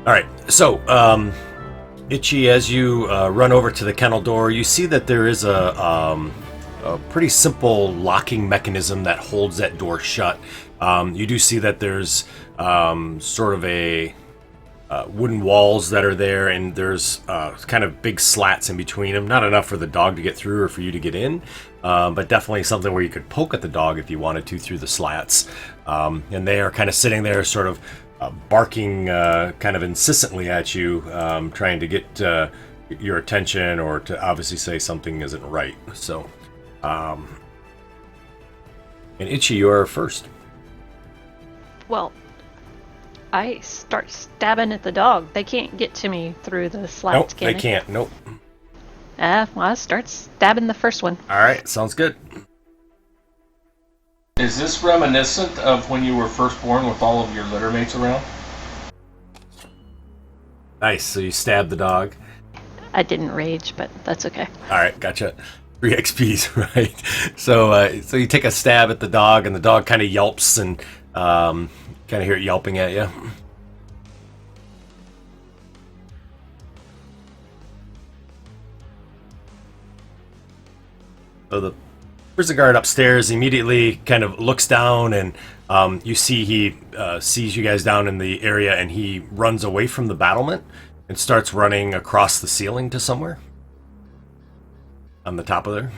All right, so Iche, as you run over to the kennel door, you see that there is a pretty simple locking mechanism that holds that door shut. You do see that there's sort of a wooden walls that are there, and there's kind of big slats in between them. Not enough for the dog to get through or for you to get in, but definitely something where you could poke at the dog if you wanted to through the slats. And they are kind of sitting there sort of barking kind of insistently at you, trying to get your attention or to obviously say something isn't right. So, and Iche, you're first. Well, I start stabbing at the dog. They can't get to me through the slats, Nope, they can't. Nope. Well, I start stabbing the first one. All right, sounds good. Is this reminiscent of when you were first born with all of your litter mates around? Nice, so you stabbed the dog. I didn't rage, but that's okay. All right, gotcha. 3 XPs, right? So you take a stab at the dog, and the dog kind of yelps, and kind of hear it yelping at you. So the prison guard upstairs immediately kind of looks down, and you see he sees you guys down in the area, and he runs away from the battlement and starts running across the ceiling to somewhere on the top of there.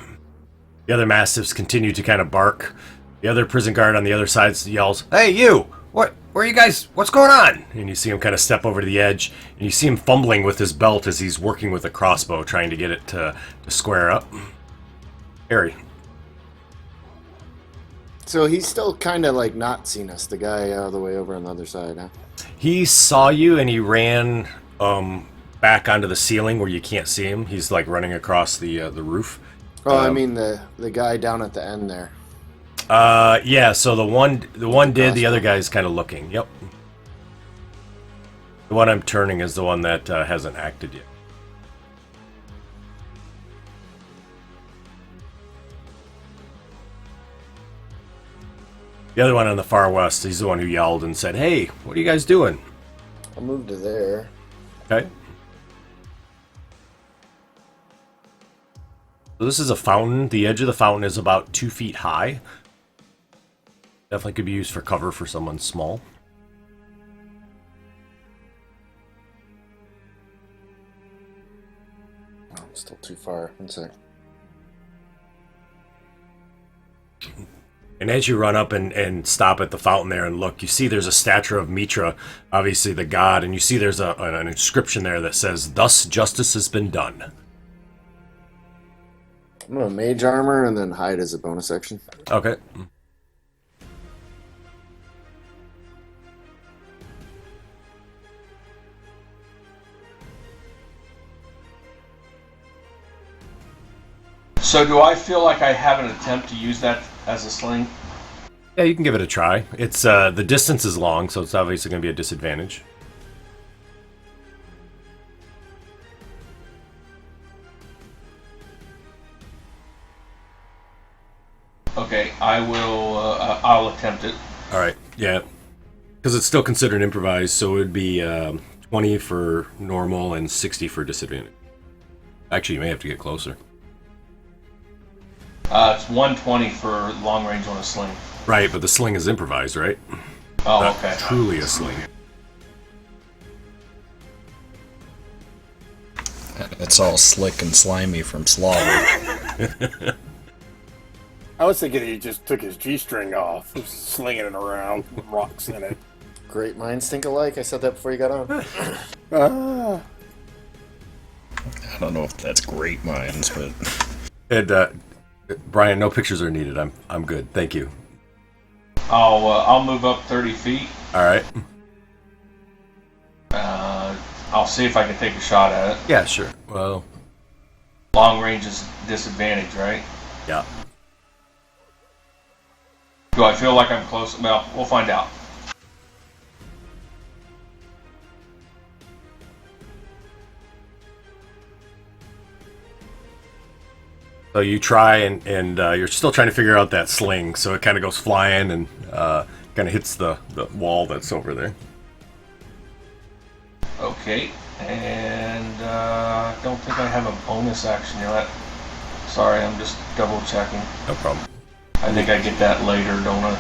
The other mastiffs continue to kind of bark. The other prison guard on the other side yells, "Hey, you! Where are you guys? What's going on?" And you see him kind of step over to the edge, and you see him fumbling with his belt as he's working with a crossbow, trying to get it to square up. Harry. So he's still kind of like not seen us, the guy all the way over on the other side, huh? He saw you, and he ran back onto the ceiling where you can't see him. He's like running across the roof. Oh, I mean the guy down at the end there. Yeah. So the one did. The other guy's kind of looking. Yep. The one I'm turning is the one that hasn't acted yet. The other one on the far west, he's the one who yelled and said, "Hey, what are you guys doing?" I'll move to there. Okay. So this is a fountain. The edge of the fountain is about 2 feet high. Definitely could be used for cover for someone small. Oh, still too far. One sec. And as you run up and stop at the fountain there and look, you see there's a statue of Mitra, obviously the god, and you see there's an inscription there that says, "Thus justice has been done." I'm gonna mage armor and then hide as a bonus action. Okay. So do I feel like I have an attempt to use that as a sling? Yeah, you can give it a try. It's the distance is long, so it's obviously going to be a disadvantage. Okay, I will. I'll attempt it. All right. Yeah, because it's still considered improvised, so it would be 20 for normal and 60 for disadvantage. Actually, you may have to get closer. It's 120 for long range on a sling. Right, but the sling is improvised, right? Oh, Not okay. truly a sling. It's all slick and slimy from slaughter. I was thinking he just took his G-string off, slinging it around, with rocks in it. Great minds think alike. I said that before you got on. Ah. I don't know if that's great minds, but And Brian, no pictures are needed. I'm good. Thank you. I'll move up 30 feet. All right. I'll see if I can take a shot at it. Yeah, sure. Well, Long range is disadvantage, right? yeah. Do I feel like I'm close? Well, we'll find out. So you try, and you're still trying to figure out that sling, so it kind of goes flying and kind of hits the wall that's over there. Okay, and don't think I have a bonus action yet. Sorry, I'm just double checking. No problem. I think I get that later, don't I?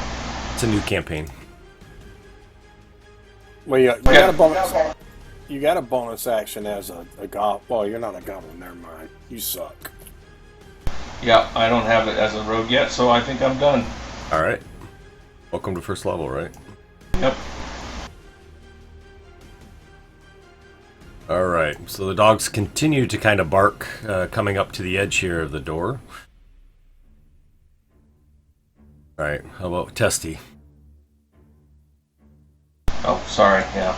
It's a new campaign. Well, you got a bonus. You got a bonus action as a goblin. Well, you're not a goblin. Never mind. You suck. Yeah, I don't have it as a rogue yet, so I think I'm done. All right. Welcome to first level, right? Yep. All right. So the dogs continue to kind of bark, coming up to the edge here of the door. All right. How about Teztsz? Oh, sorry, yeah.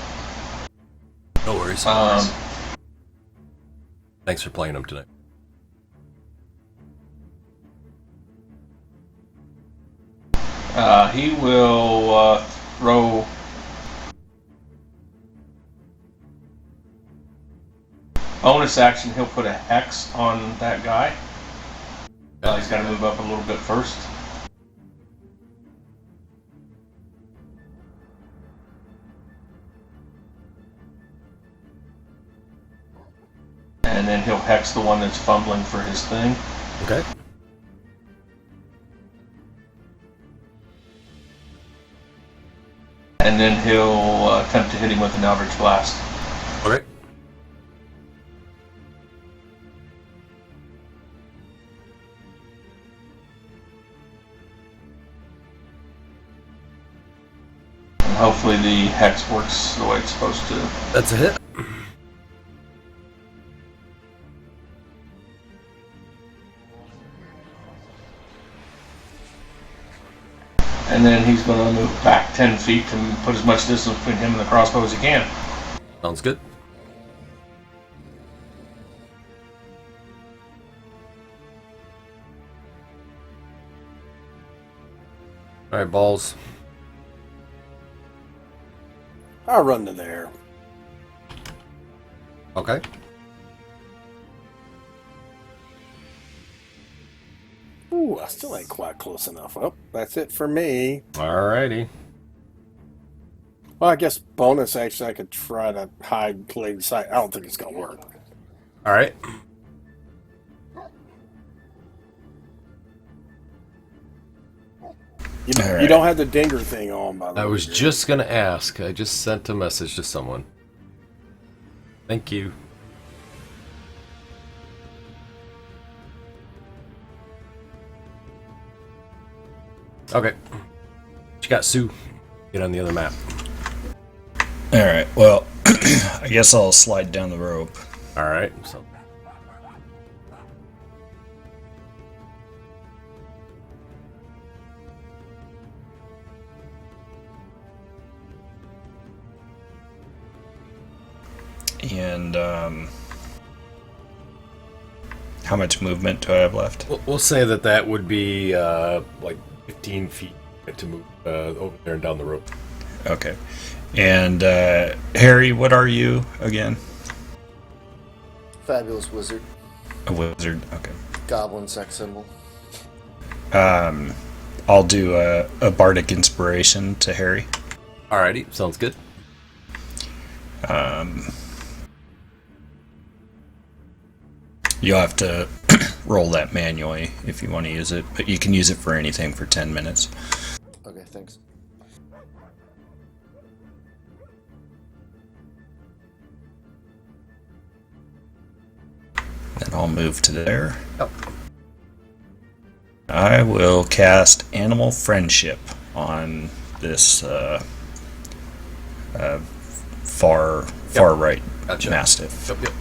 No worries. Thanks for playing them tonight. He will throw... Bonus action, he'll put a hex on that guy. He's got to move up a little bit first. And then he'll hex the one that's fumbling for his thing. Okay. And then he'll attempt to hit him with an Eldritch Blast. Okay. And hopefully the hex works the way it's supposed to. That's a hit. And then he's going to move back 10 feet to put as much distance between him and the crossbow as he can. Sounds good. All right, balls. I'll run to there. Okay. Ooh, I still ain't quite close enough. Oh, that's it for me. Alrighty. Well, I guess bonus action, I could try to hide plain sight. I don't think it's going to work. All right. You don't have the dinger thing on, by the way. I was just gonna ask. I just sent a message to someone. Thank you. Okay. What you got, Ssue? Get on the other map. Alright, well, I guess I'll slide down the rope. All right. So. And, how much movement do I have left? We'll say that would be like 15 feet to move over there and down the rope. Okay. And, Harry, what are you again? Fabulous wizard. A wizard, okay. Goblin sex symbol. I'll do a bardic inspiration to Harry. Alrighty, sounds good. You'll have to roll that manually if you want to use it, but you can use it for anything for 10 minutes. Okay, thanks. Then I'll move to there. Yep. I will cast Animal Friendship on this far right Gotcha. Mastiff. Yep.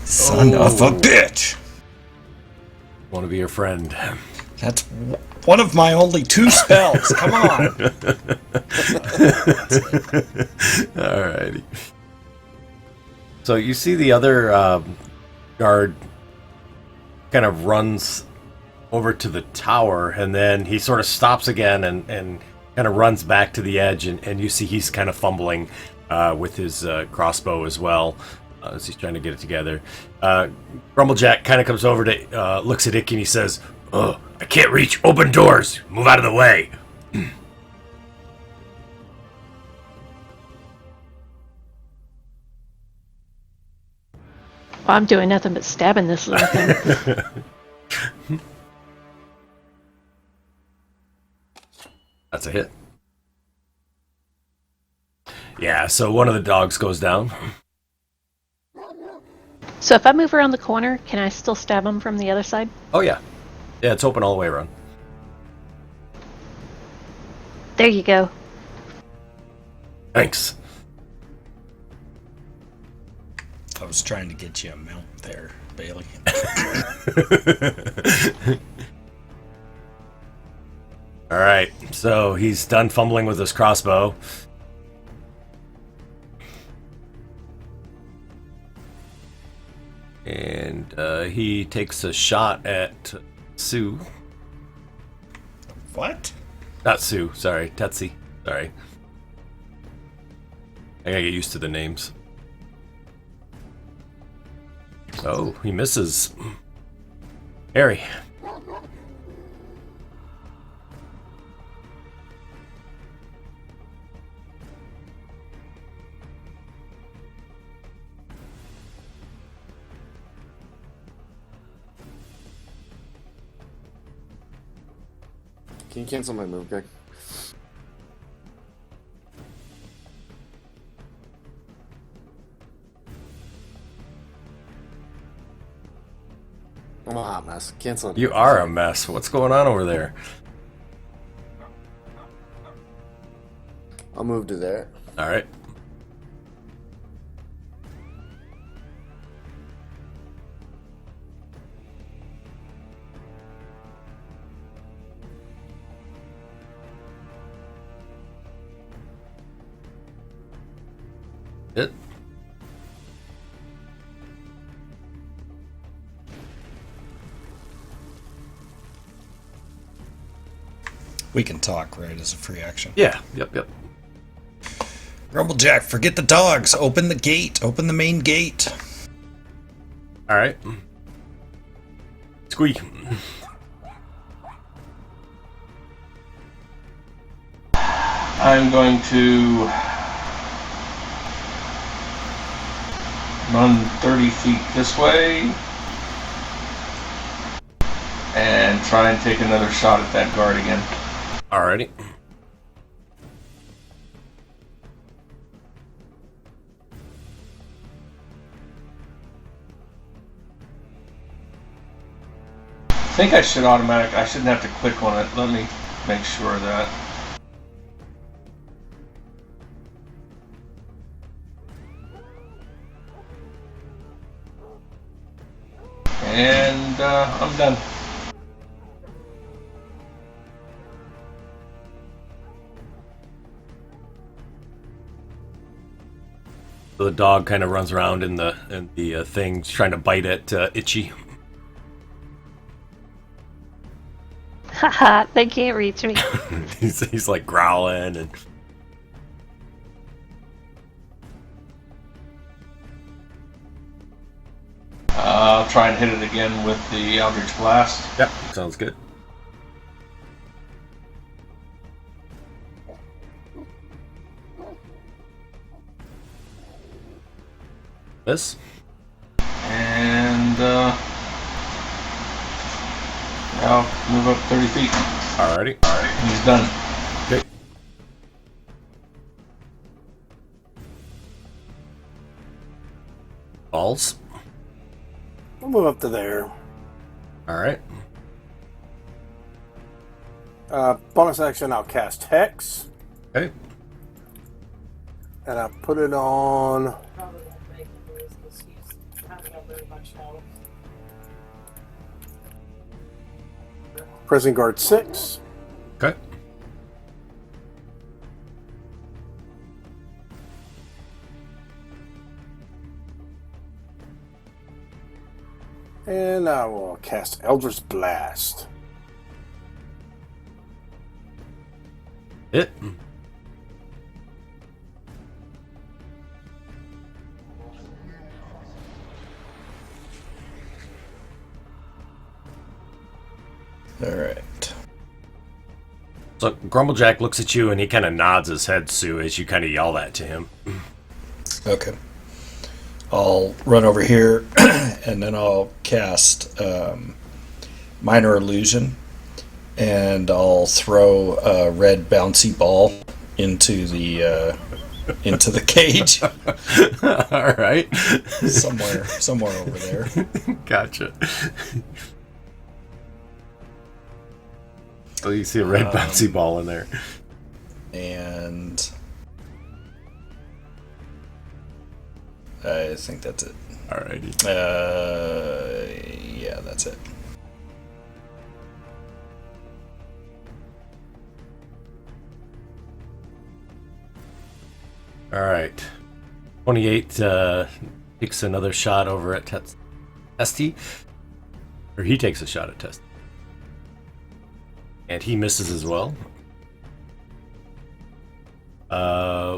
Son of a bitch! Want to be your friend. That's one of my only 2 spells. Come on. Alrighty. So you see the other guard kind of runs over to the tower, and then he sort of stops again and kind of runs back to the edge, and you see he's kind of fumbling with his crossbow as well. As he's trying to get it together. Grumblejack kind of comes over to, looks at Iche and he says, Oh, I can't reach. Open doors. Move out of the way. Well, I'm doing nothing but stabbing this little thing. That's a hit. Yeah, so one of the dogs goes down. So if I move around the corner, can I still stab him from the other side? Oh, yeah. Yeah, it's open all the way around. There you go. Thanks. I was trying to get you a mount there, Bailey. All right, so he's done fumbling with his crossbow. And he takes a shot at Ssue. What? Not Ssue, sorry. Teztsz. Sorry. I gotta get used to the names. Oh, he misses. Harry. Can you cancel my move, Greg? I'm a hot mess. Cancel it. You are a mess. What's going on over there? I'll move to there. All right. It. We can talk, right, as a free action. Yeah. Yep. Grumblejack, forget the dogs. Open the gate. Open the main gate. All right. Squeak. I'm going to run 30 feet this way and try and take another shot at that guard again. Alrighty. I think I should I shouldn't have to click on it. Let me make sure of that. And I'm done. So the dog kind of runs around in the thing, trying to bite at Iche. Haha, they can't reach me. he's like growling and. I'll try and hit it again with the Eldritch Blast. Yep, sounds good. This? And I'll move up 30 feet. Alrighty. And he's done. Okay. Balls. I'll move up to there. Alright. Bonus action, I'll cast Hex. Okay. And I'll put it on... Prison Guard 6. Okay. And I will cast Eldritch Blast. Hit. Alright. So Grumblejack looks at you and he kind of nods his head, Ssue, as you kind of yell that to him. Okay. I'll run over here and then I'll cast Minor Illusion, and I'll throw a red bouncy ball into the cage. All right. somewhere over there. Gotcha. So you see a red bouncy ball in there. And I think that's it. Alrighty. Yeah, that's it. All right. 28 takes another shot over at Teztsz. Or he takes a shot at Teztsz. And he misses as well.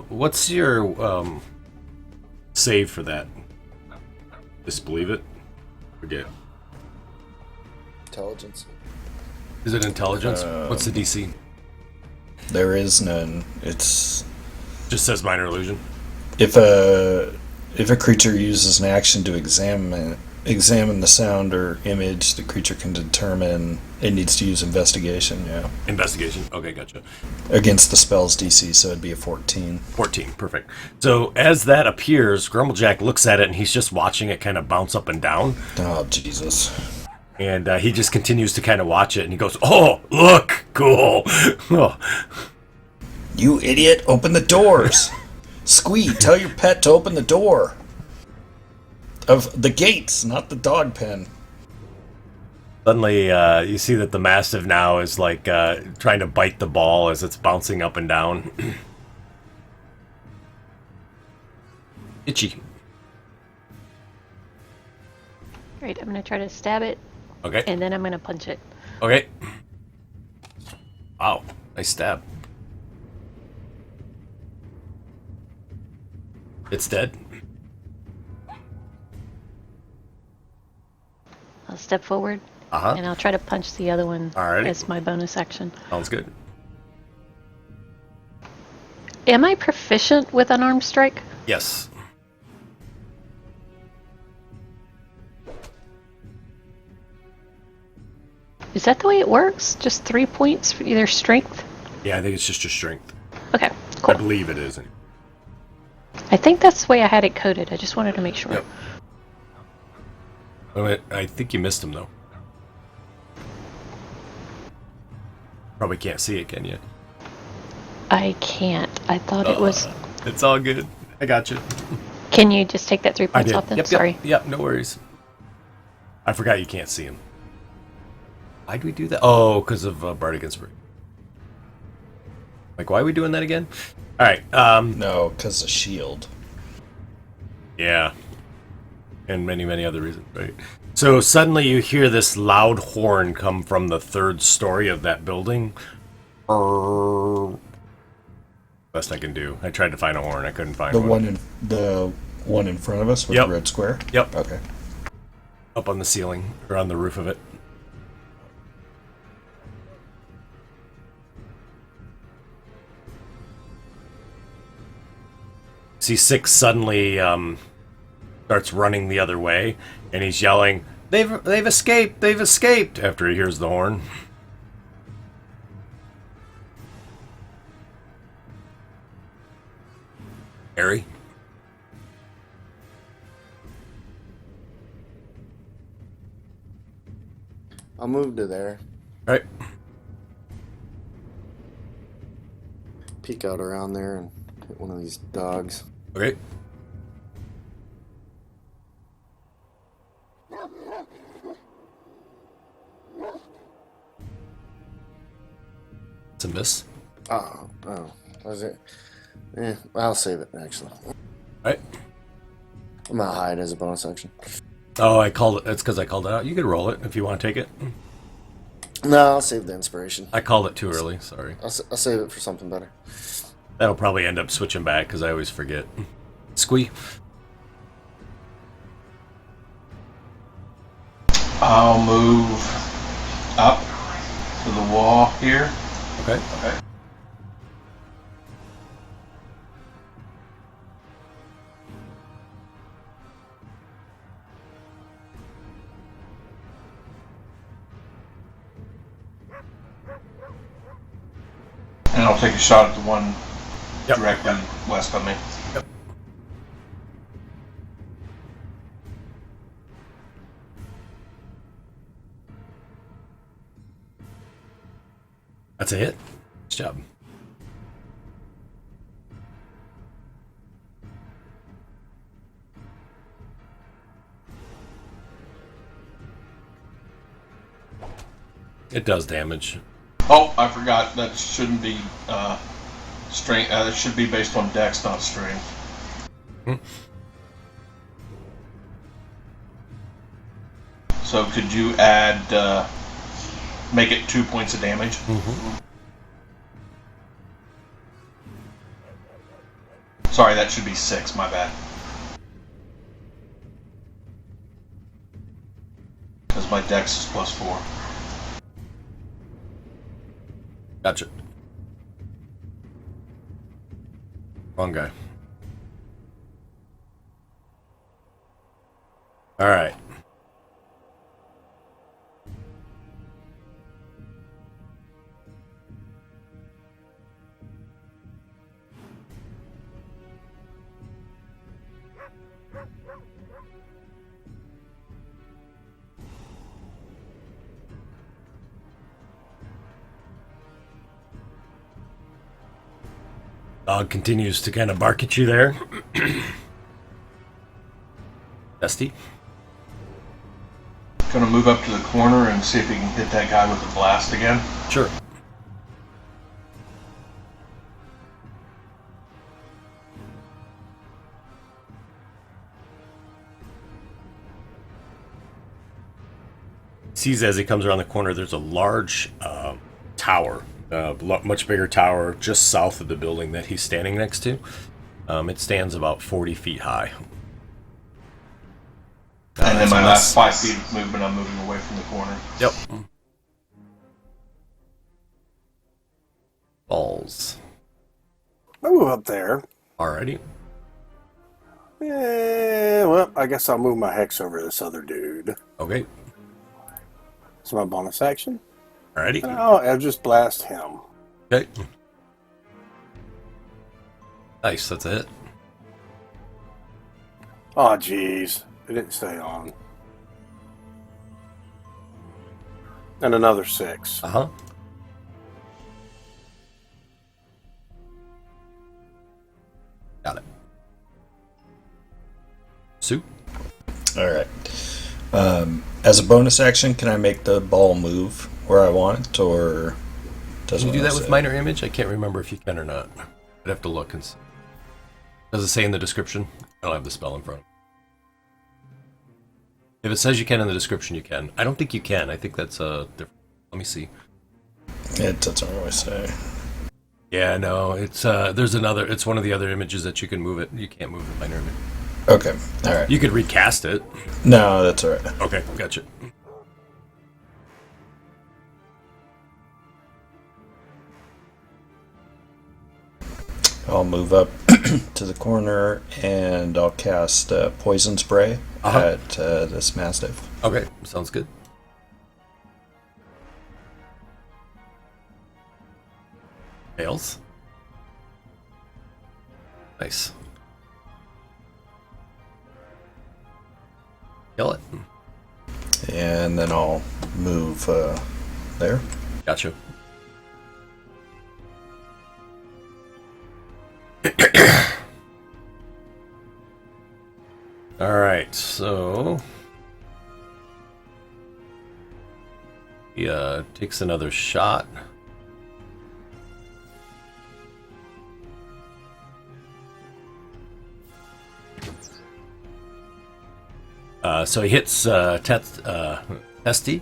What's your save for that? Disbelieve it? Forget. Intelligence. Is it intelligence? What's the DC? There is none. It's Just says minor illusion. if a creature uses an action to examine the sound or image, the creature can determine it needs to use investigation. Yeah, Investigation. Okay, gotcha. against the spell's DC, so it'd be a 14. 14, perfect. So as that appears, Grumblejack looks at it and he's just watching it kind of bounce up and down. Oh Jesus! And he just continues to kind of watch it and he goes, "Oh, look, cool." Oh. You idiot! Open the doors. Squee, tell your pet to open the door of the gates, not the dog pen. Suddenly, you see that the Mastiff now is like trying to bite the ball as it's bouncing up and down. Itchy. Right, I'm gonna try to stab it, Okay. and then I'm gonna punch it. Okay. Wow. Nice stab. It's dead. I'll step forward, Uh-huh. and I'll try to punch the other one Alrighty. as my bonus action. Sounds good. Am I proficient with unarmed strike? Yes. Is that the way it works? Just 3 points for either strength? Yeah, I think it's just your strength. Okay, I cool. believe it is. I think that's the way I had it coded. I just wanted to make sure. Yep. Oh, I think you missed him, though. Probably can't see it, can you? I can't. I thought it was... It's all good. I got you. Can you just take that 3 I points did. off then? Yep, Sorry. Yep, no worries. I forgot you can't see him. Why'd we do that? Oh, because of Bardic Inspiration. Like, why are we doing that again? Alright, No, because the shield. yeah. And many, many other reasons, right? So suddenly you hear this loud horn come from the third story of that building. Best I can do. I tried to find a horn. I couldn't find The one. one in front of us with Yep. the red square. Yep. Okay. Up on the ceiling, or on the roof of it. See, Six suddenly starts running the other way, and he's yelling, "They've escaped! They've escaped!" After he hears the horn. Harry? I'll move to there. Right. Peek out around there and hit one of these dogs. Okay. It's a miss. Oh, was it? I'll save it actually. Right. I'm gonna hide as a bonus action. Oh, I called it. That's because I called it out. You could roll it if you want to take it. No, I'll save the inspiration. I called it too early. Sorry. I'll save it for something better. That'll probably end up switching back because I always forget. Squee. I'll move up to the wall here. Okay. Okay. And I'll take a shot at the one directly west of me. Yep. That's a hit. Nice job. It does damage. Oh, I forgot. That shouldn't be strength. It should be based on dex, not strength. Hmm. So could you add, make it 2 points of damage? Mm-hmm. Sorry, that should be 6. My bad. Because my dex is +4. Gotcha. Wrong guy. All right. Dog continues to kind of bark at you there. Dusty? Gonna move up to the corner and see if he can hit that guy with a blast again. Sure. Sees as he comes around the corner, there's a large tower, much bigger tower just south of the building that he's standing next to. It stands about 40 feet high. And then so my that's- last 5 feet of movement, I'm moving away from the corner. Yep. Balls. I move up there. Alrighty. Yeah, well, I guess I'll move my hex over to this other dude. Okay. It's my bonus action. Alrighty. And I'll just blast him. Okay. Nice, that's a hit. Oh, jeez. It didn't stay on. And another 6. Uh-huh. Got it. Ssue? Alright. As a bonus action, can I make the ball move where I want it, or doesn't Can you do it that with say? minor image? I can't remember if you can or not. I'd have to look and see. Does it say in the description? I don't have the spell in front. If it says you can in the description, you can. I don't think you can. I think that's different. Let me see. It doesn't really say. Yeah, no, it's there's another. It's one of the other images that you can move it. You can't move the minor image. Okay, alright. You could recast it. No, that's alright. Okay, gotcha. I'll move up to the corner and I'll cast poison spray at this mastiff. Okay, sounds good. Fails. Nice. Kill it. And then I'll move there. Gotcha. Alright, so he takes another shot. So he hits Teztsz.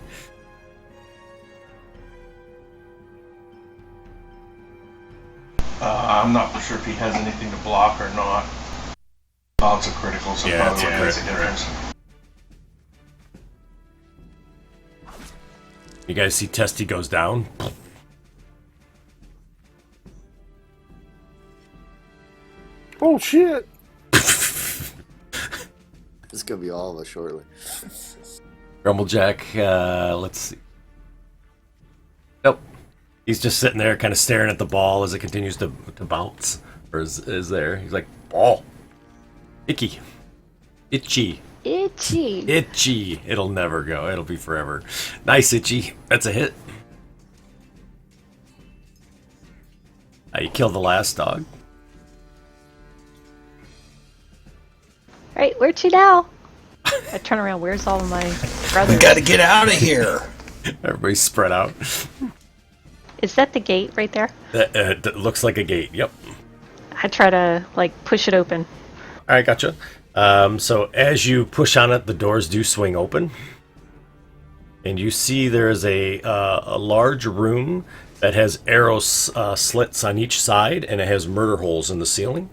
I'm not for sure if he has anything to block or not. Oh, it's a critical, so Yeah, probably it's a makes a crit. difference. You guys see Teztsz goes down. Oh shit! This is gonna be all of us shortly. Grumblejack, let's see. Nope. He's just sitting there kind of staring at the ball as it continues to bounce. Or is there. He's like, ball. Icky. Itchy. Itchy. Itchy. It'll never go. It'll be forever. Nice, Itchy. That's a hit. You killed the last dog. Right, where'd you now? I turn around. Where's all of my brothers? We gotta get out of here. Everybody's spread out. Is that the gate right there? That looks like a gate. Yep. I try to push it open. All right, gotcha. So as you push on it, the doors do swing open, and you see there is a large room that has arrow slits on each side, and it has murder holes in the ceiling.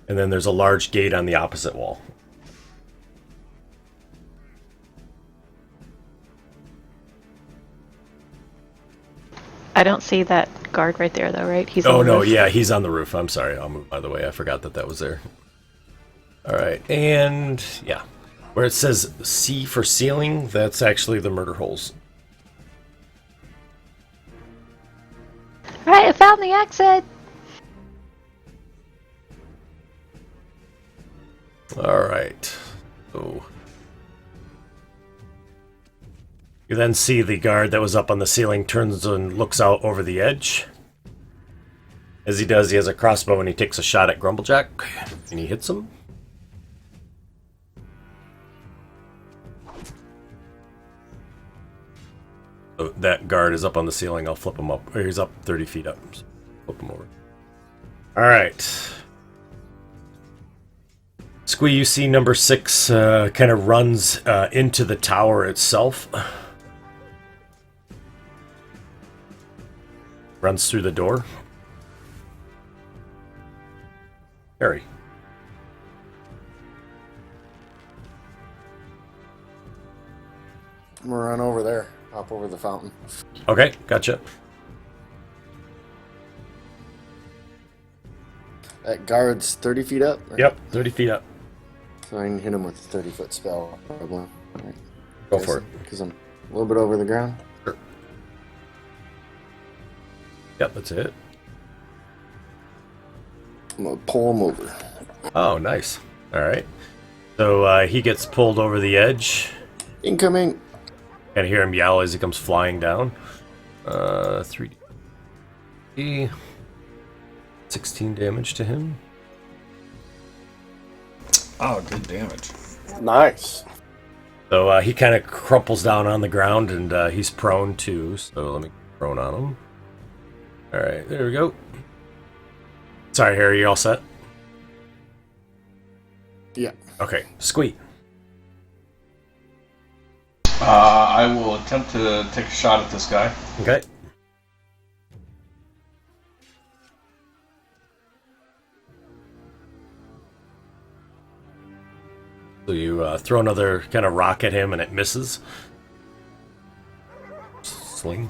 And then there's a large gate on the opposite wall. I don't see that guard right there, though, right? He's Oh, on the no, roof. yeah, he's on the roof. I'm sorry. I'll move, by the way. I forgot that was there. All right, and yeah. Where it says C for ceiling, that's actually the murder holes. All right, I found the exit. All right. So you then see the guard that was up on the ceiling turns and looks out over the edge. As he does, he has a crossbow and he takes a shot at Grumblejack, and he hits him. So that guard is up on the ceiling. I'll flip him up. Or he's up 30 feet up. So flip him over. All right. Squee, you see number 6 kind of runs into the tower itself. Runs through the door. Harry. I'm gonna run over there. Hop over the fountain. Okay, gotcha. That guard's 30 feet up? Right? Yep, 30 feet up. So I can hit him with a 30-foot spell, probably. Right. Go for it. Because I'm a little bit over the ground. Sure. Yep, that's it. I'm going to pull him over. Oh, nice. All right. So he gets pulled over the edge. Incoming! Kind of hear him yell as he comes flying down. 3D. 16 damage to him. Oh, good damage. Nice. So he kind of crumples down on the ground, and he's prone too. So let me prone on him. All right, there we go. Sorry, Harry, you all set? Yeah. Okay, Squeak. I will attempt to take a shot at this guy. Okay. So you throw another kind of rock at him, and it misses. Sling.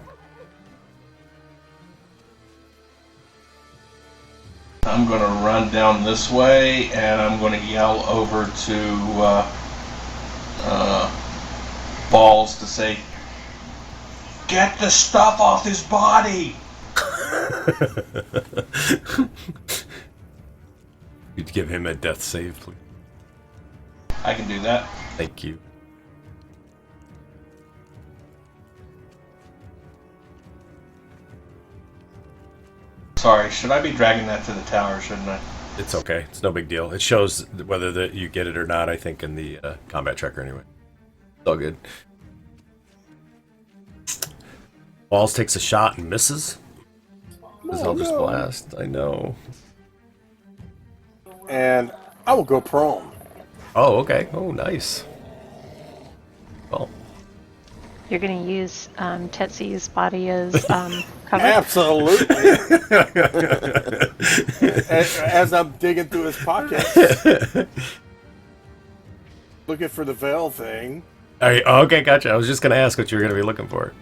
I'm going to run down this way, and I'm going to yell over to Balls to say, "Get the stuff off his body!" You'd give him a death save, please. I can do that. Thank you. Sorry, should I be dragging that to the tower, shouldn't I? It's okay. It's no big deal. It shows whether that you get it or not, I think, in the combat tracker anyway. It's all good. Balls takes a shot and misses. His Eldritch Blast. I know. And I will go prone. Oh, okay. Oh, nice. Well, You're going to use Tetztsz's body as cover? Absolutely. as I'm digging through his pockets, looking for the veil thing. okay, gotcha. I was just going to ask what you were going to be looking for.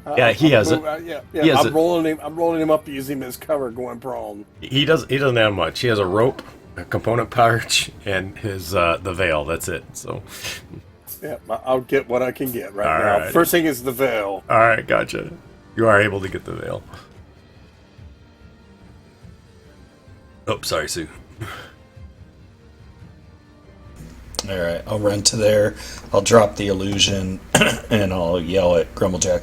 Yeah, he has it. Yeah, He has I'm it. rolling him up, using him as cover, going prone. He doesn't have much. He has a rope, a component pouch, and his the veil. That's it. So, Yeah, I'll get what I can get right All now. right. First thing is the veil. all right, gotcha. You are able to get the veil. Oh, sorry, Sue. All right, I'll run to there. I'll drop the illusion, and I'll yell at Grumblejack.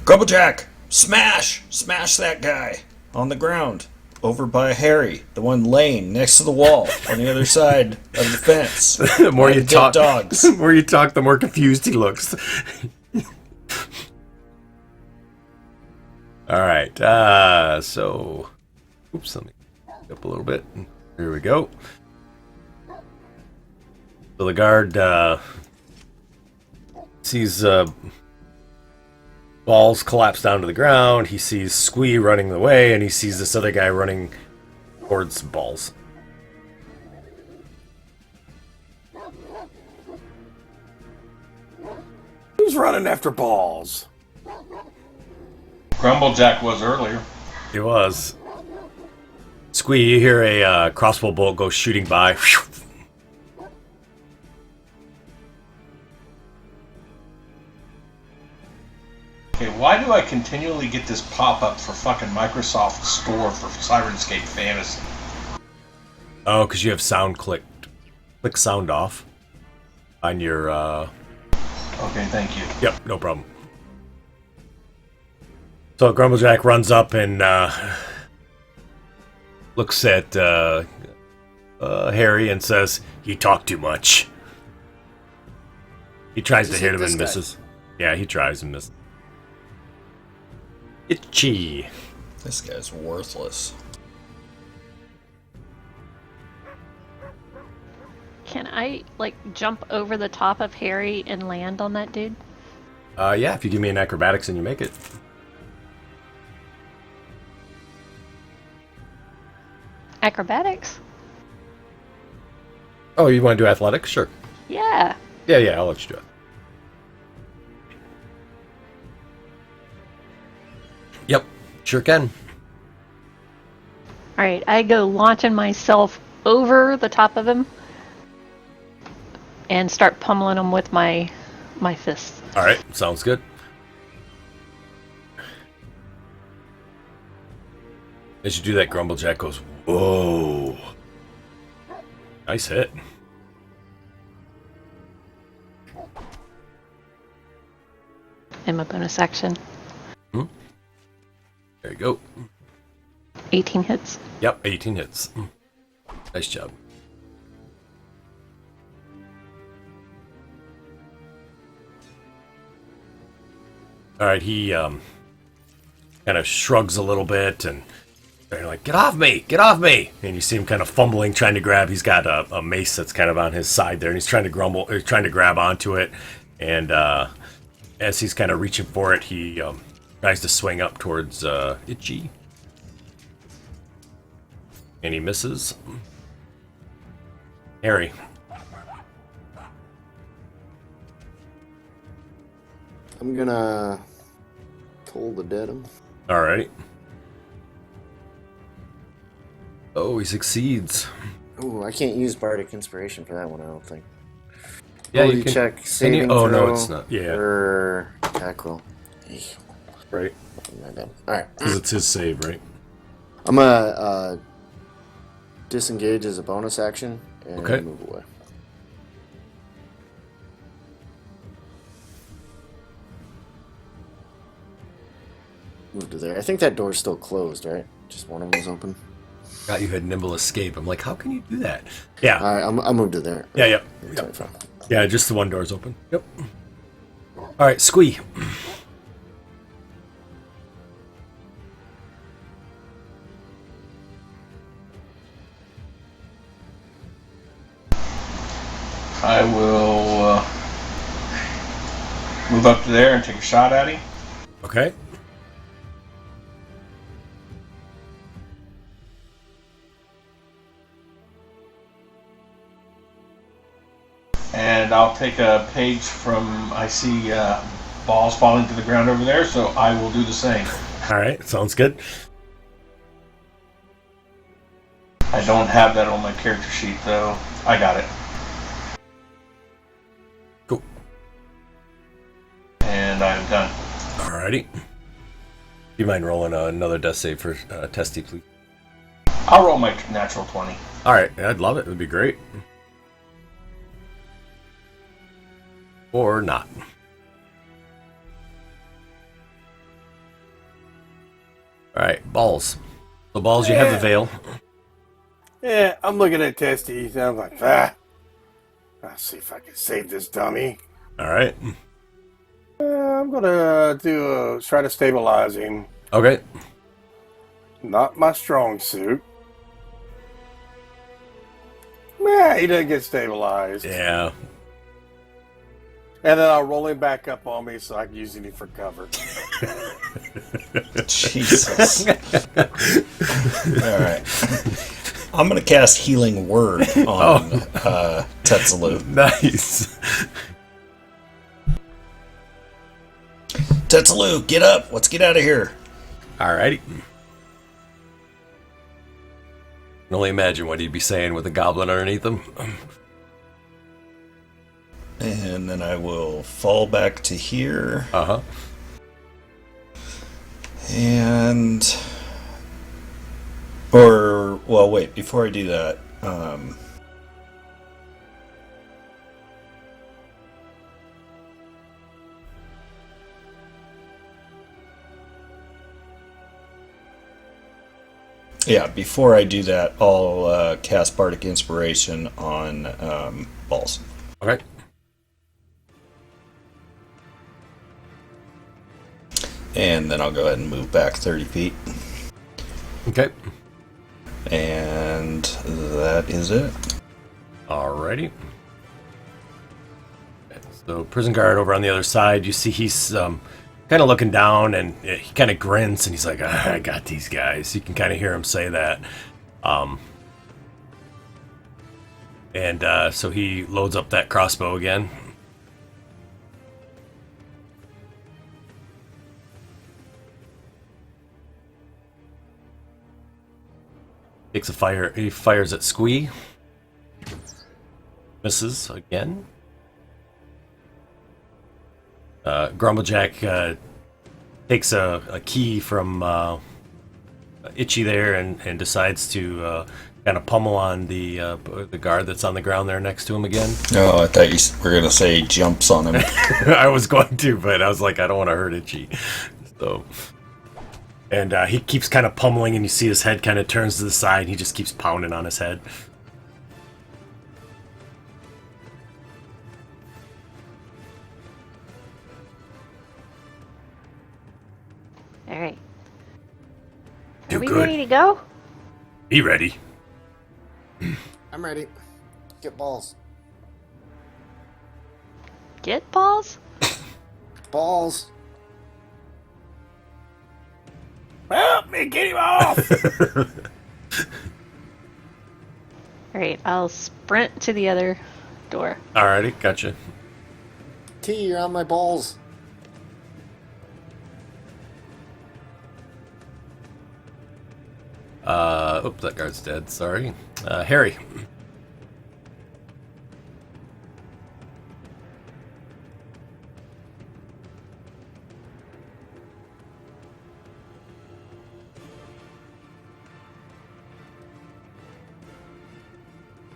Grumblejack, smash! Smash that guy on the ground over by Harry, the one laying next to the wall on the other side of the fence. The more you Dead talk, dogs. the more you talk, the more confused he looks. All right. So, oops, let me back up a little bit. Here we go. So the guard sees balls collapse down to the ground. He sees Squee running away, and he sees this other guy running towards balls. Who's running after balls? Grumblejack was earlier. It was. Squee, you hear a crossbow bolt go shooting by. Okay, why do I continually get this pop-up for fucking Microsoft Store for Sirenscape Fantasy? Oh, because you have sound clicked. Click sound off on your... Okay, thank you. Yep, no problem. So Grumblejack runs up and looks at Harry and says, "He talked too much." He tries to hit him and misses. Yeah, he tries and misses. Itchy. This guy's worthless. Can I, like, jump over the top of Harry and land on that dude? Yeah, if you give me an acrobatics and you make it. Acrobatics? Oh, you want to do athletics? Sure. Yeah. Yeah, I'll let you do it. Yep, sure can. Alright, I go launching myself over the top of him and start pummeling him with my fists. All right, sounds good. As you do that, Grumblejack goes, "Whoa. Nice hit." In my bonus action. There you go. 18 hits. Yep, 18 hits. Nice job. All right, he kind of shrugs a little bit and they're like, "Get off me! Get off me!" And you see him kind of fumbling, trying to grab. He's got a mace that's kind of on his side there, and he's trying to grab onto it. And as he's kind of reaching for it, he tries to swing up towards Itchy. And he misses. Harry. I'm gonna toll the dead him. Alright. Oh, he succeeds. Ooh, I can't use Bardic Inspiration for that one, I don't think. Yeah, Roll you your can. check Can saving you? Oh, throw no, it's not. Yeah. or attack roll. Right. Alright. Because it's his save, right? I'm gonna disengage as a bonus action and Okay. move away. Move to there. I think that door's still closed, right? Just one of them's open. God, you had nimble escape. I'm like, how can you do that? Yeah. Alright, I'll move to there. Yeah, yep. It's only fine. Yeah, just the one door's open. Yep. Alright, Squee. I will move up to there and take a shot at him. Okay. And I'll take a page from, I see balls falling to the ground over there, so I will do the same. All right, sounds good. I don't have that on my character sheet, though. I got it. Cool. And I'm done. Alrighty. Do you mind rolling another death save for Teztsz, please? I'll roll my natural 20. Alright, I'd love it. It would be great. Or not. Alright, balls. So, balls, you have the veil. Yeah, I'm looking at Teztsz, and I'm like, I'll see if I can save this dummy. Alright. I'm gonna try to stabilize him. Okay. Not my strong suit. Yeah, he doesn't get stabilized. Yeah. And then I'll roll him back up on me so I can use him for cover. Jesus. All right. I'm going to cast Healing Word on Teztsz. Nice. Teztsz, get up. Let's get out of here. Alrighty. I can only imagine what he'd be saying with a goblin underneath him. And then I will fall back to here. Uh-huh. And... well, wait, before I do that, yeah, before I do that, I'll cast Bardic Inspiration on balls. Okay. And then I'll go ahead and move back 30 feet. Okay. And that is it. Alrighty. So, prison guard over on the other side, you see he's kind of looking down, and he kind of grins, and he's like, I got these guys. You can kind of hear him say that. So he loads up that crossbow again. Takes a fire. He fires at Squee. Misses again. Grumblejack takes a key from Iche there and decides to kind of pummel on the guard that's on the ground there next to him again. Oh, I thought you were going to say jumps on him. I was going to, but I was like, I don't want to hurt Iche. So... And he keeps kind of pummeling, and you see his head kind of turns to the side, and he just keeps pounding on his head. All right. Do Are we good. ready to go? Be ready. I'm ready. Get balls. Get balls? Balls. Help me, get him off! All right, I'll sprint to the other door. Alrighty, gotcha. T, you're on my balls. Oops, that guard's dead. Sorry. Harry.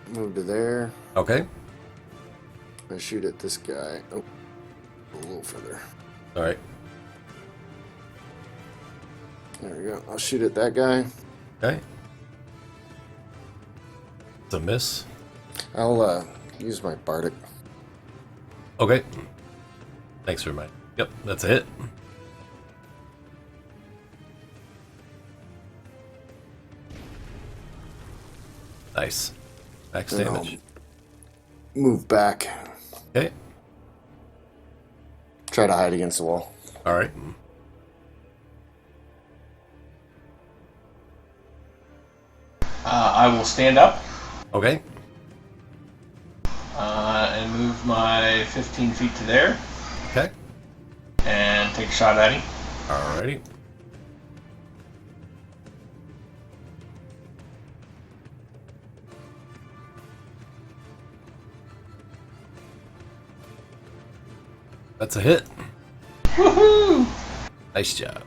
Move to there. Okay. I shoot at this guy. Oh, a little further. Alright. There we go. I'll shoot at that guy. Okay. It's a miss. I'll use my bardic. Okay. Thanks for reminding. Yep, that's a hit. Nice. Max Then I'll damage. move back. Okay. Try to hide against the wall. Alright. I will stand up Okay. and move my 15 feet to there. Okay. take a shot at him. Alrighty. That's a hit. Woohoo! Nice job.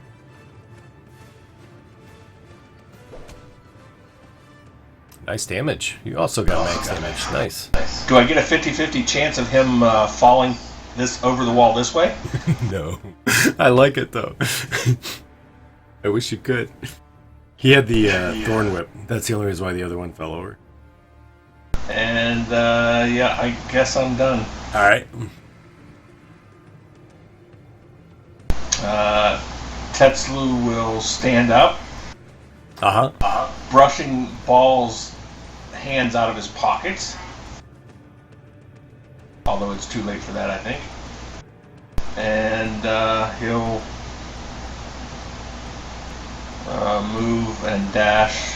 Nice damage. You also got max damage. Nice. Do I get a 50-50 chance of him falling this over the wall this way? No. I like it though. I wish you could. He had the thorn whip. That's the only reason why the other one fell over. And yeah, I guess I'm done. Alright. Teztsz will stand up, brushing Ball's hands out of his pockets. Although it's too late for that, I think. And he'll move and dash.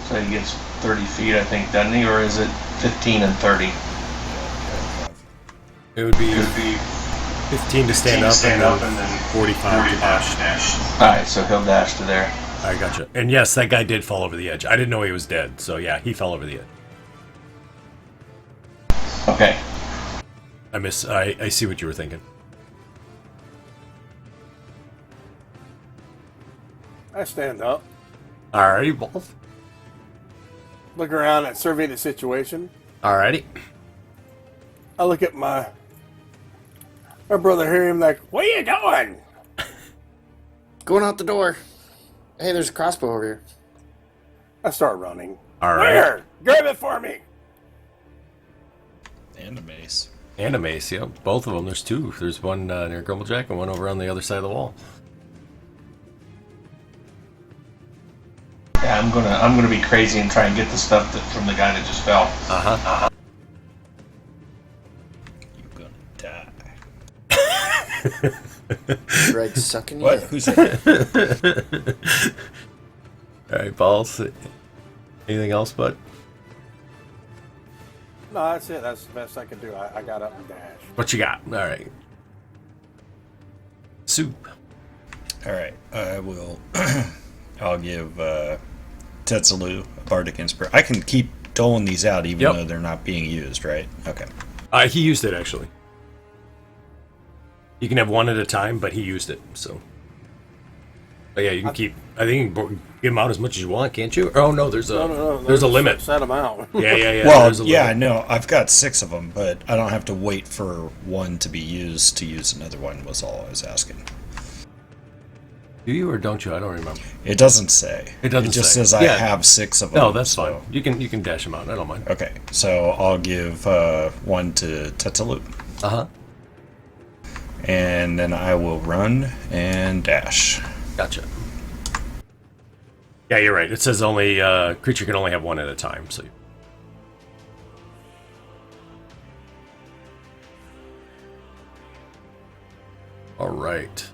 So he gets 30 feet, I think, doesn't he? Or is it 15 and 30? It would be 15 to stand up and then 45 to dash. Alright, so he'll dash to there. I gotcha. And yes, that guy did fall over the edge. I didn't know he was dead, so yeah, he fell over the edge. Okay. I see what you were thinking. I stand up, Alrighty, Balls. look around and survey the situation. Alrighty. I look at my brother Harry. I'm like, "What are you doing?" Going out the door. Hey, there's a crossbow over here. I start running. Alright. Where? Grab it for me. And a mace. And a mace, yep. Both of them. There's two. There's one near Grumblejack and one over on the other side of the wall. Yeah, I'm gonna be crazy and try and get the stuff from the guy that just fell. You're gonna die. Greg's sucking you What? in. Who's that? Alright, Balls. Anything else, bud? No, that's it. That's the best I can do. I got up and dashed. What you got? Alright. Soup. Alright, I will. I'll give Teztsz a bardic inspiration. I can keep doling these out even Yep. though they're not being used, right? Okay. He used it, actually. You can have one at a time, but he used it, so. But yeah, you can keep. I think you can give them out as much as you want, can't you? Oh no, there's a No. there's a limit. Set them out. Yeah. Well, there's a yeah, limit. no, I've got 6 of them, but I don't have to wait for one to be used to use another one. Was all I was asking. Do you or don't you? I don't remember. It doesn't say. It doesn't just say. says I Yeah. have 6 of them. No, that's so- fine. You can dash them out. I don't mind. Okay, so I'll give one to Teztsz. And then I will run and dash. Gotcha. Yeah, you're right. It says only creature can only have one at a time. So. All right.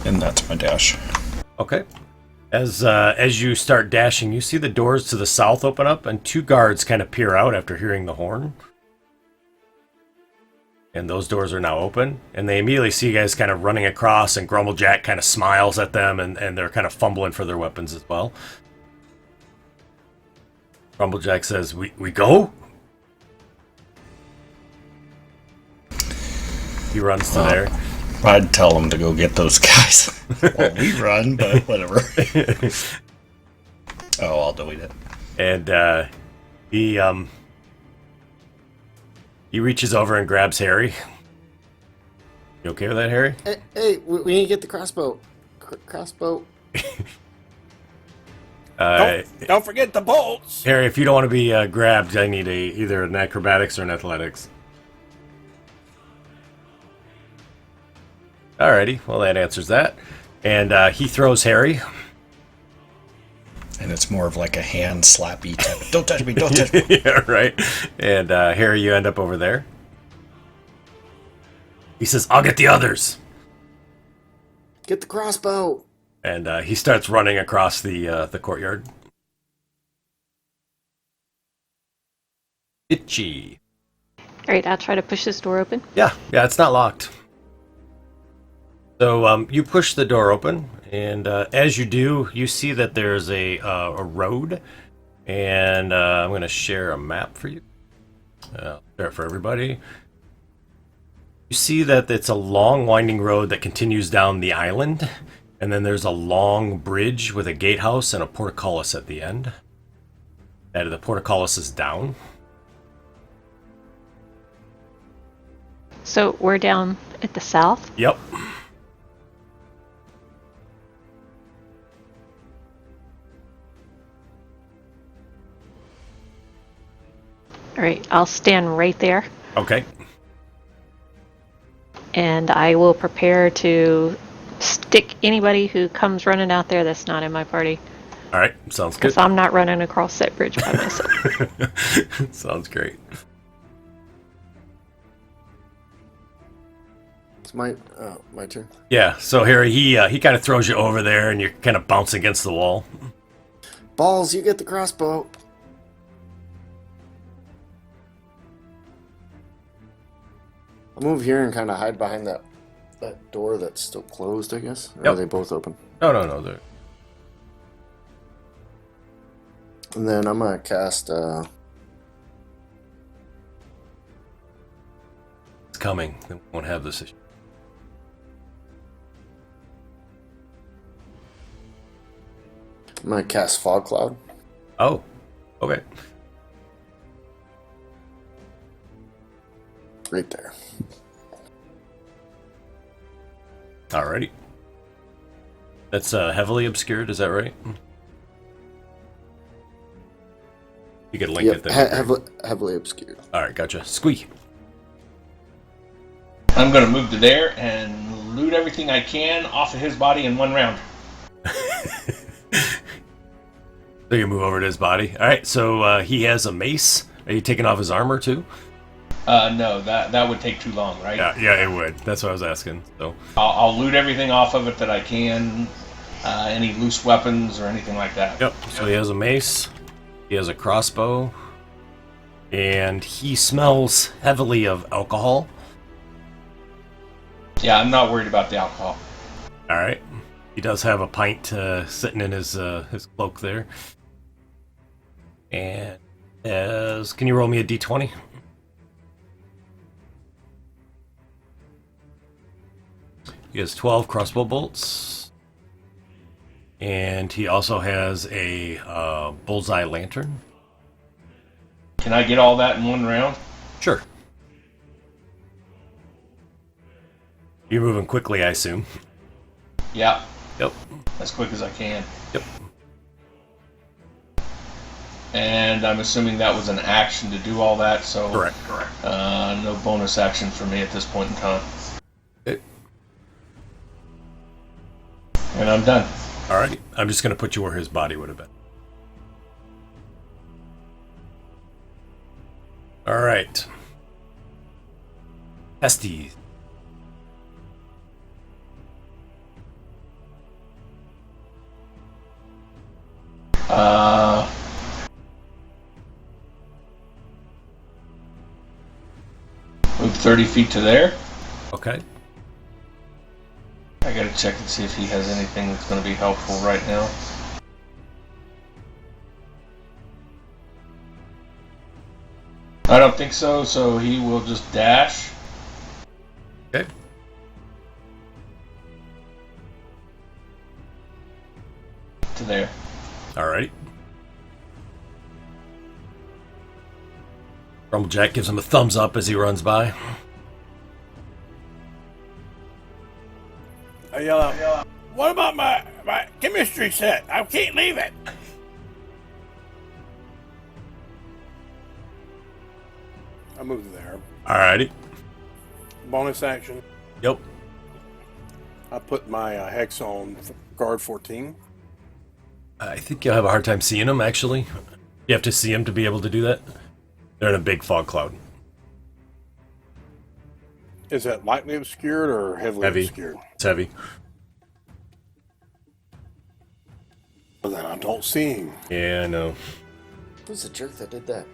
And that's my dash. Okay. As you start dashing, you see the doors to the south open up, and 2 guards kind of peer out after hearing the horn. And those doors are now open, and they immediately see you guys kind of running across, and Grumblejack kind of smiles at them, and they're kind of fumbling for their weapons as well. Grumblejack says, We go? He runs to there. I'd tell them to go get those guys. Well, we run, but whatever. Oh, I'll delete it. And he reaches over and grabs Harry. You okay with that, Harry? Hey, we need to get the crossbow. Crossbow. Don't forget the bolts. Harry, if you don't want to be grabbed, I need either an acrobatics or an athletics. Alrighty, well that answers that. And he throws Harry. And it's more of like a hand slappy type. Don't touch me, don't touch me. Yeah, right. And Harry, you end up over there. He says, I'll get the others. Get the crossbow. And he starts running across the courtyard. Itchy. Alright, I'll try to push this door open. Yeah, it's not locked. So you push the door open, and as you do, you see that there's a road, and I'm going to share a map for you. Share it for everybody. You see that it's a long, winding road that continues down the island, and then there's a long bridge with a gatehouse and a portcullis at the end. And the portcullis is down. So we're down at the south? Yep. All right, I'll stand right there, Okay. and I will prepare to stick anybody who comes running out there that's not in my party. All right. Sounds good. Because I'm not running across that bridge by myself. Sounds great. It's my turn. Yeah. So Harry, he kind of throws you over there, and you're kind of bouncing against the wall. Balls, you get the crossbow. I'll move here and kind of hide behind that door that's still closed, I guess. Or Yep. are they both open? No. They're... And then I'm gonna cast. It's coming. They won't have this issue. I'm gonna cast fog cloud. Oh. Okay. Right there. Alrighty. That's heavily obscured, is that right? You could link it there. Heavily obscured. Alright, gotcha. Squeak. I'm going to move to there and loot everything I can off of his body in one round. So you move over to his body. Alright, so he has a mace. Are you taking off his armor too? No, that would take too long, right? Yeah, it would. That's what I was asking. So I'll loot everything off of it that I can. Any loose weapons or anything like that. Yep. So he has a mace. He has a crossbow. And he smells heavily of alcohol. Yeah, I'm not worried about the alcohol. Alright. He does have a pint sitting in his cloak there. And can you roll me a d20? He has 12 crossbow bolts. And he also has a bullseye lantern. Can I get all that in one round? Sure. You're moving quickly, I assume. Yeah, Yep. as quick as I can. Yep. And I'm assuming that was an action to do all that, so Correct. no bonus action for me at this point in time. Okay. And I'm done. Alright. I'm just going to put you where his body would have been. Alright. Hasty. Move 30 feet to there. Okay. I gotta check and see if he has anything that's gonna be helpful right now. I don't think so, so he will just dash. Okay. To there. Alright. Grumblejack gives him a thumbs up as he runs by. I yell out, what about my chemistry set? I can't leave it. I moved there. Alrighty. Bonus action. Yep. I put my hex on guard 14. I think you'll have a hard time seeing them, actually. You have to see them to be able to do that. They're in a big fog cloud. Is that lightly obscured or heavily obscured? It's heavy. Well, then I don't see him. Yeah, I know. Who's the jerk that did that?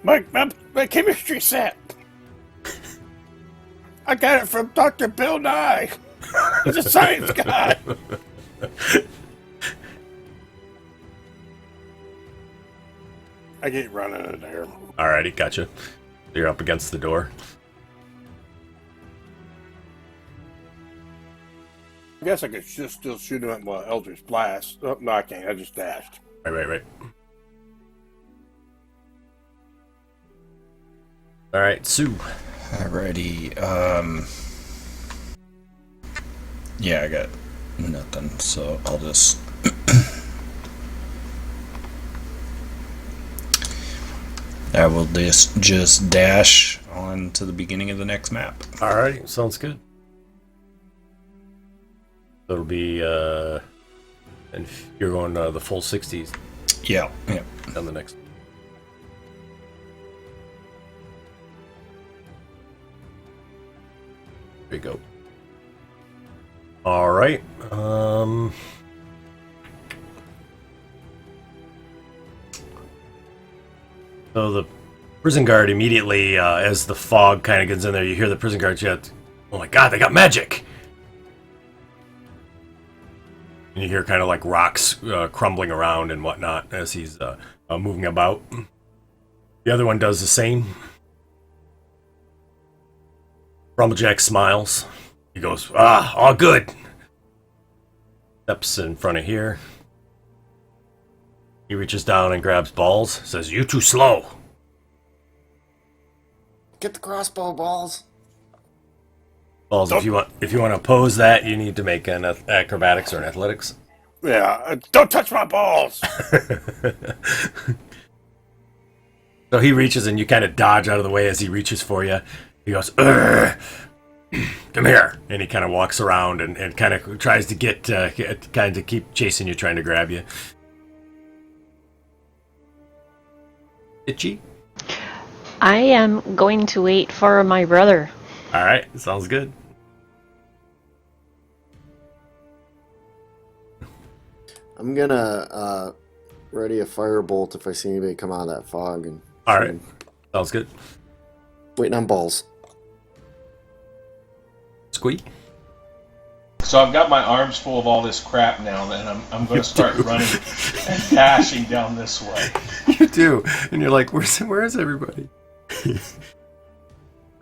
My chemistry set. I got it from Dr. Bill Nye. He's a science guy. I get running in there. Alrighty, gotcha. You're up against the door. I guess I could just still shoot him at my Eldritch Blast. Oh, no, I can't. I just dashed. Right. Alright, Ssue. Alrighty. Yeah, I got nothing, so I'll just... I will just dash on to the beginning of the next map. Alrighty, sounds good. It'll be, and you're going the full 60s Yeah. on the next. There you go. Alright, so the prison guard immediately, as the fog kind of gets in there, you hear the prison guard yet. Oh my god, they got magic! And you hear kind of like rocks crumbling around and whatnot as he's moving about. The other one does the same. Grumblejack smiles. He goes, all good. Steps in front of here. He reaches down and grabs balls. Says, "You too slow." Get the crossbow, balls. Balls, if you want to oppose that, you need to make an acrobatics or an athletics. Yeah, don't touch my balls. So he reaches and you kind of dodge out of the way as he reaches for you. He goes, "Urgh. Come here," and he kind of walks around and kind of tries to get kind of keep chasing you, trying to grab you. Itchy. I am going to wait for my brother. All right, sounds good. I'm gonna ready a firebolt if I see anybody come out of that fog. And All right, sounds good. Waiting on balls. Squeak. So I've got my arms full of all this crap now, and I'm going to start running and dashing down this way. You do, and you're like, "Where is everybody?"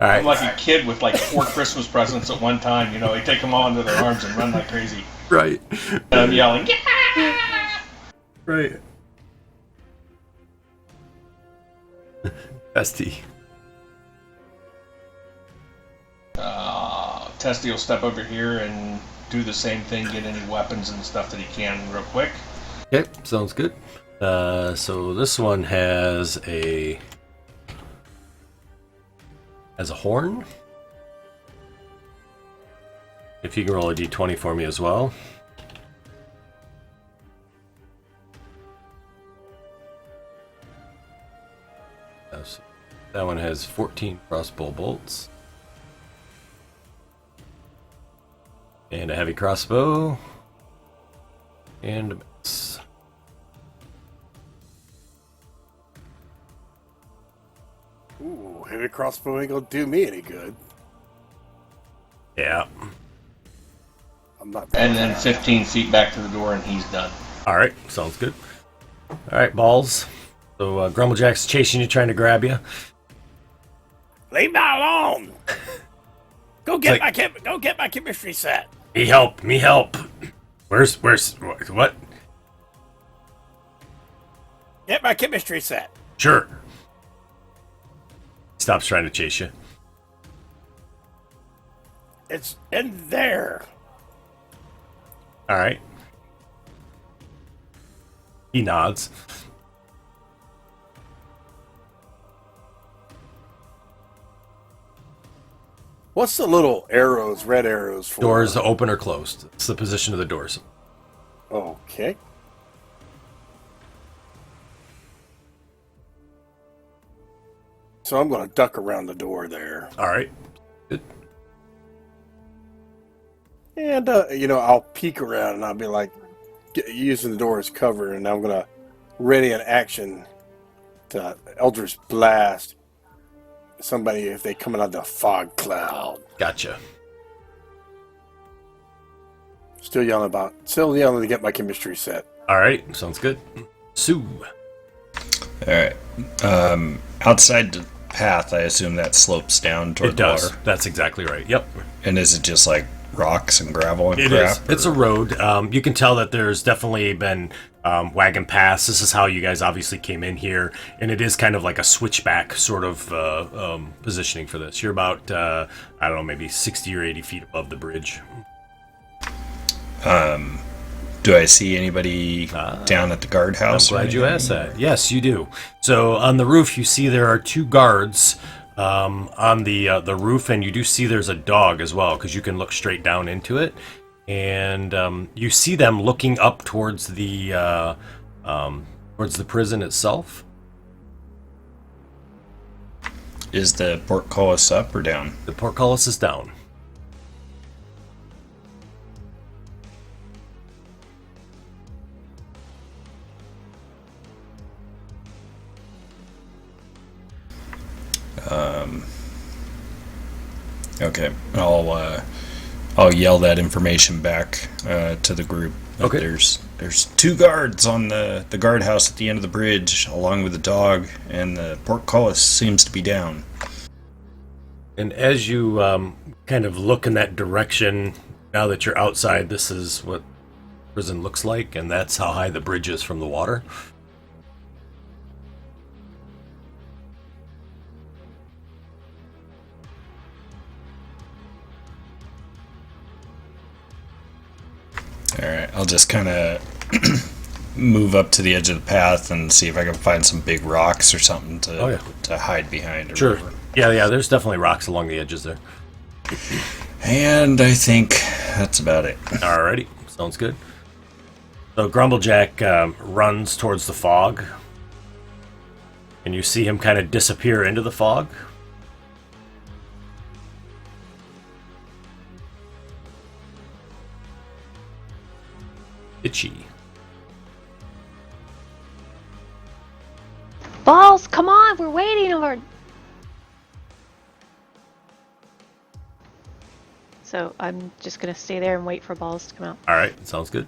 All right. I'm like a kid with like 4 Christmas presents at one time. You know, they take them all into their arms and run like crazy. Right. And I'm yelling, "Yeah!" Right. Hasty. Teztsz will step over here and do the same thing, get any weapons and stuff that he can real quick. Okay, sounds good. So this one has a horn. If you can roll a d20 for me as well. So that one has 14 crossbow bolts. And a heavy crossbow. And a miss. Ooh, heavy crossbow ain't gonna do me any good. Yeah. I'm not. And then 15 feet back to the door, and he's done. Alright, sounds good. Alright, balls. So Grumblejack's chasing you, trying to grab you. Leave me alone. Go get Like- go get my chemistry set. Me help. Where's what? Get my chemistry set. Sure. Stops trying to chase you. It's in there. Alright. He nods. What's the little arrows, red arrows for? Doors open or closed. It's the position of the doors. Okay. So I'm going to duck around the door there. Alright. Good. And, I'll peek around and I'll be like, using the door as cover, and I'm going to ready an action Eldritch Blast somebody if they come out of the fog cloud. Gotcha. Still yelling to get my chemistry set. All right, sounds good. Ssue. All right. Outside the path, I assume that slopes down toward It does. the water. That's exactly right. Yep. And is it just like rocks and gravel and It crap? is. It's a road. You can tell that there's definitely been wagon paths. This is how you guys obviously came in here, and it is kind of like a switchback sort of positioning for this. You're about, I don't know, maybe 60 or 80 feet above the bridge. Do I see anybody down at the guardhouse? I'm glad you asked that. Yes, you do. So on the roof, you see there are 2 guards on the roof, and you do see there's a dog as well, because you can look straight down into it. And you see them looking up towards the prison itself. Is the portcullis up or down? The portcullis is down. Okay, I'll yell that information back to the group. Okay. There's 2 guards on the guardhouse at the end of the bridge, along with the dog, and the portcullis seems to be down. And as you kind of look in that direction, now that you're outside, this is what prison looks like, and that's how high the bridge is from the water. Alright, I'll just kind of move up to the edge of the path and see if I can find some big rocks or something to hide behind. Or Sure. whatever. Yeah, there's definitely rocks along the edges there. And I think that's about it. Alrighty, sounds good. So Grumblejack runs towards the fog, and you see him kind of disappear into the fog. Iche. Balls, come on, we're waiting over. So I'm just gonna stay there and wait for Balls to come out. Alright, sounds good.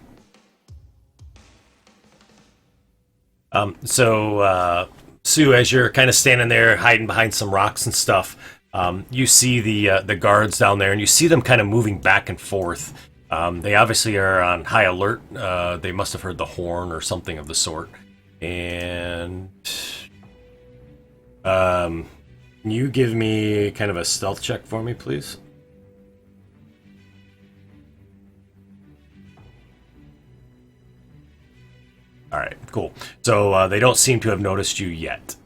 Ssue, as you're kind of standing there hiding behind some rocks and stuff, you see the guards down there, and you see them kind of moving back and forth. They obviously are on high alert. They must have heard the horn or something of the sort. And can you give me kind of a stealth check for me, please? All right, cool. So they don't seem to have noticed you yet.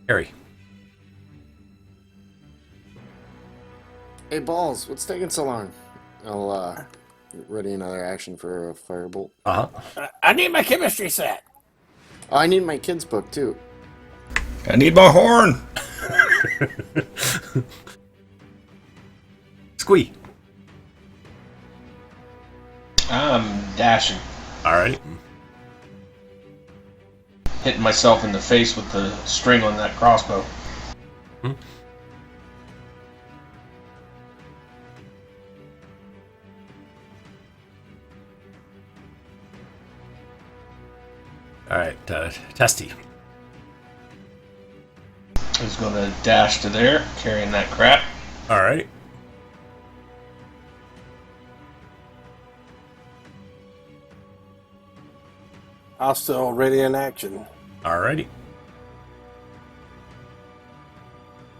Harry. Hey, Balls, what's taking so long? I'll ready another action for a firebolt. Uh-huh. I need my chemistry set. Oh, I need my kid's book, too. I need my horn! Squee. I'm dashing, All right. hitting myself in the face with the string on that crossbow. All right, Teztsz. He's going to dash to there, carrying that crap. All right. I'll still ready in action. Alrighty.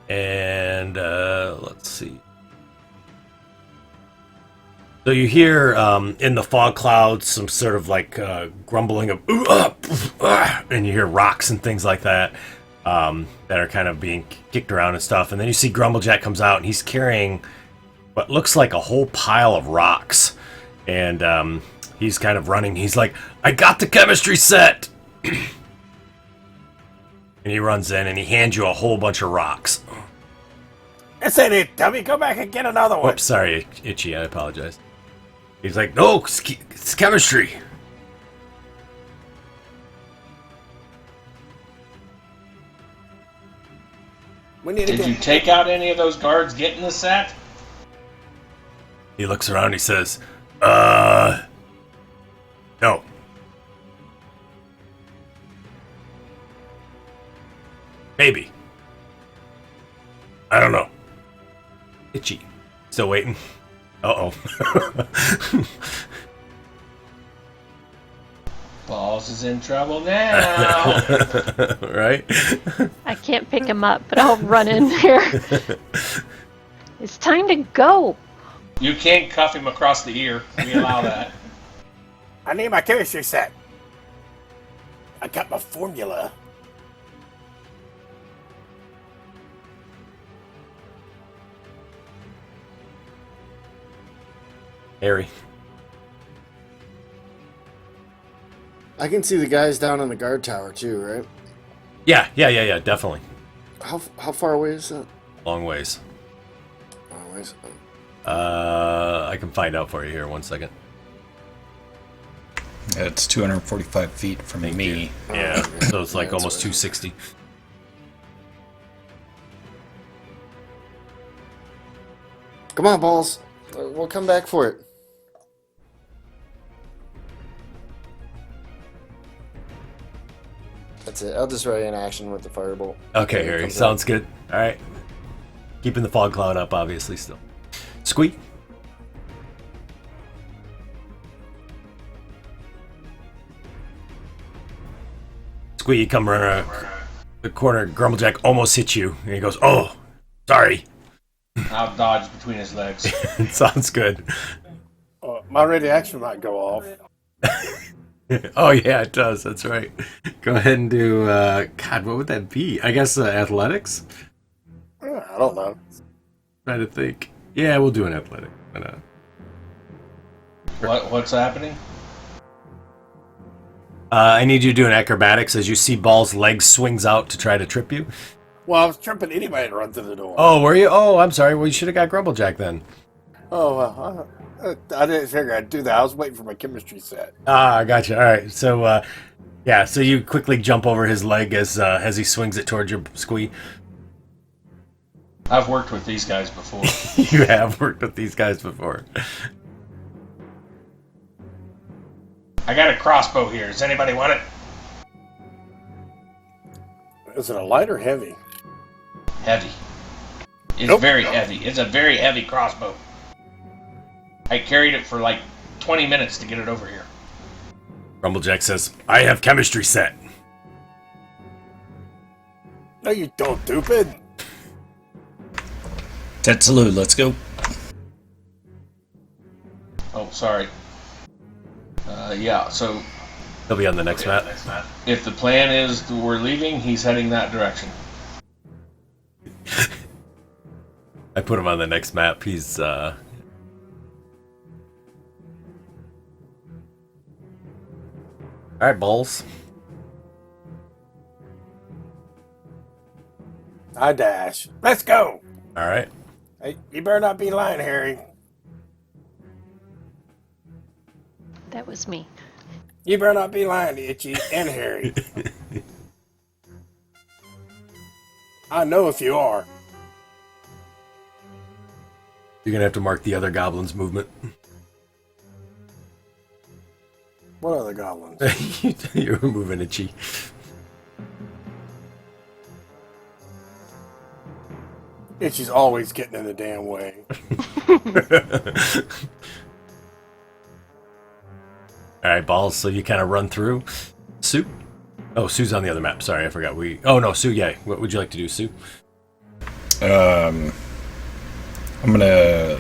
And let's see. So you hear in the fog clouds some sort of like grumbling of and you hear rocks and things like that that are kind of being kicked around and stuff. And then you see Grumblejack comes out and he's carrying what looks like a whole pile of rocks. And he's kind of running. He's like, I got the chemistry set! And he runs in and he hands you a whole bunch of rocks. That's it, dummy. Go back and get another one. Oops, sorry, Itchy. I apologize. He's like, no, it's chemistry. We need to Did you take out any of those guards getting the set? He looks around. He says, no. Maybe. I don't know. Itchy. Still waiting. Uh-oh. Balls is in trouble now. Right? I can't pick him up, but I'll run in there. It's time to go. You can't cuff him across the ear. We allow that. I need my chemistry set. I got my formula. Harry. I can see the guys down on the guard tower too, right? Yeah, definitely. How far away is that? Long ways. Long ways. I can find out for you here. 1 second. It's 245 feet from Thank me. you. Yeah, so it's like Yeah, almost that's 260. Come on, balls. We'll come back for it. That's it. I'll just ready in action with the firebolt. Okay, Harry. Comes Sounds good. All right. Keeping the fog cloud up, obviously, still. Squeak. Squeak, you come around the corner. Grumblejack almost hits you, and he goes, "Oh, sorry." I'll dodge between his legs. Sounds good. My ready action might go off. Oh yeah, it does. That's right. Go ahead and do. God, what would that be? I guess athletics. I don't know. Trying to think. Yeah, we'll do an athletic. What's happening? I need you to do an acrobatics as you see Ball's leg swings out to try to trip you. Well, I was tripping anybody to run through the door. Oh, were you? Oh, I'm sorry. Well, you should have got Grumblejack then. Oh, well, I didn't figure I'd do that. I was waiting for my chemistry set. Ah, gotcha. All right. So, yeah. So you quickly jump over his leg as he swings it towards your Squee. I've worked with these guys before. You have worked with these guys before. I got a crossbow here. Does anybody want it? Is it a light or heavy? Heavy. It's Nope. very heavy. It's a very heavy crossbow. I carried it for like 20 minutes to get it over here. Grumblejack says, "I have chemistry set." No, you don't, stupid. Teztsz, let's go. Oh, sorry. Yeah, so He'll be on the next map. if the plan is we're leaving, he's heading that direction. I put him on the next map. He's All right, Balls. I dash. Let's go. All right. Hey, you better not be lying, Harry. That was me. You better not be lying, Itchy and Harry. I know if you are. You're gonna have to mark the other goblins' movement. What other goblins? You're moving Itchy. Itchy's always getting in the damn way. All right, Balls. So you kind of run through. Ssue? Oh, Sue's on the other map. Sorry, I forgot. Oh no, Ssue. Yeah. What would you like to do, Ssue? I'm gonna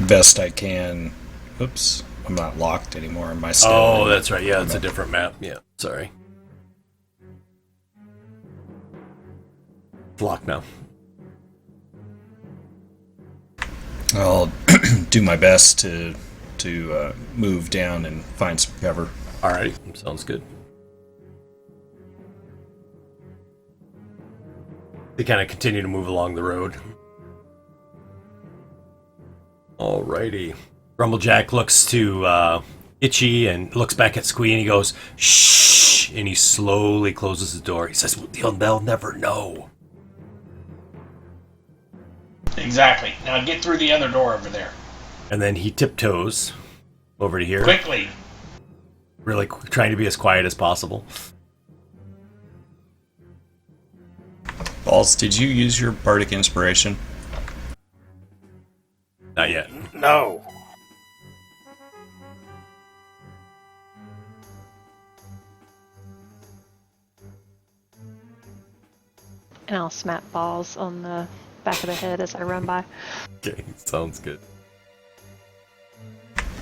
best I can. Oops, I'm not locked anymore. Am I still? Oh, that's right. Yeah, it's a different map. Yeah, sorry. It's locked now. I'll do my best to move down and find some cover. All right, sounds good. They kind of continue to move along the road. Alrighty. Grumblejack looks to Iche and looks back at Squee and he goes, shh, and he slowly closes the door. He says, they'll never know. Exactly. Now get through the other door over there. And then he tiptoes over to here. Quickly. Really trying to be as quiet as possible. Balls, did you use your bardic inspiration? Not yet. No. And I'll smack balls on the back of the head as I run by. Okay, sounds good.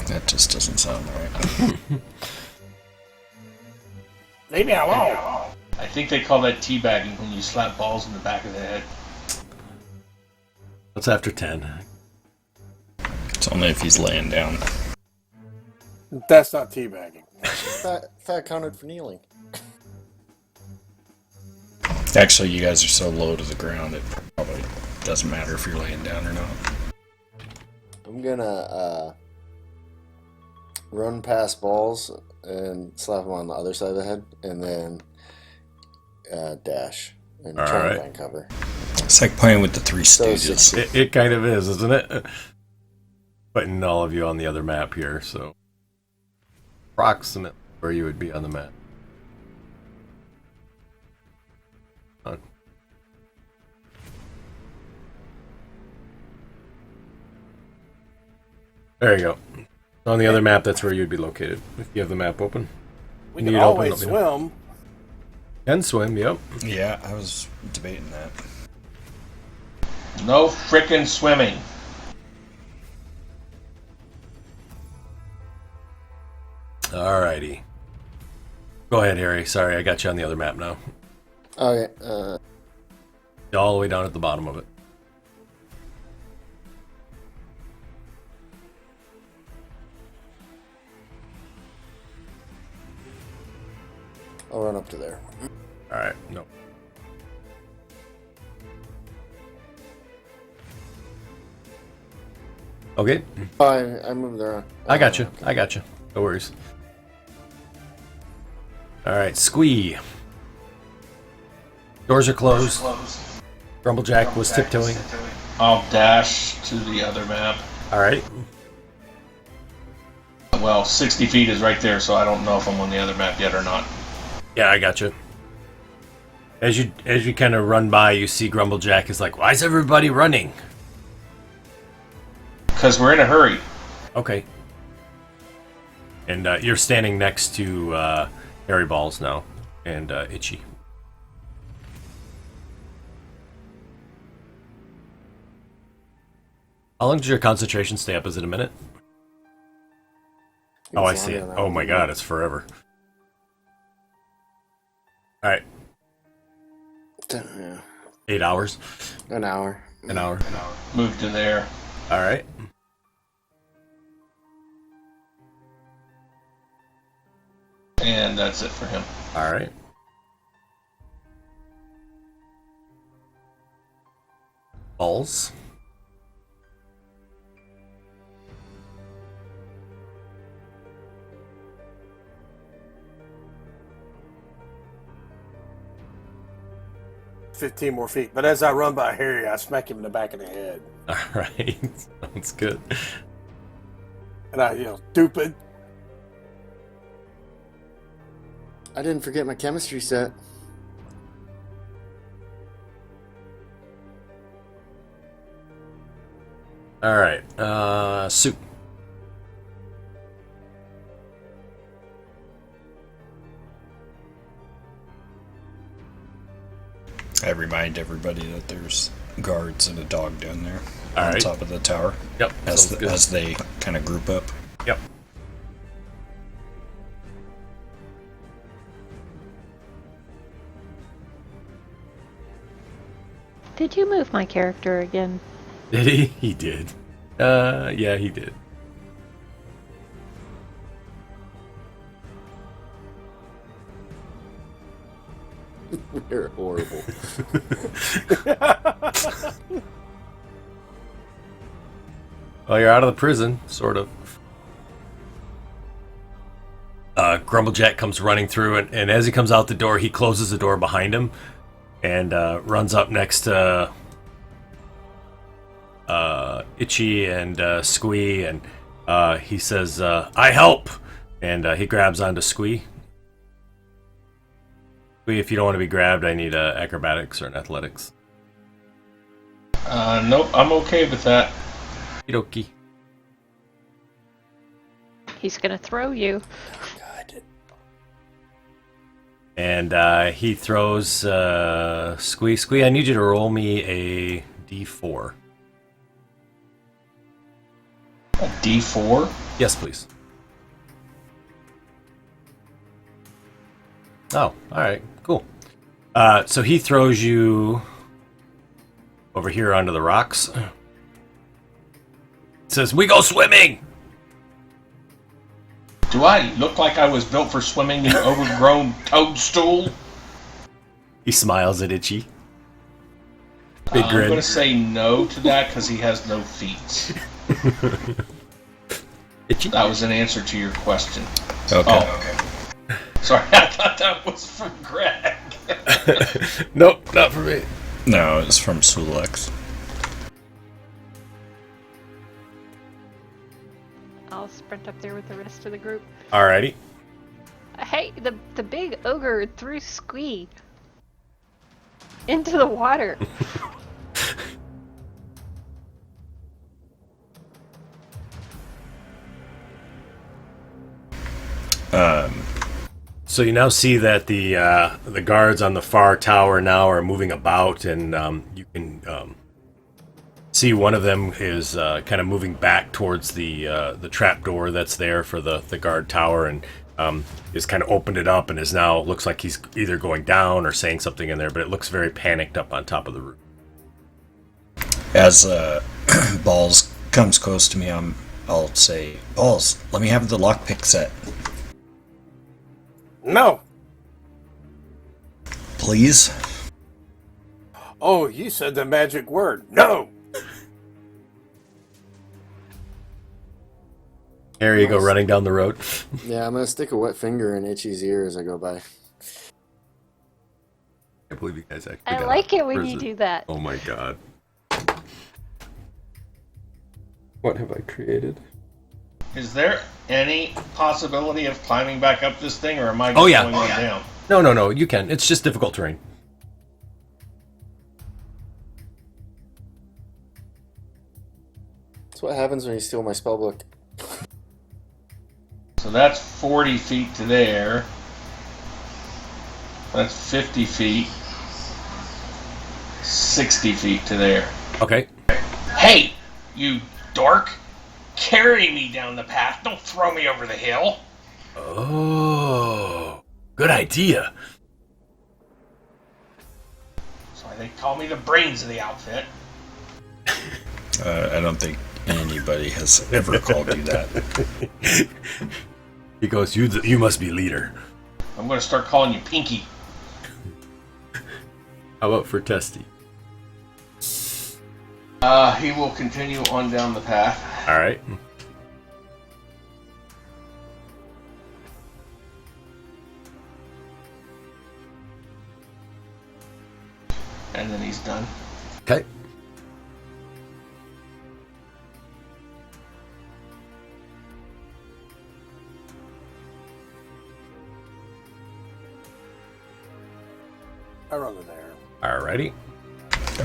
That just doesn't sound right. Leave me alone. I think they call that teabagging when you slap balls in the back of the head. What's after 10? It's only if he's laying down. That's not teabagging. Fat counted for kneeling. Actually, you guys are so low to the ground, it probably doesn't matter if you're laying down or not. I'm gonna run past balls and slap him on the other side of the head, and then dash and All try right. and find cover. It's like playing with the Three So Stooges. It kind of is, isn't it? Putting all of you on the other map here, so approximately where you would be on the map. There you go. On the other map, that's where you'd be located if you have the map open. We You can need to open always it, let me know. swim. Can swim, yep. Yeah, I was debating that. No frickin' swimming. Alrighty. Go ahead, Harry. Sorry, I got you on the other map now. Okay. All the way down at the bottom of it. I'll run up to there. Alright, no. Okay, Oh, I moved around. I got you. I got you. No worries. Alright, Squee. Doors are closed. Grumblejack was tiptoeing. I'll dash to the other map. Alright. Well, 60 feet is right there, so I don't know if I'm on the other map yet or not. Yeah, I got you. As you kind of run by, you see Grumblejack is like, why is everybody running? Because we're in a hurry. Okay. And you're standing next to Harry Balls now, and Iche. How long does your concentration stay up? Is it a minute? Oh, I see it. Oh my god, it's forever. Alright, Yeah. 8 hours. An hour. An hour. Move to there. Alright. And that's it for him. Alright. Balls. It's 15 more feet. But as I run by Harry, I smack him in the back of the head. Alright. Sounds good. And I yell, stupid. I didn't forget my chemistry set. Alright. Ssue. I remind everybody that there's guards and a dog down there All on right. top of the tower Yep. Sounds good. as they kind of group up. Yep. Did you move my character again? Did he? He did. Yeah, he did. You're horrible. Well, you're out of the prison, sort of. Grumblejack comes running through, and as he comes out the door, he closes the door behind him and runs up next to Iche and Ssue, and he says, I help! And he grabs onto Ssue. Ssue, if you don't want to be grabbed, I need acrobatics or an athletics. Nope, I'm okay with that. Okie. He's gonna throw you. God. And he throws Ssue. Ssue, I need you to roll me a d4. A D4? Yes, please. Oh, alright, cool. So he throws you over here onto the rocks. Says, we go swimming! Do I look like I was built for swimming, you overgrown toadstool? He smiles at Iche. Big I'm grin. going to say no to that because he has no feet. Iche? That was an answer to your question. Okay. Oh, okay. Sorry, I thought that was from Greg. Nope, not for me. No, it's from Sulex. I'll sprint up there with the rest of the group. Alrighty. Hey, the big ogre threw Ssue into the water. So you now see that the guards on the far tower now are moving about, and you can see one of them is kind of moving back towards the trapdoor that's there for the guard tower, and is kind of opened it up and is now looks like he's either going down or saying something in there, but it looks very panicked up on top of the roof. As Balls comes close to me, I'll say, Balls, let me have the lockpick set. No. Please? Oh, you said the magic word. No. There you go, running down the road. Yeah, I'm gonna stick a wet finger in Itchy's ear as I go by. I believe you guys actually I got like out it of when you prison. do that. Oh my god. What have I created? Is there any possibility of climbing back up this thing, or am I just Oh, yeah. going on down? No, you can. It's just difficult terrain. That's what happens when you steal my spellbook. So that's 40 feet to there. That's 50 feet. 60 feet to there. Okay. Hey, you dork! Carry me down the path. Don't throw me over the hill. Oh, good idea. So they call me the brains of the outfit. I don't think anybody has ever called you that. He goes, you must be leader. I'm going to start calling you Pinky. How about for Testy? He will continue on down the path. All right. And then he's done. Okay. I run in there. Alrighty.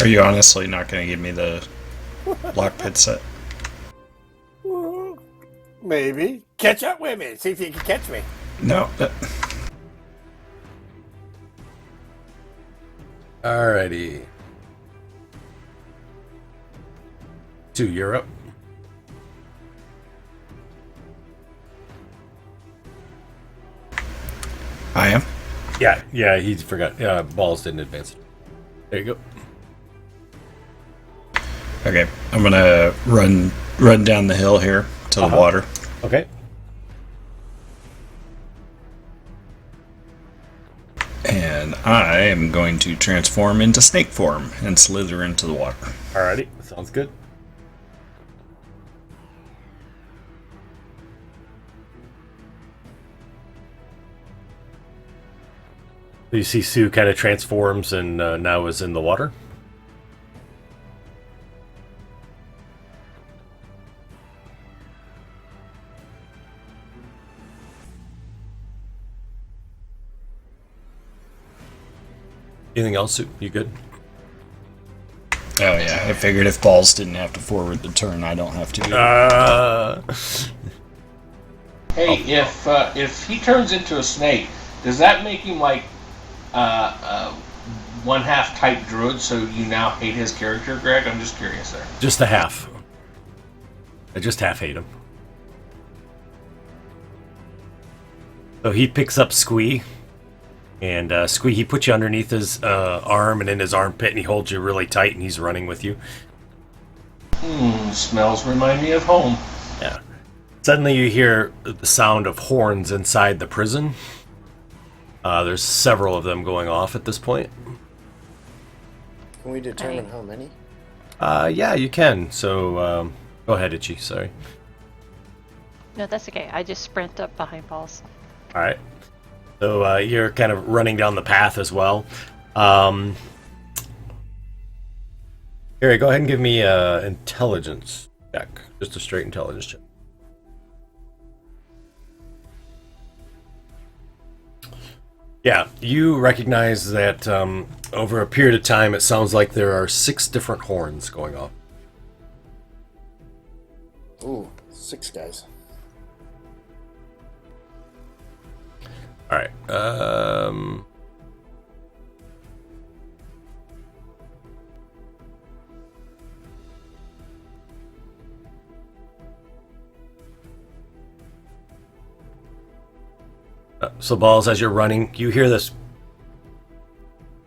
Are you honestly not going to give me the lockpick set? Well, maybe. Catch up with me. See if you can catch me. No. Alrighty. 2, you're up. I am? Yeah, he forgot. Balls didn't advance. There you go. Okay, I'm going to run down the hill here to the water. Okay. And I am going to transform into snake form and slither into the water. Alrighty. Sounds good. You see Ssue kind of transforms and now is in the water. Anything else, Ssue? You good? Oh yeah, I figured if Balls didn't have to forward the turn, I don't have to. Hey, if he turns into a snake, does that make him like one half type druid? So you now hate his character, Greg? I'm just curious there. Just a half. I just half hate him. So he picks up Squee. And Squee, he puts you underneath his arm and in his armpit, and he holds you really tight, and he's running with you. Smells remind me of home. Yeah. Suddenly you hear the sound of horns inside the prison. There's several of them going off at this point. Can we determine how many? Yeah, you can. So, go ahead, Iche, sorry. No, that's okay. I just sprint up behind Balls. Alright. So you're kind of running down the path as well. Harry, go ahead and give me an intelligence check. Just a straight intelligence check. Yeah, you recognize that over a period of time, it sounds like there are 6 different horns going off. Ooh, 6 guys. All right. So, Balls, as you're running, you hear this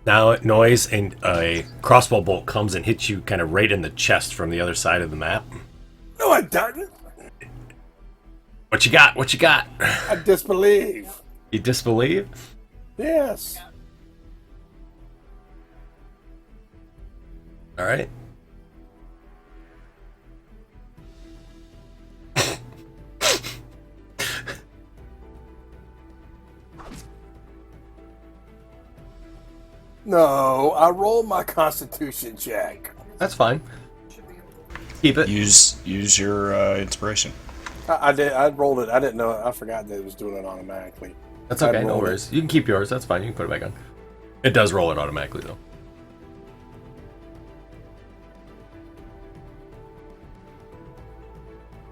now noise, and a crossbow bolt comes and hits you kind of right in the chest from the other side of the map. No, I didn't. What you got? What you got? I disbelieve. You disbelieve? Yes. All right. No, I rolled my Constitution check. That's fine. Keep it. Use your inspiration. I did. I rolled it. I didn't know. I forgot that it was doing it automatically. That's okay. No worries. You can keep yours. That's fine. You can put it back on. It does roll it automatically, though.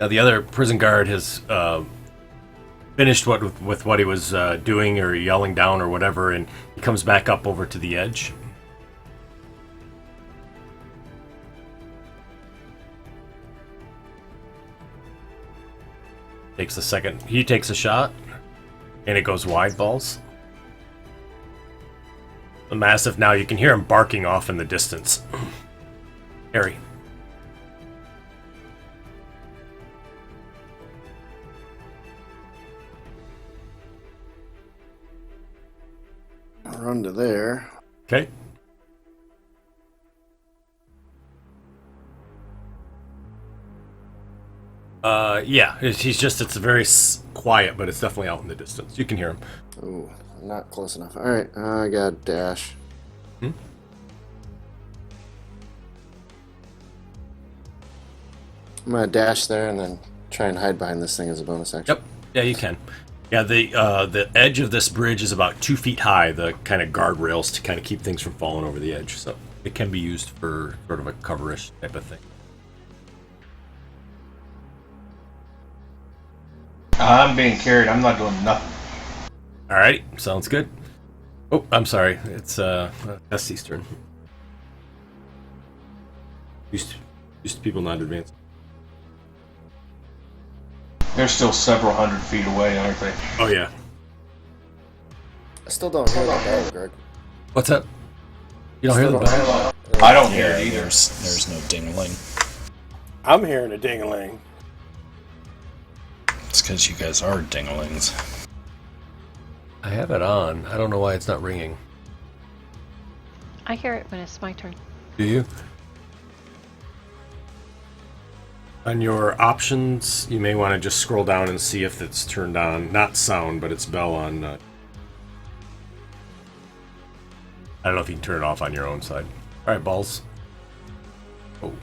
Now, the other prison guard has finished with what he was doing or yelling down or whatever, and he comes back up over to the edge. Takes a second. He takes a shot, and it goes wide, Balls. The massive, now you can hear him barking off in the distance. Harry. I'll run to there. Okay. Yeah, it's very quiet, but it's definitely out in the distance. You can hear him. Ooh, not close enough. Alright, I got dash. I'm gonna dash there and then try and hide behind this thing as a bonus action. Yep. Yeah, you can. Yeah, the edge of this bridge is about 2 feet high, the kind of guardrails to kind of keep things from falling over the edge. So it can be used for sort of a coverish type of thing. I'm being carried. I'm not doing nothing. Alright, sounds good. Oh, I'm sorry. It's Tezt's turn. Used to people not advance. They're still several hundred feet away, aren't they? Oh yeah. I still don't hear the bell, Greg. What's that? You don't hear the bell? I don't hear it either. There's no dingling. I'm hearing a ding-a-ling. It's because you guys are dinglings. I have it on. I don't know why it's not ringing. I hear it when it's my turn. Do you? On your options, you may want to just scroll down and see if it's turned on. Not sound, but it's bell on. I don't know if you can turn it off on your own side. All right, balls. Oh.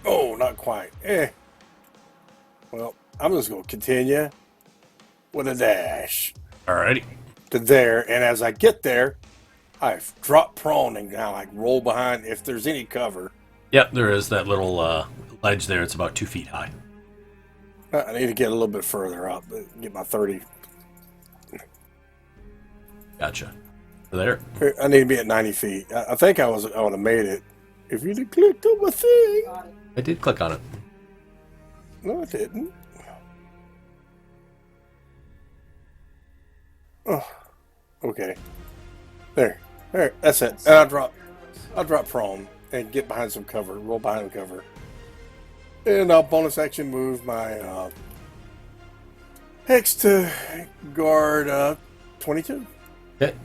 Oh, not quite. Well, I'm just going to continue with a dash Alrighty. to there. And as I get there, I drop prone and now like roll behind if there's any cover. Yep, there is that little ledge there. It's about 2 feet high. I need to get a little bit further up, get my 30. Gotcha. There. I need to be at 90 feet. I think I would have made it if you'd have clicked on my thing. I did click on it. No, I didn't. Oh, okay. There, that's it. And I'll drop prone and get behind some cover, roll behind the cover. And I'll bonus action move my hex to guard 22. Okay.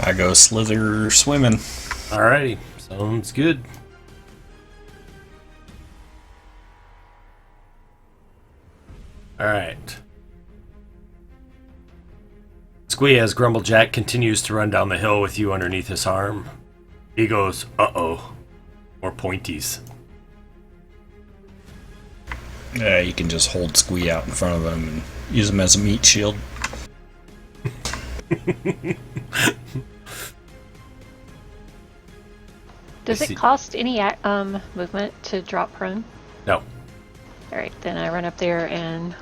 I go slither swimming. Alrighty. Sounds good. Alright. Squee, as Grumblejack continues to run down the hill with you underneath his arm, he goes, uh-oh. More pointies. Yeah, you can just hold Squee out in front of him and use him as a meat shield. Does it cost any movement to drop prone? No. Alright, then I run up there and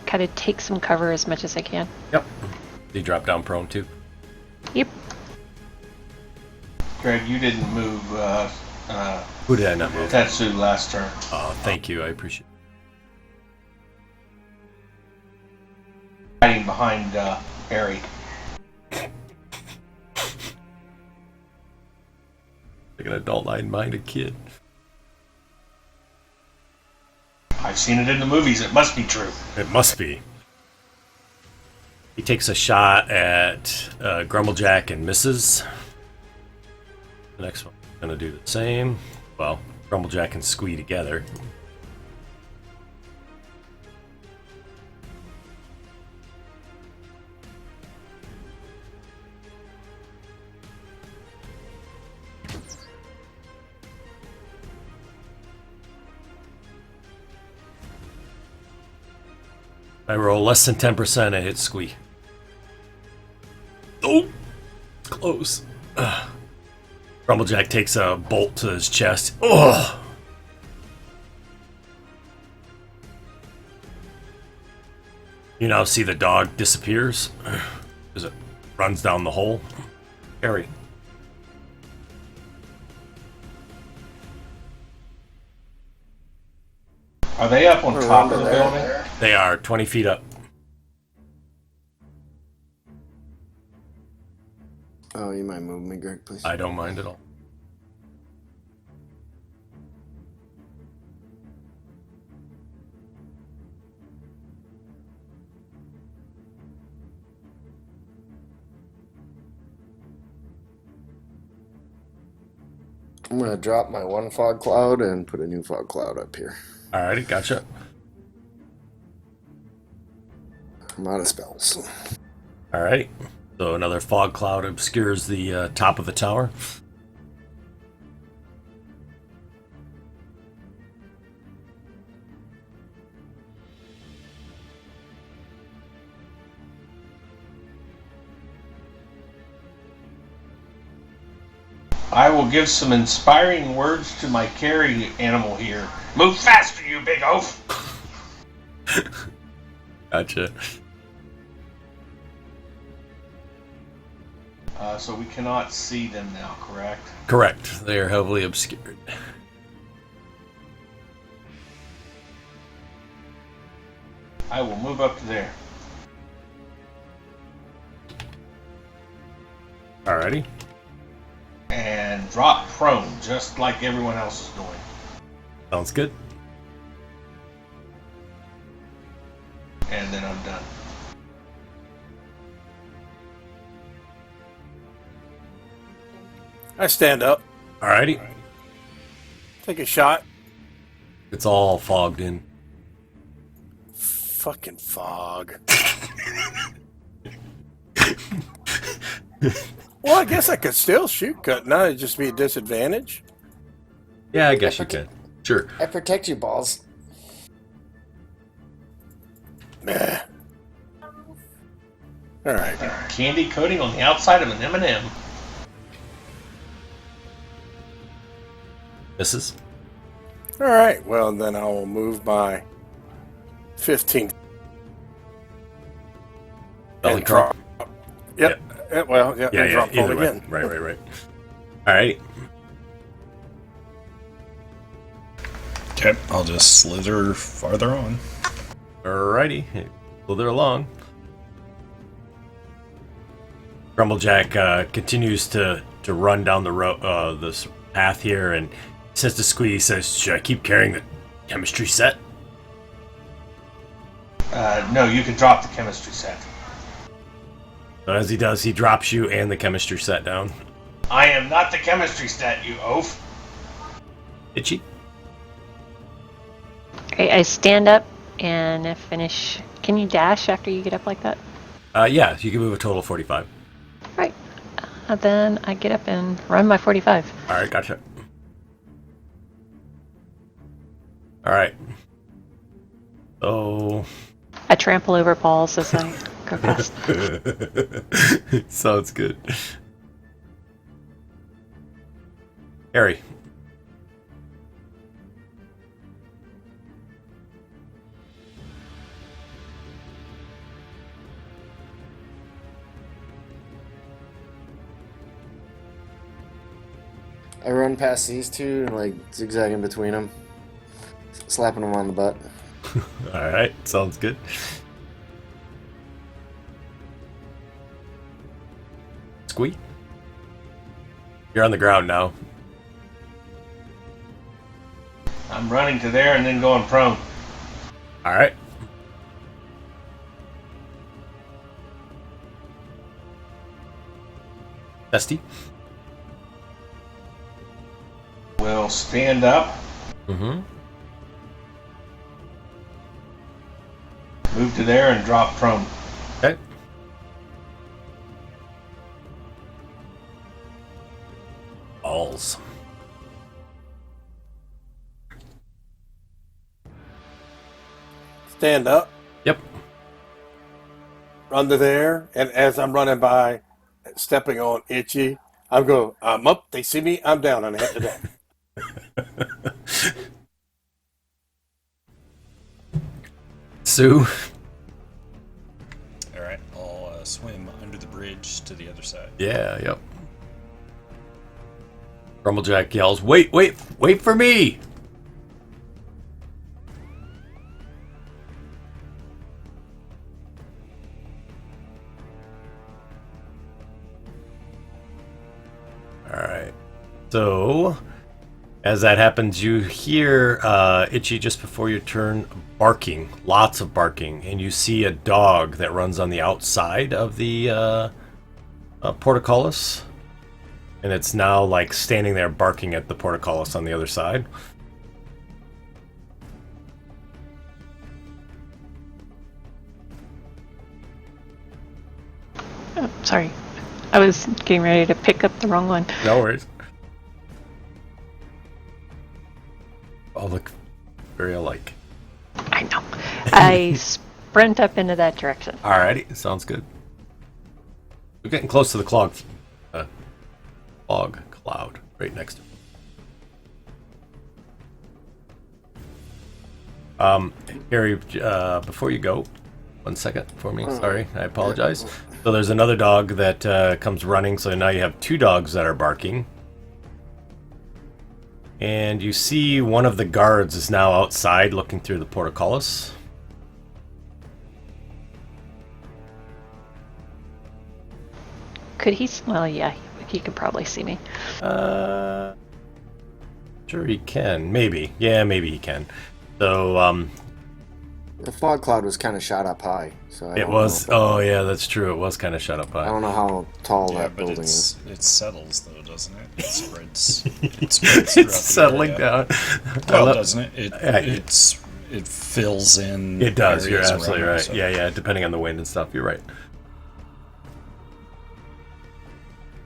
kind of take some cover as much as I can. Yep. You drop down prone too. Yep. Greg, you didn't move Who did I not move? Teztsz last turn. Oh, thank you. I appreciate Hiding behind Harry. Like an adult mind-minded kid. I've seen it in the movies. It must be true. It must be. He takes a shot at Grumblejack and misses. The next one's going to do the same. Well, Grumblejack and Squee together. I roll less than 10%, I hit Squee. Oh! Close. Grumblejack takes a bolt to his chest. Oh! You now see the dog disappears as it runs down the hole. Harry. Are they up on top of the building? They are 20 feet up. Oh, you might move me, Greg, please. I don't mind at all. I'm going to drop my one fog cloud and put a new fog cloud up here. Alrighty, gotcha. I'm out of spells. Alright. So another fog cloud obscures the top of the tower. I will give some inspiring words to my carry animal here. Move faster, you big oaf! Gotcha. So we cannot see them now, correct? Correct. They are heavily obscured. I will move up to there. Alrighty. And drop prone, just like everyone else is doing. Sounds good. And then I'm done. I stand up, Alrighty. take a shot It's all fogged in. Fucking fog. Well, I guess I could still shoot, couldn't I? It'd just be a disadvantage. Yeah, I guess you can. Sure. I protect you, balls. Nah. All right. Candy coating on the outside of an M&M. Misses. All right. Well, then I will move my 15. Belly And crawl. Yep. Well, yeah. Yeah, and drop either fall way. again. Right. All right. Okay, I'll just slither farther on. Alrighty. Slither along. Grumblejack continues to run down the road, this path here, and says to Squee, says, "Should I keep carrying the chemistry set?" No, you can drop the chemistry set. So as he does, he drops you and the chemistry set down. I am not the chemistry set, you oaf. Itchy. Okay, I stand up and I finish. Can you dash after you get up like that? Yeah, you can move a total of 45. Right. Then I get up and run my 45. Alright, gotcha. Alright. So... I trample over balls as I go past. Sounds good. Harry. I run past these two and like zigzagging between them, slapping them on the butt. Alright, sounds good. Squee? You're on the ground now. I'm running to there and then going prone. Alright. Dusty? Will stand up, Mm-hmm. move to there, and drop prone. Okay. Balls. Stand up, Yep. run to there, and as I'm running by, stepping on Itchy, I'm up, they see me, I'm down, and I hit the deck. Ssue. Alright, I'll swim under the bridge to the other side. Yeah, yep. Grumblejack yells, wait for me! Alright. So, as that happens, you hear Itchy just before your turn barking, lots of barking, and you see a dog that runs on the outside of the portcullis, and it's now like standing there barking at the portcullis on the other side. Oh, sorry. I was getting ready to pick up the wrong one. No worries. All look very alike. I know. I sprint up into that direction. Alrighty, sounds good. We're getting close to the fog cloud right next to it. Harry, before you go, 1 second for me. Sorry, I apologize. So there's another dog that comes running, so now you have two dogs that are barking. And you see one of the guards is now outside looking through the portcullis. Could he? Well, yeah, he could probably see me. Sure he can. Maybe. Yeah, maybe he can. So, The fog cloud was kind of shot up high, so I It don't was. know Oh yeah, that's true. It was kind of shut up I high. don't know how tall Yeah, that but building is. it settles though, doesn't it? It spreads. It spreads throughout It's the settling area. down. Well, doesn't it? Yeah, It fills in. It does. You're areas absolutely around, right. so- Yeah. Depending on the wind and stuff, you're right.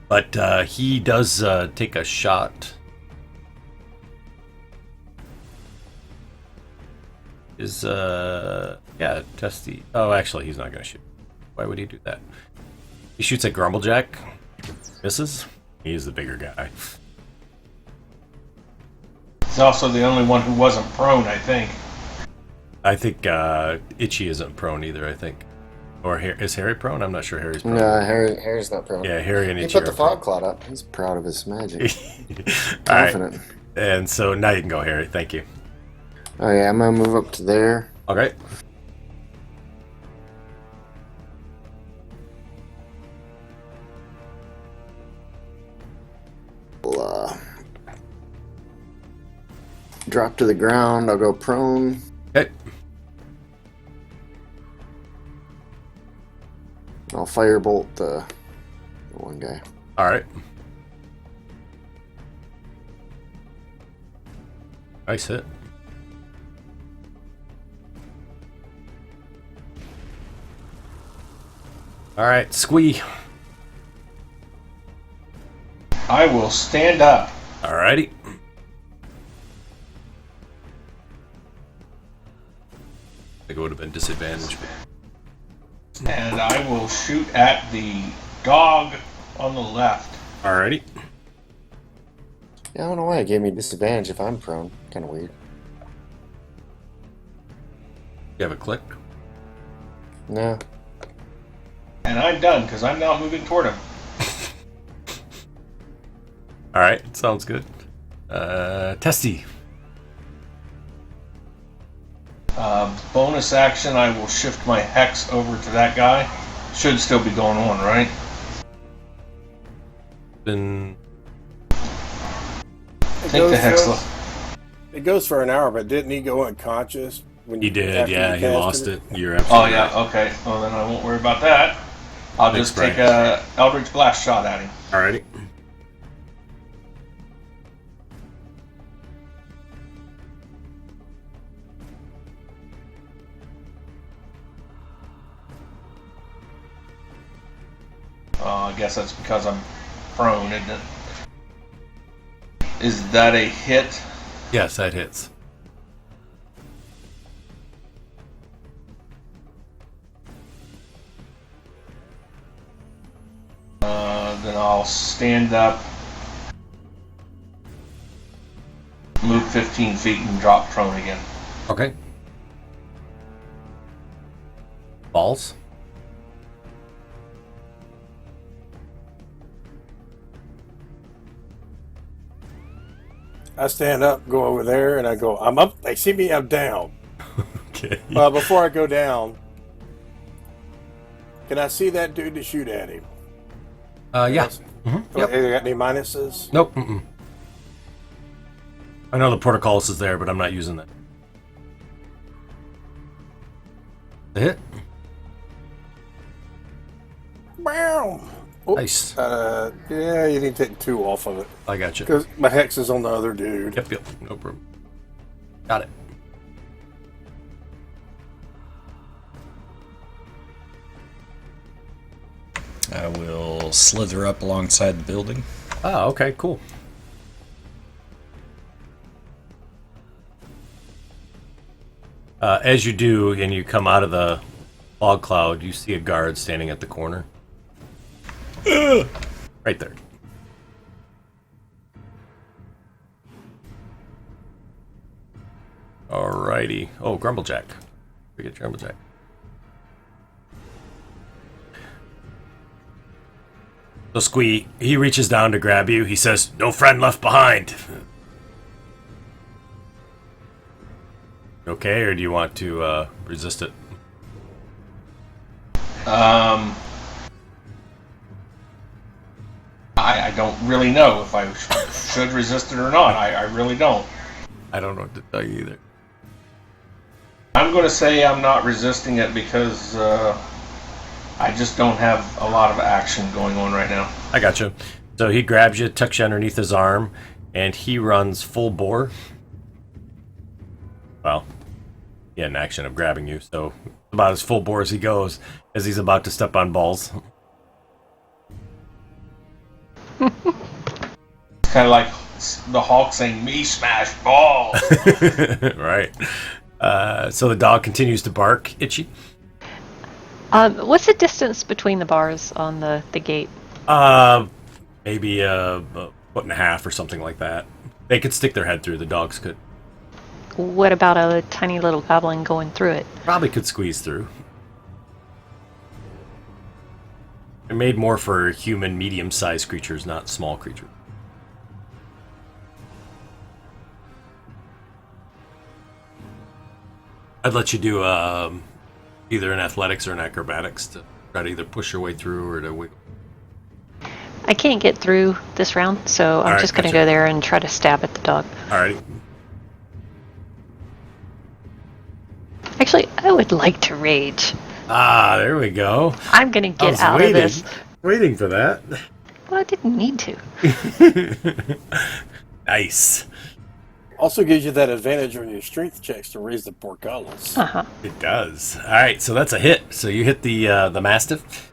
But he does take a shot. Testy. Oh, actually, he's not going to shoot. Why would he do that? He shoots at Grumblejack. Misses. He's the bigger guy. He's also the only one who wasn't prone, I think. I think Iche isn't prone either. I think, or is Harry prone? I'm not sure Harry's prone. No, Harry's not prone. Yeah, Harry and He Iche put the are fog cloud up. He's proud of his magic. All right. Confident. And so now you can go, Harry. Thank you. Oh yeah, I'm gonna move up to there. All right. I'll, drop to the ground. I'll go prone. Okay. I'll firebolt the one guy. All right. Nice hit. All right, Squee. I will stand up. All righty. I think it would have been disadvantaged. And I will shoot at the dog on the left. All righty. Yeah, I don't know why it gave me disadvantage if I'm prone. Kind of weird. You have a click. No. And I'm done, because I'm now moving toward him. All right, sounds good. Testy. Bonus action, I will shift my hex over to that guy. Should still be going on, right? Then Take the hex. It goes for an hour, but didn't he go unconscious? When he did. after Yeah, you he casted lost it. You're Oh absolutely yeah, right. okay. Well then I won't worry about that. I'll Thanks, just take a Eldritch Blast shot at him. All righty. I guess that's because I'm prone, isn't it? Is that a hit? Yes, that hits. Then I'll stand up, move 15 feet, and drop prone again. Okay. Balls. I stand up, go over there, and I go, I'm up. They see me, I'm down. Okay. Before I go down, can I see that dude to shoot at him? Yeah. Yep. They got any minuses? Nope. Mm-mm. I know the portcullis is there, but I'm not using that. The hit. Wow. Oops. Nice. Yeah, you need to take 2 off of it. I got you. Because my hex is on the other dude. Yep. No problem. Got it. I will slither up alongside the building. Ah, okay, cool. As you do, and you come out of the fog cloud, you see a guard standing at the corner. Right there. Alrighty. Oh, Grumblejack. Forget Grumblejack. So Squee, he reaches down to grab you. He says, "No friend left behind." Okay, or do you want to resist it? I don't really know if I should resist it or not. I really don't. I don't know what to tell you either. I'm going to say I'm not resisting it because I just don't have a lot of action going on right now. I got you. So he grabs you, tucks you underneath his arm, and he runs full bore. Well, he had an action of grabbing you, so about as full bore as he goes as he's about to step on balls. It's kind of like the Hulk saying, "Me smash balls." Right. So the dog continues to bark. Itchy. What's the distance between the bars on the gate? Maybe a foot and a half or something like that. They could stick their head through. The dogs could. What about a tiny little goblin going through it? Probably could squeeze through. They're made more for human medium-sized creatures, not small creatures. I'd let you do either an athletics or an acrobatics to try to either push your way through or to wiggle. I can't get through this round, so I'm Alright, just going to gotcha. go there and try to stab at the dog. Alrighty. Actually, I would like to rage. Ah, there we go. I'm going to I get was out waiting, of this. waiting for that. Well, I didn't need to. Nice. Also gives you that advantage on your strength checks to raise the portcullis. Uh-huh. It does. All right, so that's a hit. So you hit the mastiff.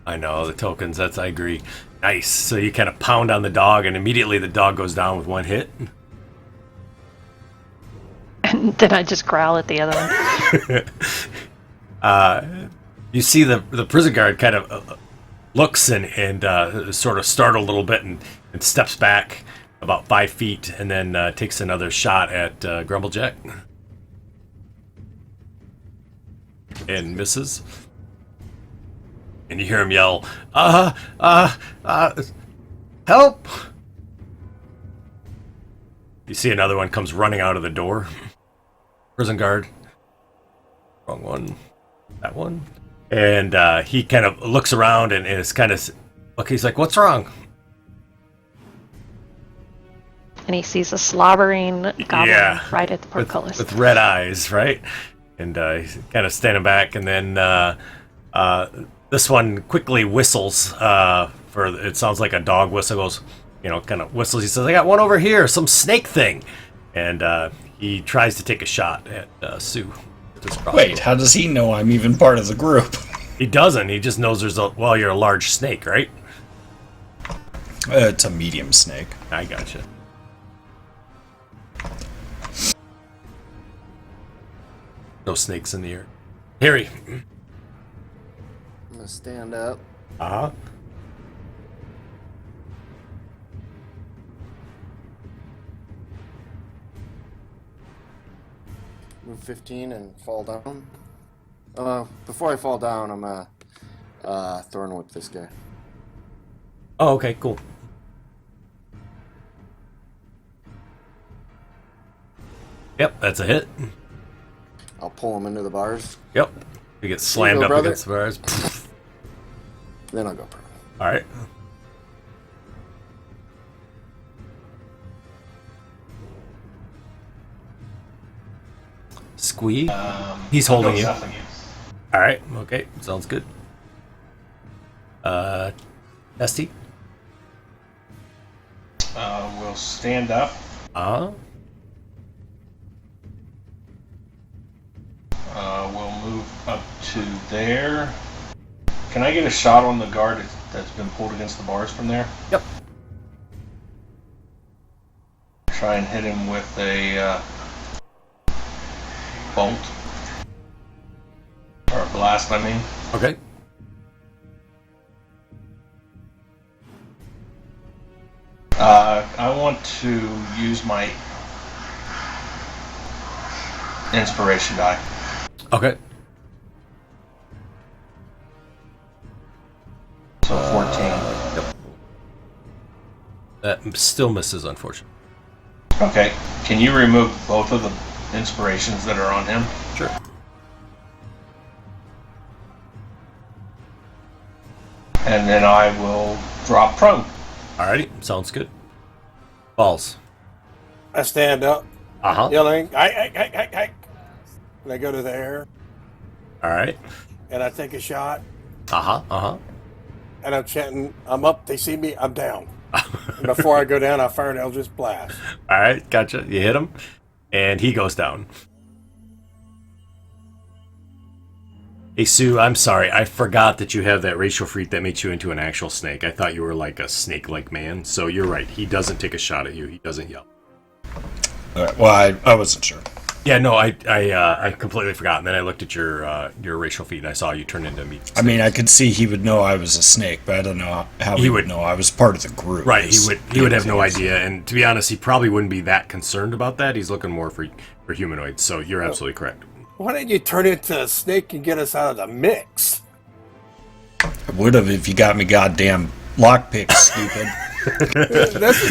I know the tokens. I agree. Nice. So you kind of pound on the dog, and immediately the dog goes down with one hit. And then I just growl at the other one. You see the prison guard kind of looks and sort of startled a little bit and steps back about 5 feet and then takes another shot at Grumblejack. And misses. And you hear him yell, help! You see another one comes running out of the door. Prison guard. Wrong one. That one. And he kind of looks around and is kind of... Okay, he's like, what's wrong? And he sees a slobbering goblin right at the portcullis. With red eyes, right? And he's kind of standing back, and then this one quickly whistles. It sounds like a dog whistle. Goes, kind of whistles. He says, "I got one over here, some snake thing," and he tries to take a shot at Ssue. Wait, how does he know I'm even part of the group? He doesn't. He just knows you're a large snake, right? It's a medium snake. I gotcha. No snakes in the air. Harry. I'm gonna stand up. Uh-huh. Move 15 and fall down. Before I fall down, I'm gonna thorn whip this guy. Oh, okay, cool. Yep, that's a hit. I'll pull him into the bars. Yep. He gets slammed go, up brother. against the bars. Then I'll go prone. All right. Squee. He's holding you. Nothing. All right. Okay. Sounds good. Esty. We'll stand up. We'll move up to there. Can I get a shot on the guard that's been pulled against the bars from there? Yep. Try and hit him with a bolt. Or a blast, I mean. Okay. I want to use my inspiration die. Okay. So 14. Yep. That still misses, unfortunately. Okay. Can you remove both of the inspirations that are on him? Sure. And then I will drop prone. Alrighty. Sounds good. Balls. I stand up, Uh-huh. yelling, "Hey!" And I go to there, All right. and I take a shot, Uh-huh. Uh-huh. and I'm chanting, "I'm up, they see me, I'm down." And before I go down, I fire an Eldritch Blast. All right, gotcha. You hit him, and he goes down. Hey, Ssue, I'm sorry. I forgot that you have that racial freak that makes you into an actual snake. I thought you were like a snake-like man. So you're right. He doesn't take a shot at you. He doesn't yell. All right, well, I wasn't sure. Yeah, no, I completely forgot. And then I looked at your racial feed, and I saw you turn into me. I mean, I could see he would know I was a snake, but I don't know how he would know I was part of the group. Right, he would have no idea. And to be honest, he probably wouldn't be that concerned about that. He's looking more for humanoids. So you're absolutely correct. Why didn't you turn into a snake and get us out of the mix? I would have if you got me goddamn lockpicks, stupid.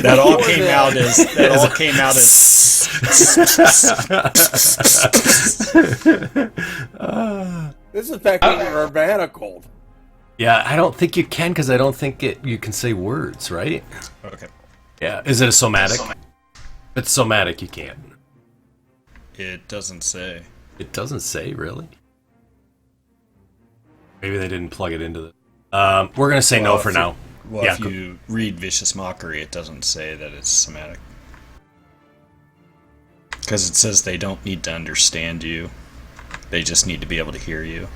That all came out as. This is back when we were manacled. Yeah, I don't think you can because I don't think you can say words, right? Okay. Yeah, is it a somatic? If it's somatic, you can't. It doesn't say. It doesn't say, really? Maybe they didn't plug it into the... we're going to say no for now. Well, yeah, if you read Vicious Mockery, it doesn't say that it's somatic. Because it says they don't need to understand you. They just need to be able to hear you.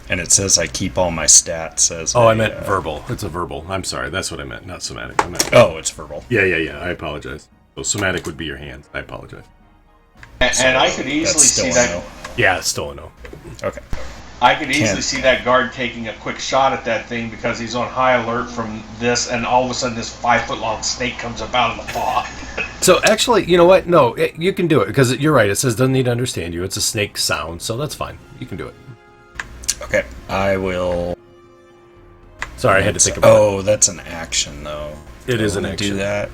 And it says I keep all my stats as I meant verbal. It's a verbal. I'm sorry. That's what I meant, not somatic. Oh, it's verbal. Yeah. I apologize. So somatic would be your hands. I apologize. And I could easily see that. Yeah, it's still a no. Okay. I could easily see that guard taking a quick shot at that thing because he's on high alert from this, and all of a sudden this 5-foot-long snake comes up out of the fog. So actually, you know what? No, you can do it because you're right. It says doesn't need to understand you. It's a snake sound, so that's fine. You can do it. Okay, I will. Sorry, I had to think about it. Oh, that's an action, though. It is an action. Do that.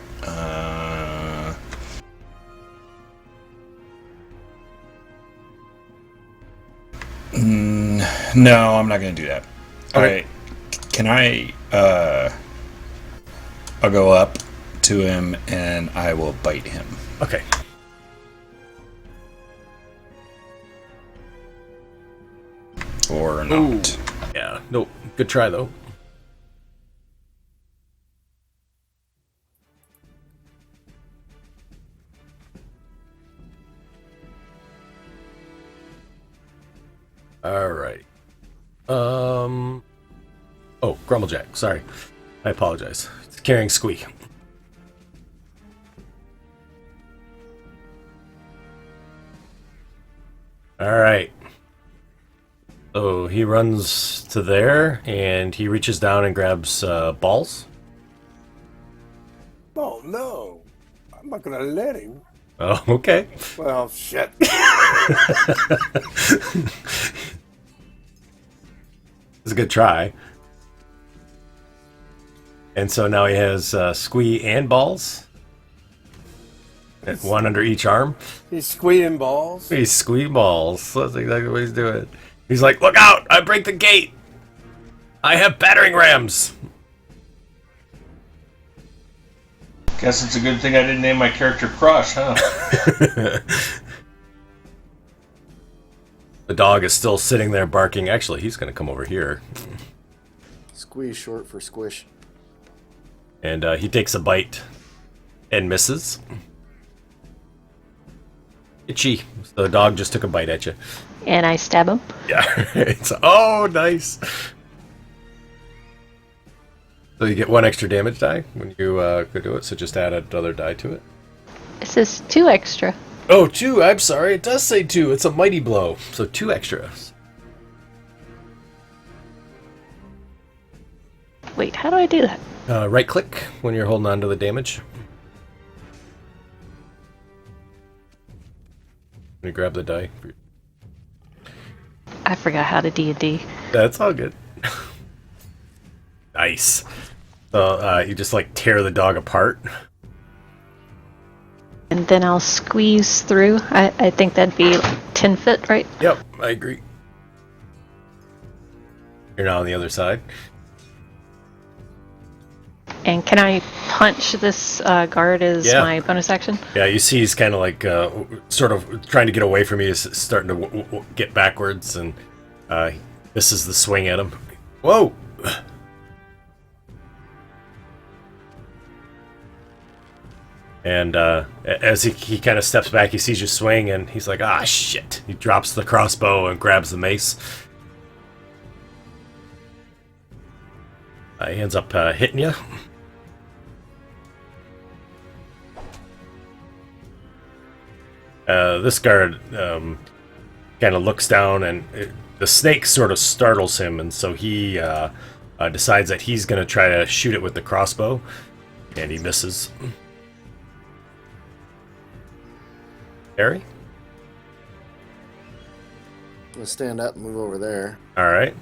No, I'm not going to do that. Okay. Alright, can I, I'll go up to him and I will bite him. Okay. Or not. Yeah, nope. Good try, though. All right. Oh, Grumblejack. Sorry. I apologize. It's carrying Squeak. All right. So he runs to there, and he reaches down and grabs balls. Oh, no. I'm not going to let him. Oh, okay. Well, shit. It's a good try. And so now he has Squee and balls. And one under each arm. He's squeeing balls. He's Squee balls. That's exactly what he's doing. He's like, look out! I break the gate! I have battering rams! Guess it's a good thing I didn't name my character Crush, huh? The dog is still sitting there barking. Actually, he's going to come over here. Squeeze short for squish. And he takes a bite and misses. Itchy. So the dog just took a bite at you. And I stab him. Yeah. Oh, nice. So you get one extra damage die when you go do it. So just add another die to it. It says 2 extra. Oh, 2. I'm sorry. It does say 2. It's a mighty blow. So 2 extras. Wait, how do I do that? Right click when you're holding on to the damage. Let me grab the die. I forgot how to D&D. That's all good. Nice. So you just like tear the dog apart. And then I'll squeeze through. I think that'd be 10 foot, right? Yep, I agree. You're now on the other side. And can I punch this guard as Yeah. my bonus action? Yeah, you see he's kind of like sort of trying to get away from you. He's starting to get backwards, and this is the swing at him. Whoa! And as he kind of steps back, he sees you swing, and he's like, ah, shit. He drops the crossbow and grabs the mace. He ends up hitting you. This guard kind of looks down, and the snake sort of startles him, and so he decides that he's going to try to shoot it with the crossbow, and he misses. Harry? I'm gonna stand up and move over there. All right.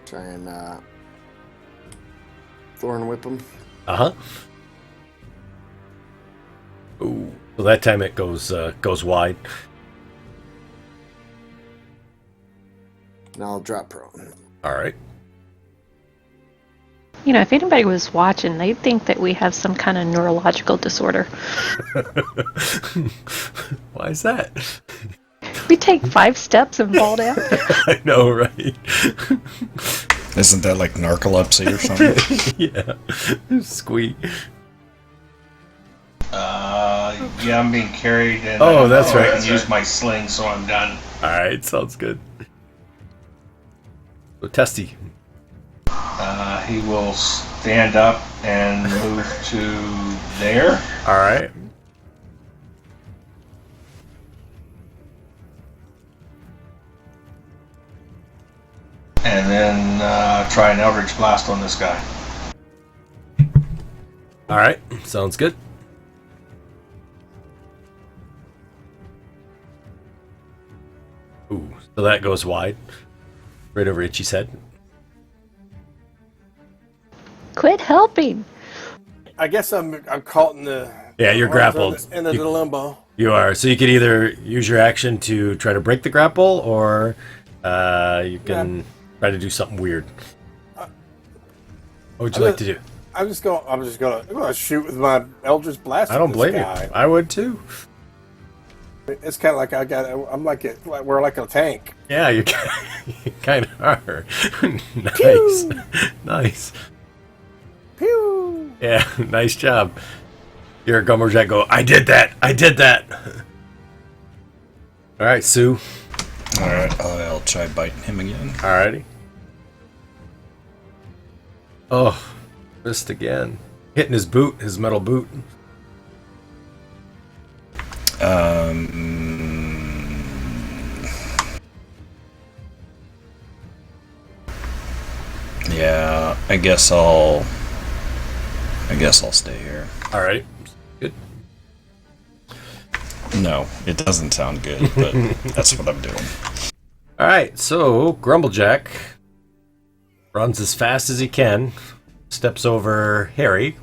Try and thorn whip him. Uh-huh. Ooh. So that time it goes wide. And I'll drop prone. All right. You know, if anybody was watching, they'd think that we have some kind of neurological disorder. Why is that? We take 5 steps and fall down. I know, right? Isn't that like narcolepsy or something? Yeah. Squeak. Yeah, I'm being carried, and Oh, that's right. I can use my sling, so I'm done. All right, sounds good. So Teztsz. He will stand up and move to there. All right. And then try an Eldritch Blast on this guy. All right, sounds good. Ooh, so that goes wide. Right over Itchy's head. Quit helping. I guess I'm caught in the. Yeah, you're grappled. In the limbo. You are. So you could either use your action to try to break the grapple, or you can try to do something weird. What would you like to do? I'm just gonna shoot with my Eldritch Blast. I don't at this blame you. guy. I would too. It's kind of like we're like a tank. Yeah, you kind of are. Nice. Nice. Pew! Yeah, nice job. Your Grumblejack go, I did that! I did that! Alright, Ssue. Alright, I'll try biting him again. Alrighty. Oh, missed again. Hitting his boot, his metal boot. Yeah, I guess I'll stay here. Alright. Good. No, it doesn't sound good, but that's what I'm doing. Alright, so Grumblejack runs as fast as he can, steps over Harry,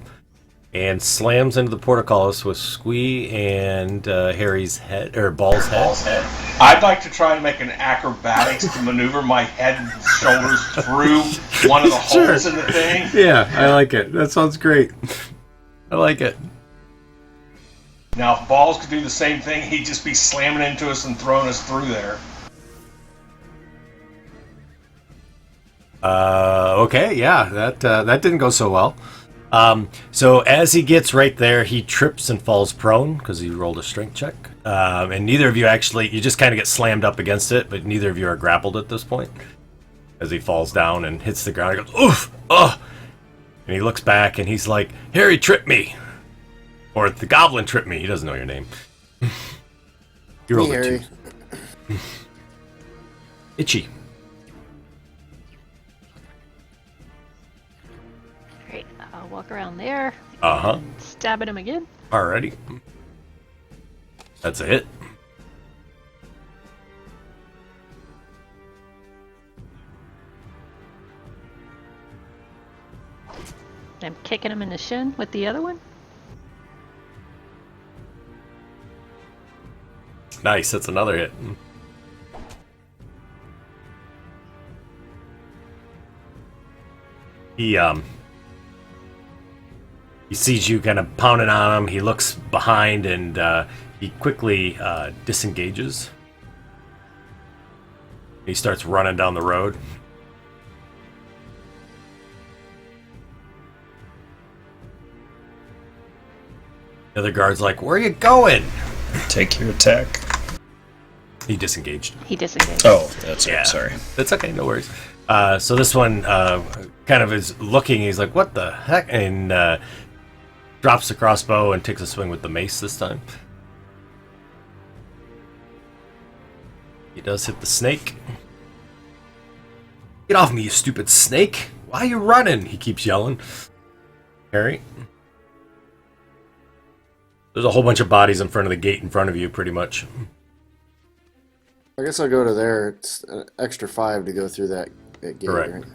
and slams into the portcullis with Squee and Harry's head, or Ball's head. I'd like to try and make an acrobatics to maneuver my head and shoulders through one of the holes in the thing. Yeah, I like it. That sounds great. I like it. Now, if Balls could do the same thing, he'd just be slamming into us and throwing us through there. Okay, yeah, that didn't go so well. So as he gets right there, he trips and falls prone because he rolled a strength check. And neither of you you just kind of get slammed up against it, but neither of you are grappled at this point. As he falls down and hits the ground, he goes, oof, oh! And he looks back and he's like, Harry tripped me. Or the goblin tripped me. He doesn't know your name. You rolled a 2. Itchy. Great. I'll walk around there. Uh-huh. Stab at him again. Alrighty. That's a hit. I'm kicking him in the shin with the other one. Nice, that's another hit. He sees you kind of pounding on him. He looks behind and he quickly disengages. He starts running down the road. The other guard's like, "Where are you going?" Take your attack. He disengaged. He disengaged. Oh, that's Yeah. it. Sorry. That's okay, no worries. So this one kind of is looking. He's like, "What the heck?" And drops the crossbow and takes a swing with the mace this time. He does hit the snake. "Get off me, you stupid snake! Why are you running?" He keeps yelling. Harry? There's a whole bunch of bodies in front of the gate in front of you, pretty much. I guess I'll go to there. It's an extra 5 to go through that gate. Correct. Right?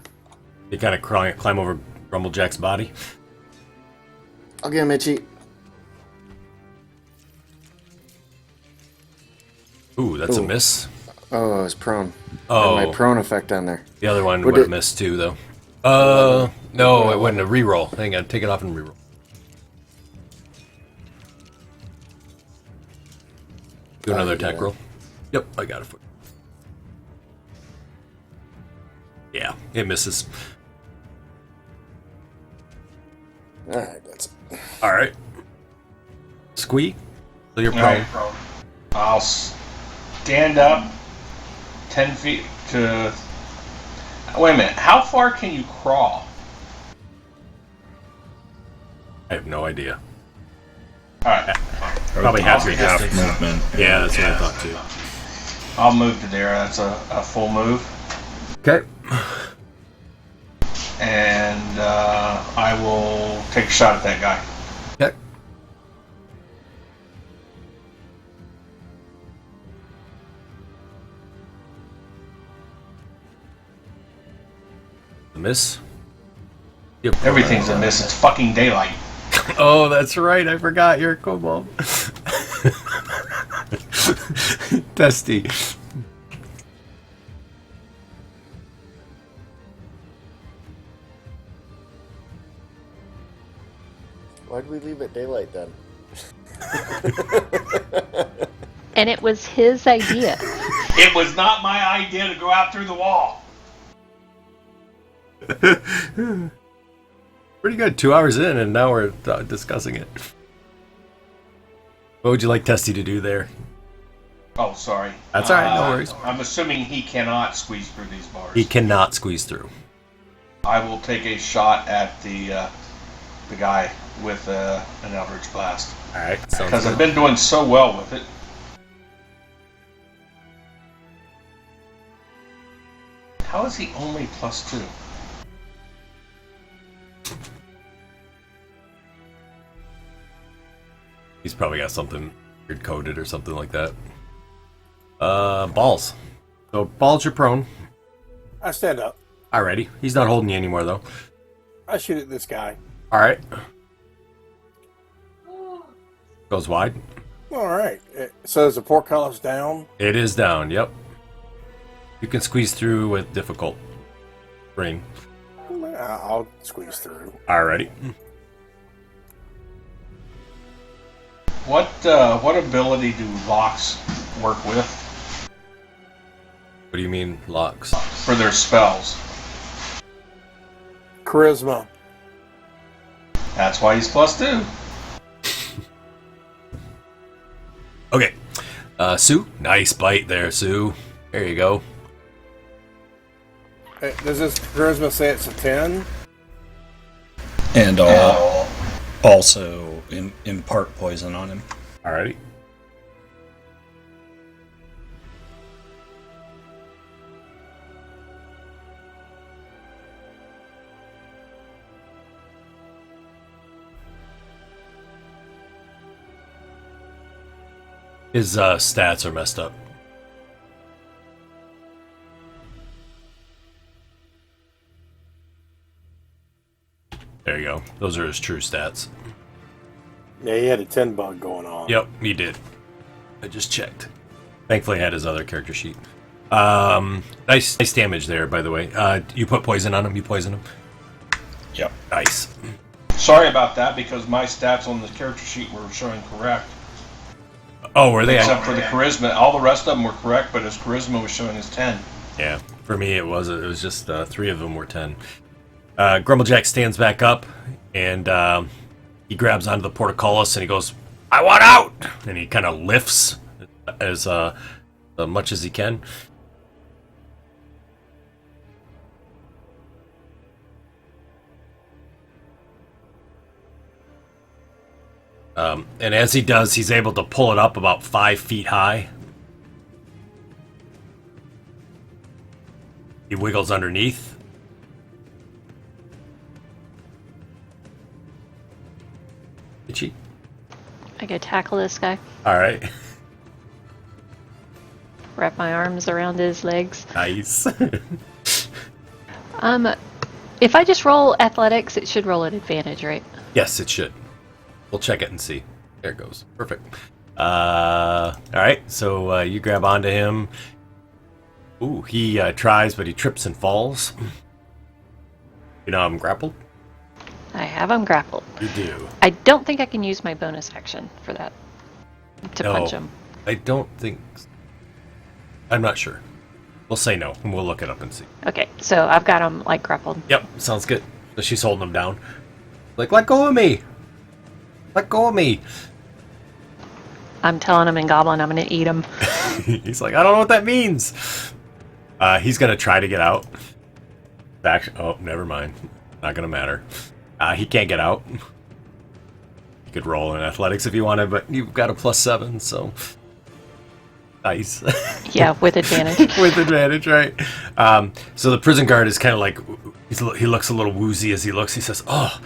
You kind of climb over Grumblejack's body. I'll get him, Itchy. Ooh, that's a Ooh. miss. Oh, I was prone. Oh. Had my prone effect on there. The other one Would would have it- missed too, though. No, it wasn't a reroll. Hang on, take it off and reroll. Do another attack yeah. roll. Yep, I got it. Yeah, it misses. Alright, that's it. All right. Squee, so you're All prone. right, bro. I'll stand up 10 feet to... Wait a minute. How far can you crawl? I have no idea. All right. Probably half your half distance. movement. Yeah, that's what I thought too. I'll move to there. That's a full move. Okay. And I will take a shot at that guy. Okay. The miss. Yep. Everything's a miss. It's fucking daylight. Oh, that's right. I forgot you're a kobold. Testy. Why'd we leave it daylight then? And it was his idea. It was not my idea to go out through the wall. Pretty good. 2 hours in, and now we're discussing it. What would you like Testy to do there? Oh, sorry. That's all right, no worries. I'm assuming he cannot squeeze through these bars. He cannot squeeze through. I will take a shot at the guy with an Eldritch Blast. All right. Sounds Because I've good. been doing so well with it. How is he only +2? He's probably got something weird coded or something like that. Balls. So balls, you're prone. I stand up. Alrighty. He's not holding you anymore though. I shoot at this guy. All right. Goes wide. All right. So is the portcullis down? It is down. Yep. You can squeeze through with difficult ring. I'll squeeze through. Alrighty. What ability do locks work with What do you mean locks? for their spells? Charisma. That's why he's +2. Okay. Ssue. Nice bite there, Ssue. There you go. Does this charisma say it's a 10? And also impart poison on him. Alrighty. His stats are messed up. There you go. Those are his true stats. Yeah, he had a 10 bug going on. Yep, he did. I just checked. Thankfully, I had his other character sheet. Nice damage there, by the way. You put poison on him. You poison him. Yep. Nice. Sorry about that, because my stats on the character sheet were showing correct. Oh, were they? Except for the charisma. All the rest of them were correct, but his charisma was showing as 10. Yeah, for me it was just 3 of them were 10. Grumblejack stands back up, and he grabs onto the portcullis, and he goes, "I want out!" And he kind of lifts as much as he can. And as he does, he's able to pull it up about 5 feet high. He wiggles underneath. Itchy. I go tackle this guy. All right. Wrap my arms around his legs. Nice. If I just roll athletics, it should roll at advantage, right? Yes, it should. We'll check it and see. There it goes. Perfect. All right, so you grab onto him. Ooh, he tries, but he trips and falls. You know I'm grappled? I have him grappled. You do. I don't think I can use my bonus action for that. To No, punch him. I don't think... I'm not sure. We'll say no, and we'll look it up and see. Okay, so I've got him, like, grappled. Yep, sounds good. So she's holding him down. Like, let go of me! Let go of me! I'm telling him in Goblin I'm going to eat him. He's like, I don't know what that means! He's going to try to get out. Oh, never mind. Not going to matter. He can't get out. You could roll in athletics if you wanted, but you've got a +7, so... Nice. Yeah, with advantage. With advantage, right? So the prison guard is kind of like... He looks a little woozy as he looks. He says, oh,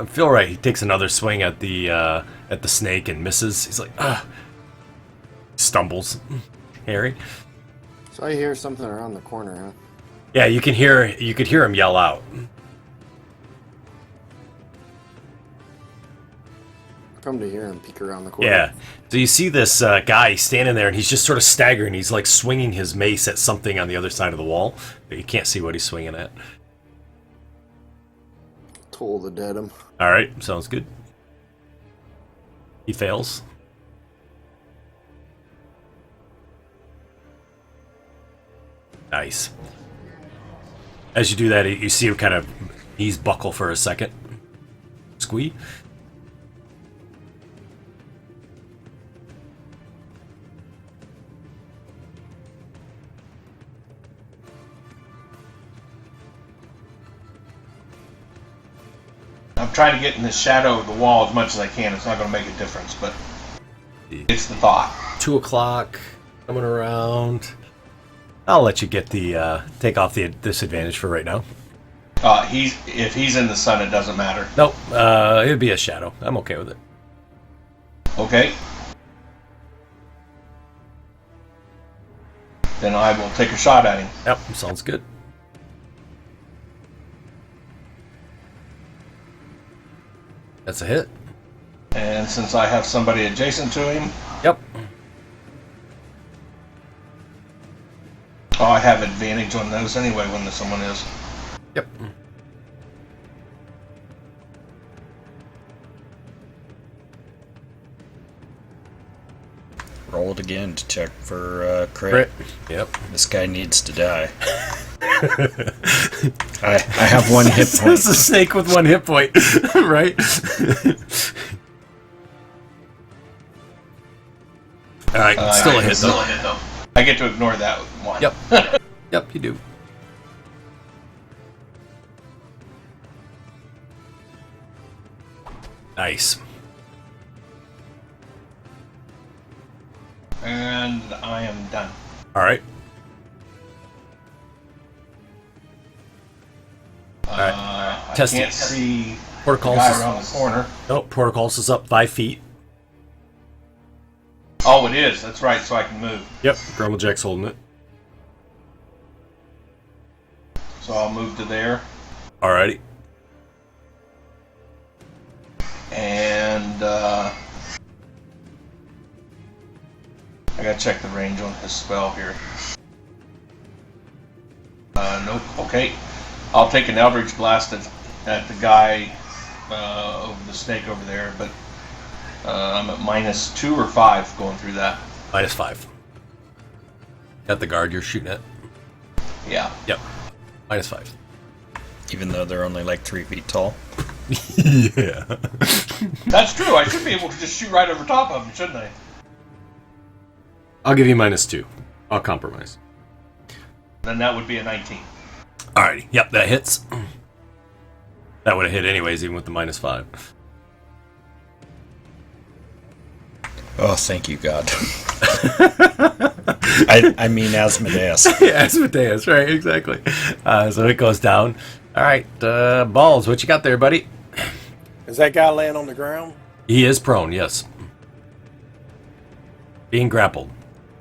feel right. He takes another swing at the snake and misses. He's like, stumbles. Harry? So I hear something around the corner, huh? Yeah, you could hear him yell out. Come to here and peek around the corner. Yeah. So you see this guy standing there, and he's just sort of staggering. He's like swinging his mace at something on the other side of the wall, but you can't see what he's swinging at. Toll the dead him. All right, sounds good. He fails. Nice. As you do that, you see him kind of knees buckle for a second. Squee. I'm trying to get in the shadow of the wall as much as I can. It's not going to make a difference, but it's the thought. 2 o'clock coming around. I'll let you get the take off the disadvantage for right now. If he's in the sun, it doesn't matter. Nope, it'd be a shadow. I'm okay with it. Okay. Then I will take a shot at him. Yep, sounds good. That's a hit. And since I have somebody adjacent to him, Yep. I have advantage on those anyway when someone is. Yep. Roll it again to check for crit. Yep. This guy needs to die. I have 1 hit point. It's a snake with 1 hit point, right? All right, still a hit though. I get to ignore that one. Yep. Yep, you do. Nice. And I am done. All right. I Test can't it. see the Protocols. guy around the corner. Nope, protocols is up 5 feet. Oh, it is. That's right, so I can move. Yep, Grumblejack's holding it. So I'll move to there. Alrighty. And I gotta check the range on his spell here. Nope. Okay. I'll take an Eldritch Blast at the guy over the snake over there, but I'm at -2 or 5 going through that. -5. Got the guard you're shooting at? Yeah. Yep. -5. Even though they're only like 3 feet tall. Yeah. That's true. I should be able to just shoot right over top of him, shouldn't I? I'll give you -2. I'll compromise. Then that would be a 19. Alrighty. Yep, that hits. That would have hit anyways, even with the -5. Oh, thank you, God. I mean Asmodeus. Yeah, Asmodeus, right, exactly. So it goes down. Alright, Balls, what you got there, buddy? Is that guy laying on the ground? He is prone, yes. Being grappled.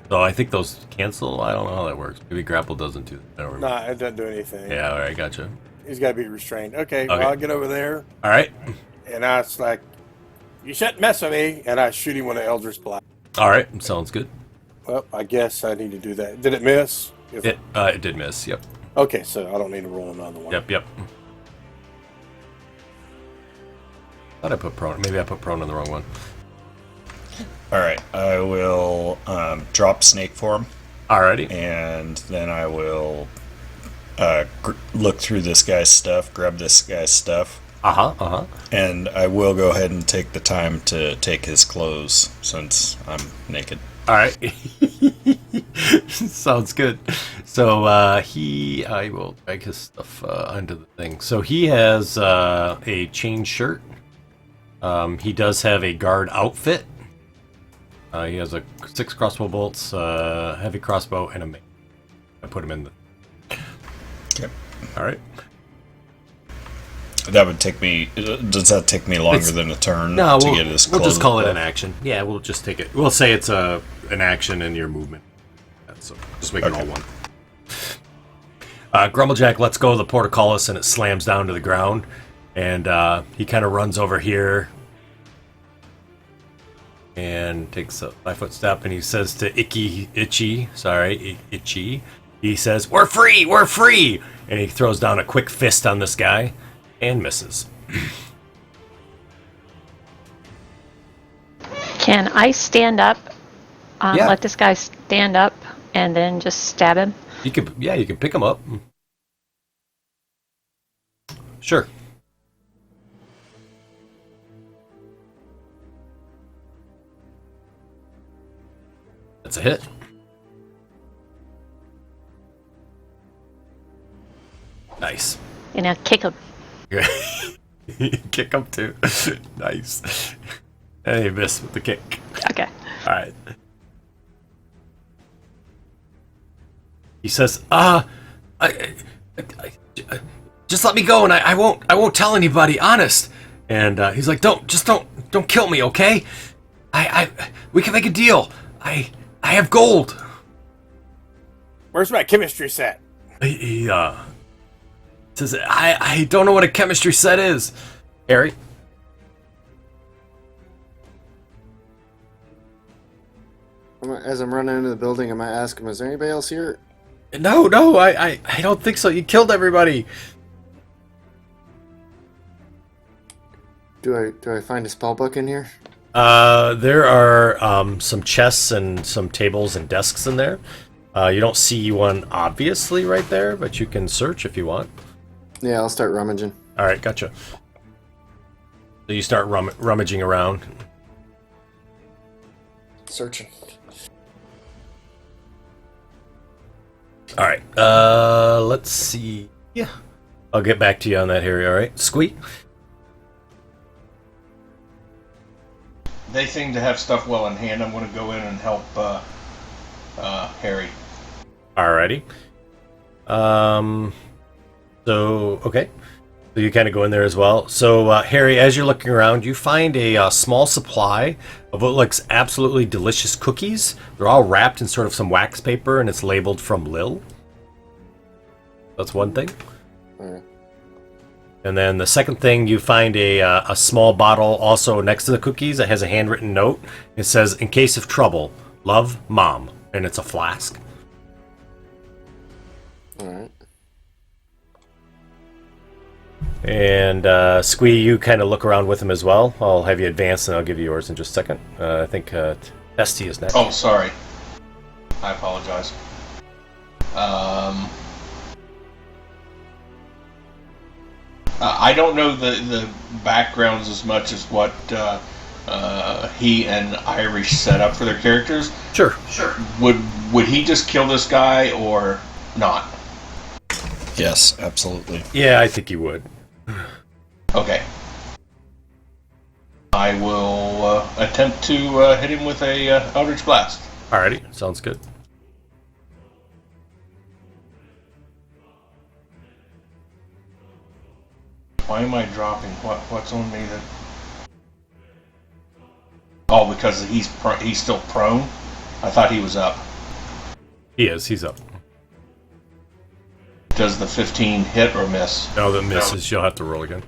So I think those cancel. I don't know how that works. Maybe grapple doesn't do that. I don't remember. Nah, it doesn't do anything. Yeah, alright, gotcha. He's got to be restrained. Okay, well, I'll get over there, Alright. and I was like, you shouldn't mess with me, and I shoot him with an Eldritch Blast. Alright, sounds good. Well, I guess I need to do that. Did it miss? It did miss, yep. Okay, so I don't need to roll another one. Yep. Thought I put prone. Maybe I put prone on the wrong one. Alright, I will drop snake form. Alrighty. And then I will look through this guy's stuff, grab this guy's stuff. And I will go ahead and take the time to take his clothes since I'm naked. Alright. Sounds good. So I will drag his stuff onto the thing. So he has a chain shirt. He does have a guard outfit. He has 6 crossbow bolts, heavy crossbow, and a mace. I put him in the... Okay. Alright. That would take me... Does that take me longer than a turn to get his clothes? We'll just call it an action. Yeah, we'll just take it. We'll say it's an action in your movement. So just make it all one. Grumblejack lets go of the portcullis and it slams down to the ground. And he kind of runs over here and takes a 5-foot step, and he says to Iche, he says, "We're free! We're free!" And he throws down a quick fist on this guy and misses. Can I stand up? Yeah. Let this guy stand up and then just stab him? You can pick him up. Sure. That's a hit. Nice. And now kick him. Kick him too. Nice. And he missed with the kick. Okay. Alright. He says, just let me go and I won't tell anybody, honest. And he's like, don't kill me, okay? We can make a deal. I have gold. Where's my chemistry set? He says, I don't know what a chemistry set is. Harry? As I'm running into the building, I might ask him, is there anybody else here? No, I don't think so. You killed everybody. Do I find a spell book in here? There are some chests and some tables and desks in there. You don't see one obviously right there, but you can search if you want. Yeah, I'll start rummaging. All right, gotcha. So you start rummaging around. Searching. All right. Let's see. Yeah, I'll get back to you on that, Harry. All right, Squeak. They seem to have stuff well in hand. I'm going to go in and help Harry. Alrighty. Okay. So you kind of go in there as well. So, Harry, as you're looking around, you find a small supply of what looks absolutely delicious cookies. They're all wrapped in sort of some wax paper, and it's labeled from Lil. That's one thing. Alright. And then the second thing, you find a small bottle also next to the cookies that has a handwritten note. It says, "In case of trouble, love, Mom." And it's a flask. Alright. And Squee, you kind of look around with him as well. I'll have you advance, and I'll give you yours in just a second. I think Teztsz is next. Oh, sorry. I apologize. I don't know the backgrounds as much as what he and Irish set up for their characters. Sure. Would he just kill this guy or not? Yes, absolutely. Yeah, I think he would. Okay. I will attempt to hit him with a Eldritch Blast. Alrighty, sounds good. Why am I dropping? What's on me that? Oh, because he's still prone. I thought he was up. He is. He's up. Does the 15 hit or miss? No, that misses. You'll have to roll again.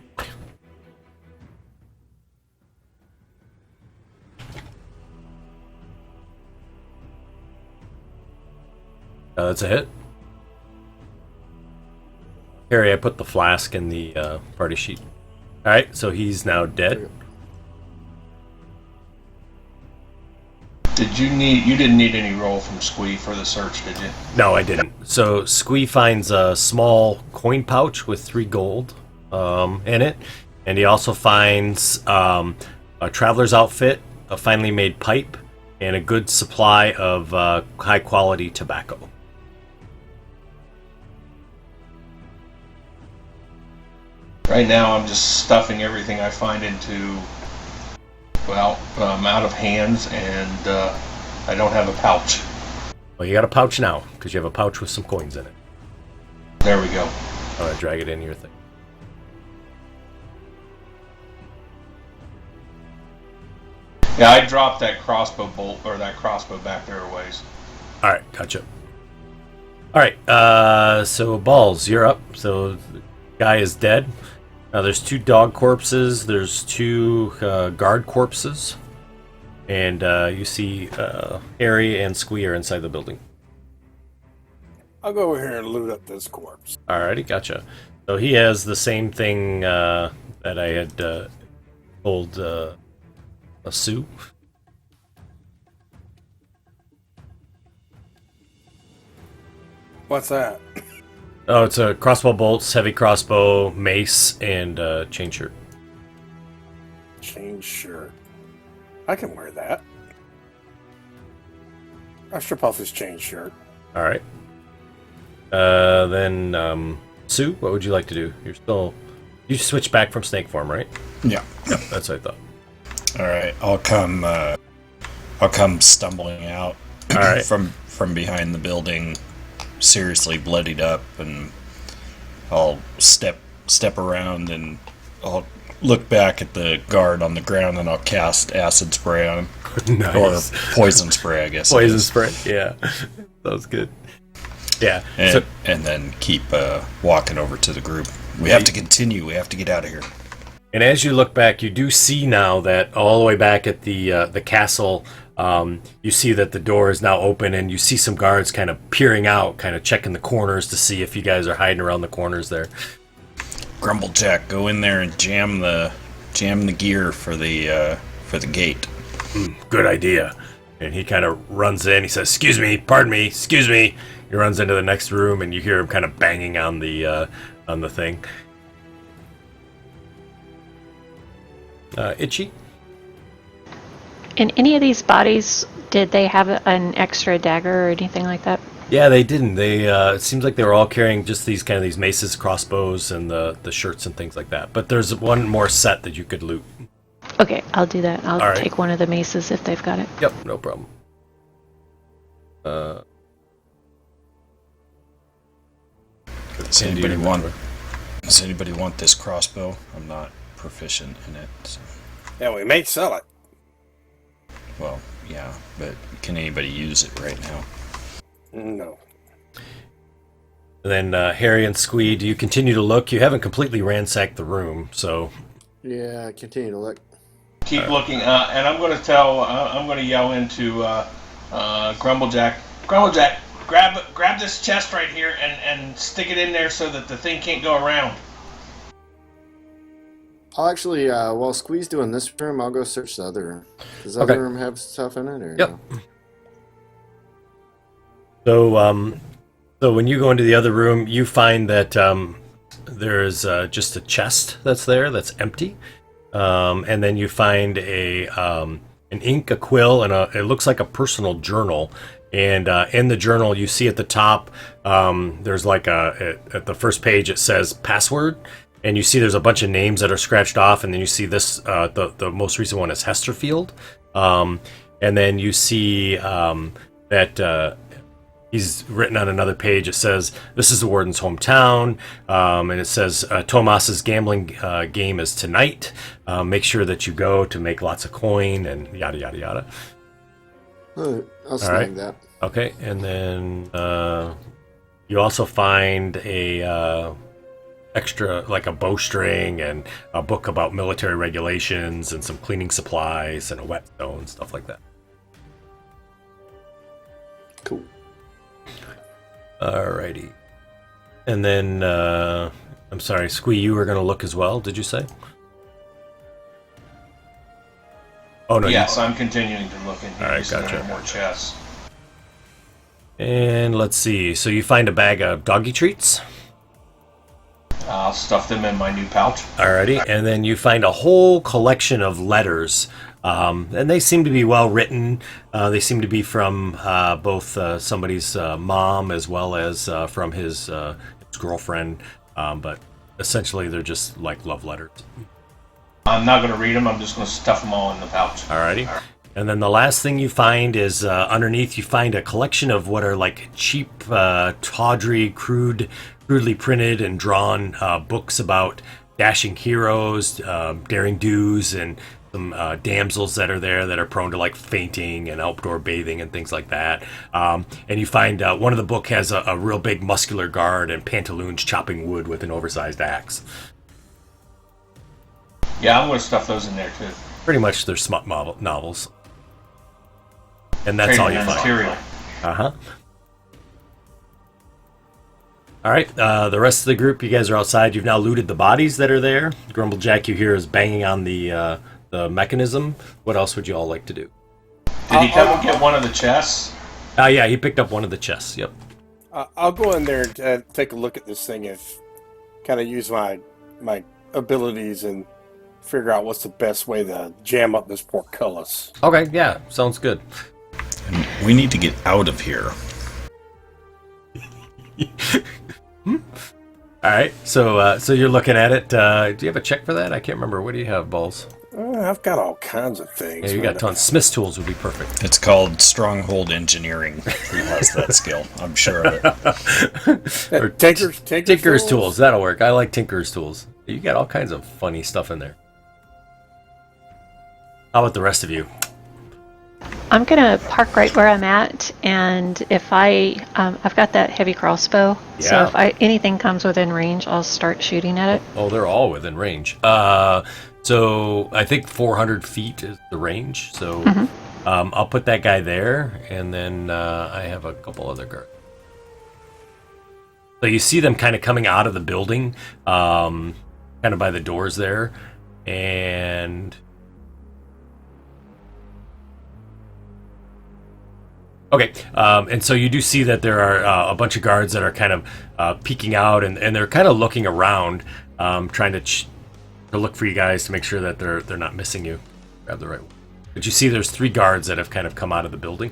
That's a hit. Harry, I put the flask in the party sheet. Alright, so he's now dead. You didn't need any roll from Squee for the search, did you? No, I didn't. So Squee finds a small coin pouch with 3 gold in it. And he also finds a traveler's outfit, a finely made pipe, and a good supply of high quality tobacco. Right now, I'm just stuffing everything I find into, out of hands, and I don't have a pouch. Well, you got a pouch now, because you have a pouch with some coins in it. There we go. I'm going to drag it into your thing. Yeah, I dropped that crossbow bolt, or that crossbow back there a ways. Alright, gotcha. Alright, so Balls, you're up. So the guy is dead. Now there's 2 dog corpses, there's 2 guard corpses, and you see Harry and Squee are inside the building. I'll go over here and loot up this corpse. Alrighty, gotcha. So he has the same thing that I had told Ssue. What's that? Oh, it's a crossbow bolts, heavy crossbow, mace, and chain shirt. Chain shirt. I can wear that. I'll strip off his chain shirt. All right. Then Ssue, what would you like to do? You switched back from snake form, right? Yeah. Yep, that's what I thought. All right, I'll come stumbling out All right. from behind the building, seriously bloodied up, and I'll step around, and I'll look back at the guard on the ground, and I'll cast acid spray on him. Nice. Or poison spray, I guess. Poison spray, yeah. That was good. Yeah. And then keep walking over to the group. We have to continue. We have to get out of here. And as you look back, you do see now that all the way back at the castle, you see that the door is now open, and you see some guards kind of peering out, kind of checking the corners to see if you guys are hiding around the corners there. Grumblejack, go in there and jam the gear for the gate. Good idea. And he kind of runs in. He says, "Excuse me, pardon me, excuse me." He runs into the next room, and you hear him kind of banging on the thing. Iche? In any of these bodies, did they have an extra dagger or anything like that? Yeah, they didn't. They it seems like they were all carrying just these maces, crossbows, and the shirts and things like that. But there's one more set that you could loot. Okay, I'll do that. I'll All right. take one of the maces if they've got it. Yep, no problem. Does anybody want this crossbow? I'm not proficient in it. So. Yeah, we may sell it. Well, yeah, but can anybody use it right now? No. And then Harry and Squee, do you continue to look? You haven't completely ransacked the room, so... Yeah, continue to look. Keep looking, and I'm going to yell into Grumblejack. Grumblejack, grab this chest right here and stick it in there so that the thing can't go around. I'll actually, while Squee's doing this room, I'll go search the other room. Does the Okay. other room have stuff in it? Or Yep. no? So when you go into the other room, you find that there's just a chest that's there that's empty, and then you find an ink, a quill, and it looks like a personal journal. And in the journal, you see at the top, there's like at the first page it says password, and you see there's a bunch of names that are scratched off, and then you see this the most recent one is Hesterfield, and then you see that. He's written on another page. It says, "This is the warden's hometown," and it says, "Tomas's gambling game is tonight. Make sure that you go to make lots of coin," and yada yada yada. I'll snag that. Okay, and then you also find a extra, like a bowstring and a book about military regulations and some cleaning supplies and a whetstone, stuff like that. Cool. Alrighty. And then, I'm sorry, Squee, you were going to look as well, did you say? Oh, no. Yes, I'm continuing to look in here. All right, so there gotcha. are more chests. And let's see. So you find a bag of doggy treats. I'll stuff them in my new pouch. Alrighty. And then you find a whole collection of letters. And they seem to be well written. They seem to be from both somebody's mom as well as from his girlfriend. But essentially, they're just like love letters. I'm not going to read them. I'm just going to stuff them all in the pouch. Alrighty. And then the last thing you find is underneath you find a collection of what are like cheap, tawdry, crudely printed and drawn books about dashing heroes, daring do's, and some damsels that are there that are prone to like fainting and outdoor bathing and things like that. And you find one of the book has a real big muscular guard and pantaloons chopping wood with an oversized axe. Yeah, I'm going to stuff those in there too. Pretty much they're smut novels. And that's all you find. Material. Uh-huh. All right, the rest of the group, you guys are outside. You've now looted the bodies that are there. Grumblejack, you hear, is banging on the mechanism. What else would you all like to do? Did he come and get one of the chests? Yeah, he picked up one of the chests. Yep. I'll go in there and take a look at this thing and kind of use my abilities and figure out what's the best way to jam up this portcullis. Okay, yeah, sounds good. And we need to get out of here. All right, so you're looking at it. Do you have a check for that? I can't remember. What do you have, Balls? I've got all kinds of things. Yeah, you got tons. Smith's tools would be perfect. It's called Stronghold Engineering. Who has that skill? I'm sure of it. Or Tinker's tools. That'll work. I like Tinker's tools. You got all kinds of funny stuff in there. How about the rest of you? I'm gonna park right where I'm at, and if I've got that heavy crossbow, so Yeah. if anything comes within range, I'll start shooting at it. Oh, they're all within range. So I think 400 feet is the range. So I'll put that guy there, and then I have a couple other guards. So you see them kind of coming out of the building, kind of by the doors there, and okay, and so you do see that there are a bunch of guards that are kind of peeking out, and they're kind of looking around, trying to look for you guys to make sure that they're not missing you. Grab the right one. But you see there's 3 guards that have kind of come out of the building.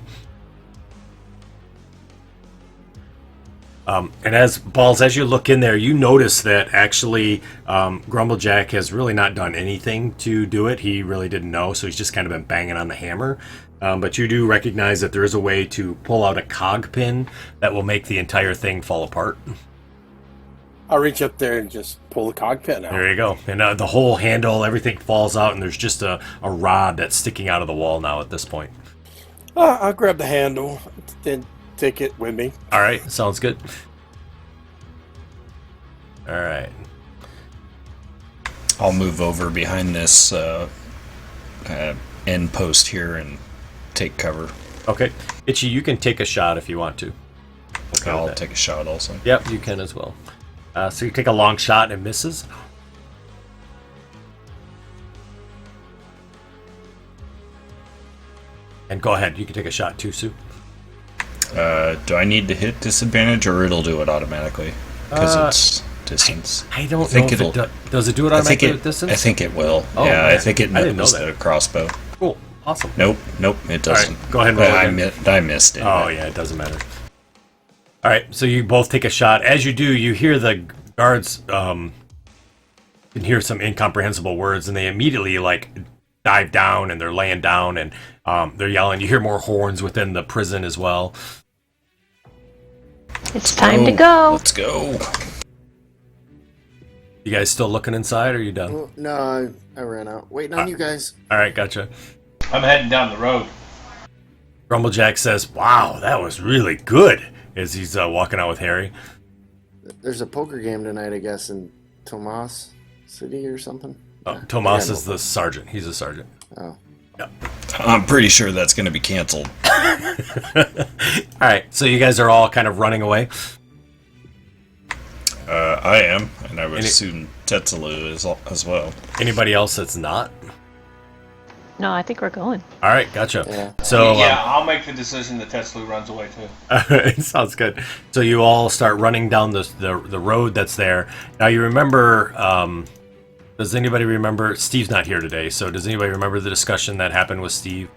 And as you look in there, you notice that actually Grumblejack has really not done anything to do it. He really didn't know, so he's just kind of been banging on the hammer. But you do recognize that there is a way to pull out a cog pin that will make the entire thing fall apart. I'll reach up there and just pull the cog pin out. There you go. And the whole handle, everything falls out, and there's just a rod that's sticking out of the wall now at this point. I'll grab the handle, then take it with me. All right, sounds good. All right. I'll move over behind this end post here and take cover. Okay. Iche, you can take a shot if you want to. Okay, I'll take a shot also. Yep, you can as well. So you take a long shot and it misses. And go ahead, you can take a shot too, Ssue. Do I need to hit disadvantage, or it'll do it automatically? Because it's distance. I don't know if it does it do it automatically with distance? I think it will. Oh, yeah, man. I think it knows the crossbow. Cool. Awesome. Nope, it doesn't. All right, go ahead and roll again. I missed it. Oh, yeah, it doesn't matter. All right, so you both take a shot. As you do, you hear the guards can hear some incomprehensible words, and they immediately, like, dive down, and they're laying down, and they're yelling. You hear more horns within the prison as well. It's time to go. Let's go. You guys still looking inside, or are you done? Well, no, I ran out. Waiting on you guys. All right, gotcha. I'm heading down the road. Grumblejack says, "Wow, that was really good," as he's walking out with Harry. There's a poker game tonight, I guess, in Tomas City or something. Tomas is the sergeant. He's a sergeant. Oh. Yeah. I'm pretty sure that's going to be canceled. All right, so you guys are all kind of running away. I am, and I would assume Teztsz as well. Anybody else that's not? No, I think we're going. All right, gotcha. Yeah. So Yeah, I'll make the decision that Teztsz runs away too. it sounds good. So you all start running down the road that's there. Now you remember. Does anybody remember? Steve's not here today, so does anybody remember the discussion that happened with Steve?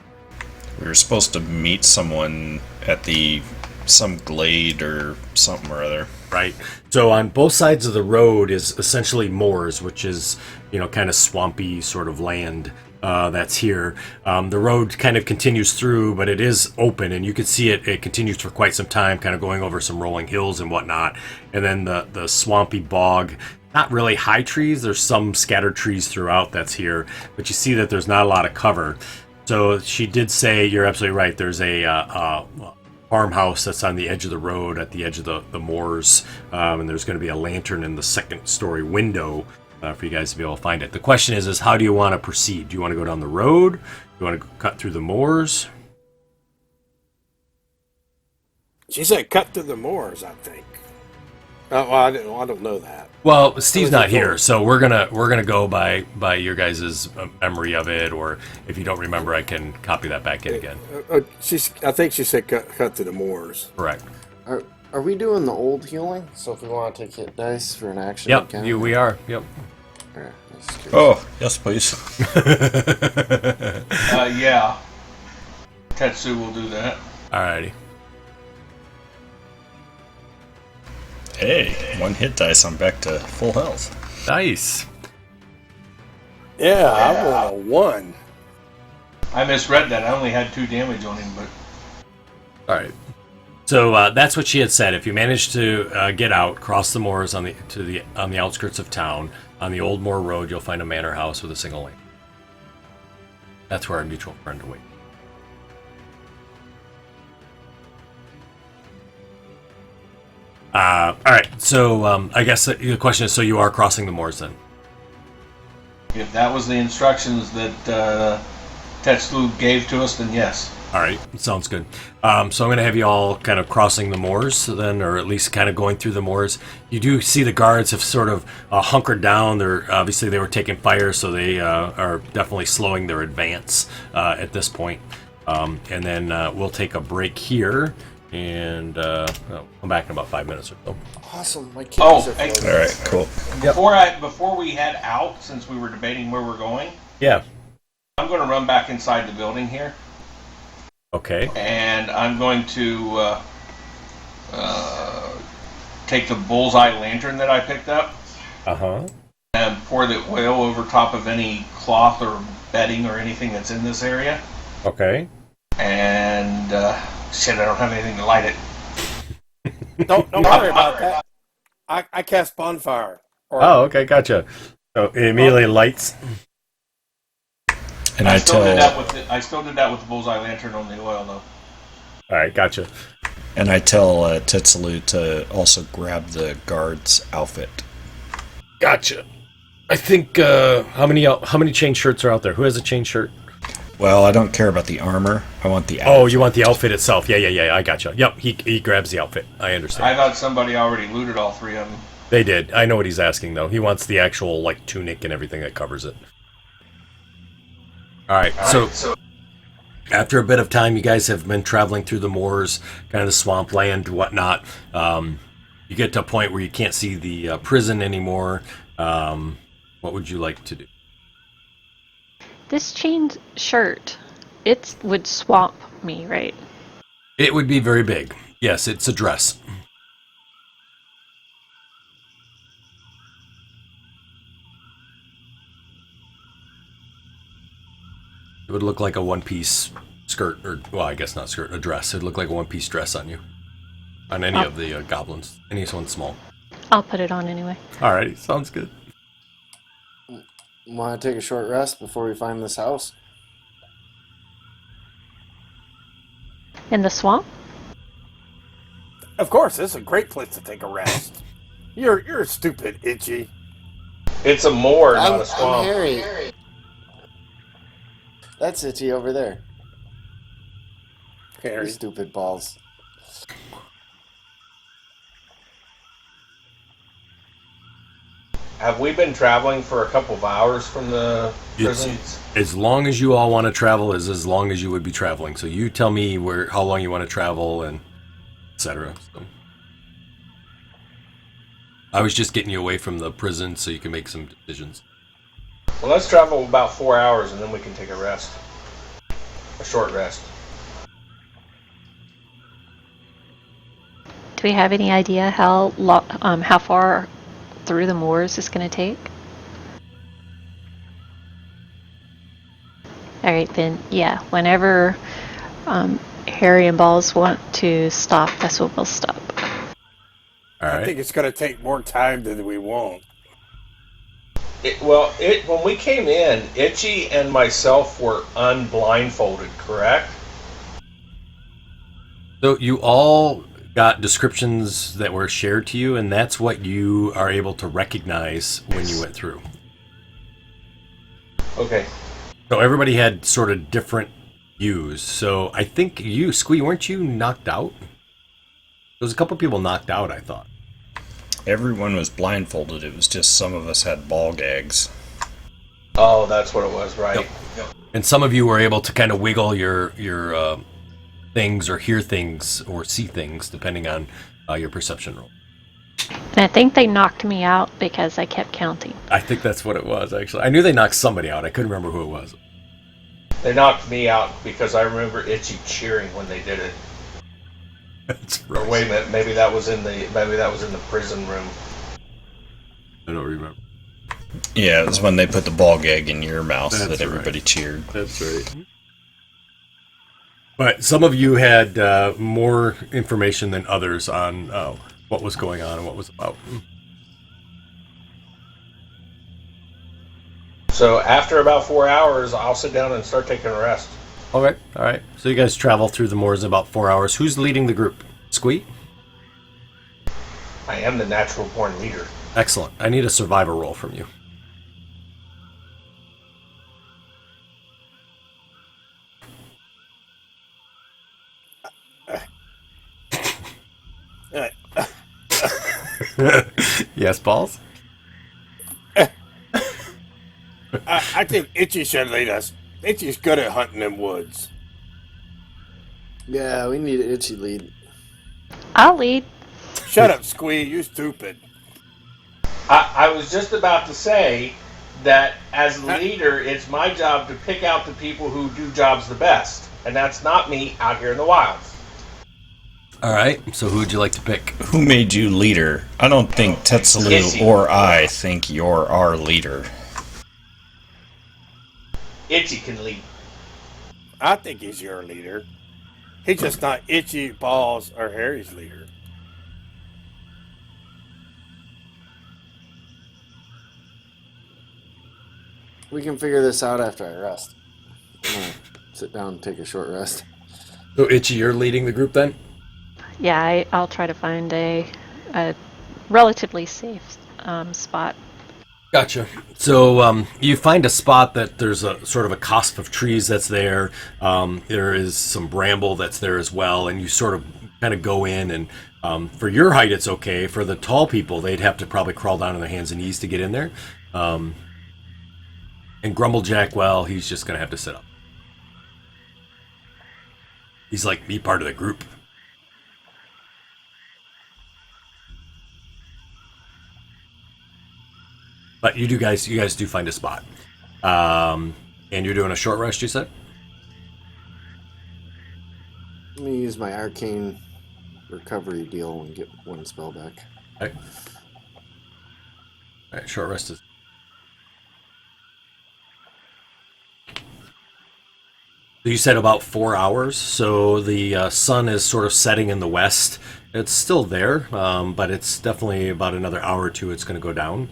We were supposed to meet someone at some glade or something or other. Right. So on both sides of the road is essentially moors, which is, kind of swampy sort of land that's here. The road kind of continues through, but it is open, and you can see it continues for quite some time, kind of going over some rolling hills and whatnot. And then the swampy bog, not really high trees. There's some scattered trees throughout that's here, but you see that there's not a lot of cover. So she did say, you're absolutely right, there's a farmhouse that's on the edge of the road at the edge of the moors, and there's going to be a lantern in the second story window for you guys to be able to find it. The question is how do you want to proceed? Do you want to go down the road? Do you want to cut through the moors? She said cut through the moors, I think. Well, I don't know that. Well, Steve's not here, so we're gonna go by your guys' memory of it, or if you don't remember, I can copy that back in again. I think she said cut through the moors. Correct. Are we doing the old healing? So if we want to take hit dice for an action, Yep, we can? we are. Yep. All right, that's good. Oh, yes, please. Yeah. Teztsz will do that. Alrighty. Hey, one hit dice, I'm back to full health. Nice. Yeah, I rolled a 1. I misread that. I only had 2 damage on him, but All right. So that's what she had said. If you manage to get out, cross the moors on the outskirts of town, on the Old Moor Road, you'll find a manor house with a single lane. That's where our mutual friend awaits. All right. So I guess the question is: so you are crossing the moors then? if that was the instructions that Teztsz gave to us, then yes. All right, sounds good. So I'm going to have you all kind of crossing the moors then, or at least kind of going through the moors. You do see the guards have sort of hunkered down. They were taking fire, so they are definitely slowing their advance at this point. And then we'll take a break here, and come back in about 5 minutes or so. Awesome, my kids are floating. All right, cool. Before we head out, since we were debating where we're going, Yeah. I'm going to run back inside the building here. Okay. And I'm going to take the bullseye lantern that I picked up and pour the oil over top of any cloth or bedding or anything that's in this area. Okay. And shit, I don't have anything to light it. Don't worry about that. I cast bonfire. Oh, okay, gotcha. So it immediately lights. And I I still did tell that with the bullseye lantern on the oil, though. All right, gotcha. Teztsz to also grab the guard's outfit. Gotcha. I think how many chain shirts are out there? Who has a chain shirt? Well, I don't care about the armor. I want the outfit. Oh, you want the outfit itself? Yeah. I gotcha. Yep, he grabs the outfit. I understand. I thought somebody already looted all three of them. They did. I know what he's asking though. He wants the actual tunic and everything that covers it. All right. So After a bit of time, you guys have been traveling through the moors, kind of the swampland, whatnot. You get to a point where you can't see the prison anymore. What would you like to do? This chained shirt, it would swamp me, right? It would be very big. Yes, it's a dress. It would look like a one-piece skirt, or, well, I guess not skirt, a dress. It would look like a one-piece dress on you. On any of the goblins. Anyone small. I'll put it on anyway. Alrighty, sounds good. Want to take a short rest before we find this house? In the swamp? Of course, this is a great place to take a rest. You're stupid, Itchy. It's a moor, not I'm a swamp. Harry. That's Itchy over there. Harry. You stupid balls. Have we been traveling for a couple of hours from the prison? As long as you all want to travel is as long as you would be traveling. So you tell me how long you want to travel and etc. So I was just getting you away from the prison so you can make some decisions. Well, let's travel about 4 hours and then we can take a rest. A short rest. Do we have any idea how far through the moors it's going to take? All right, then, yeah, whenever Harry and Balls want to stop, that's when we'll stop. All right. I think it's going to take more time than we want. When we came in, Itchy and myself were unblindfolded, correct? So you all got descriptions that were shared to you, and that's what you are able to recognize when you went through. Okay. So everybody had sort of different views. So I think you, Squee, weren't you knocked out? There was a couple people knocked out, I thought. Everyone was blindfolded. It was just some of us had ball gags. Oh, that's what it was, right? Yep. And some of you were able to kind of wiggle your things or hear things or see things depending on your perception roll. And I think they knocked me out because I kept counting. I think that's what it was, actually. I knew they knocked somebody out. I couldn't remember who it was. They knocked me out because I remember Itchy cheering when they did it. That's Or wait a minute, maybe that was in the prison room. I don't remember. Yeah, it was when they put the ball gag in your mouth That's that everybody cheered. That's right. But some of you had more information than others on what was going on and what was about. So after about 4 hours, I'll sit down and start taking a rest. Okay, all right. So you guys travel through the moors in about 4 hours. Who's leading the group? Squee? I am the natural born leader. Excellent. I need a survivor roll from you. Yes, Balls? I think Itchy should lead us. Itchy's good at hunting in woods. Yeah, we need an Itchy lead. I'll lead. Shut up, Squee. You stupid. I was just about to say that as leader, it's my job to pick out the people who do jobs the best. And that's not me out here in the wilds. All right. So who would you like to pick? Who made you leader? I don't think Teztsz or I think you're our leader. Itchy can lead. I think he's your leader. He's just not Itchy, Balls, or Harry's leader. We can figure this out after I rest. I'm gonna sit down and take a short rest. So Itchy, you're leading the group then? Yeah, I'll try to find a relatively safe spot. Gotcha. So you find a spot that there's a sort of a cusp of trees that's there. There is some bramble that's there as well, and you sort of kind of go in, and for your height it's okay. For the tall people, they'd have to probably crawl down on their hands and knees to get in there. And Grumblejack, well, he's just going to have to sit up. He's like, be part of the group. But you guys do find a spot. And you're doing a short rest, you said? Let me use my arcane recovery deal and get one spell back. Okay. All right, short rest is... You said about 4 hours, so the sun is sort of setting in the west. It's still there, but it's definitely about another hour or two it's going to go down.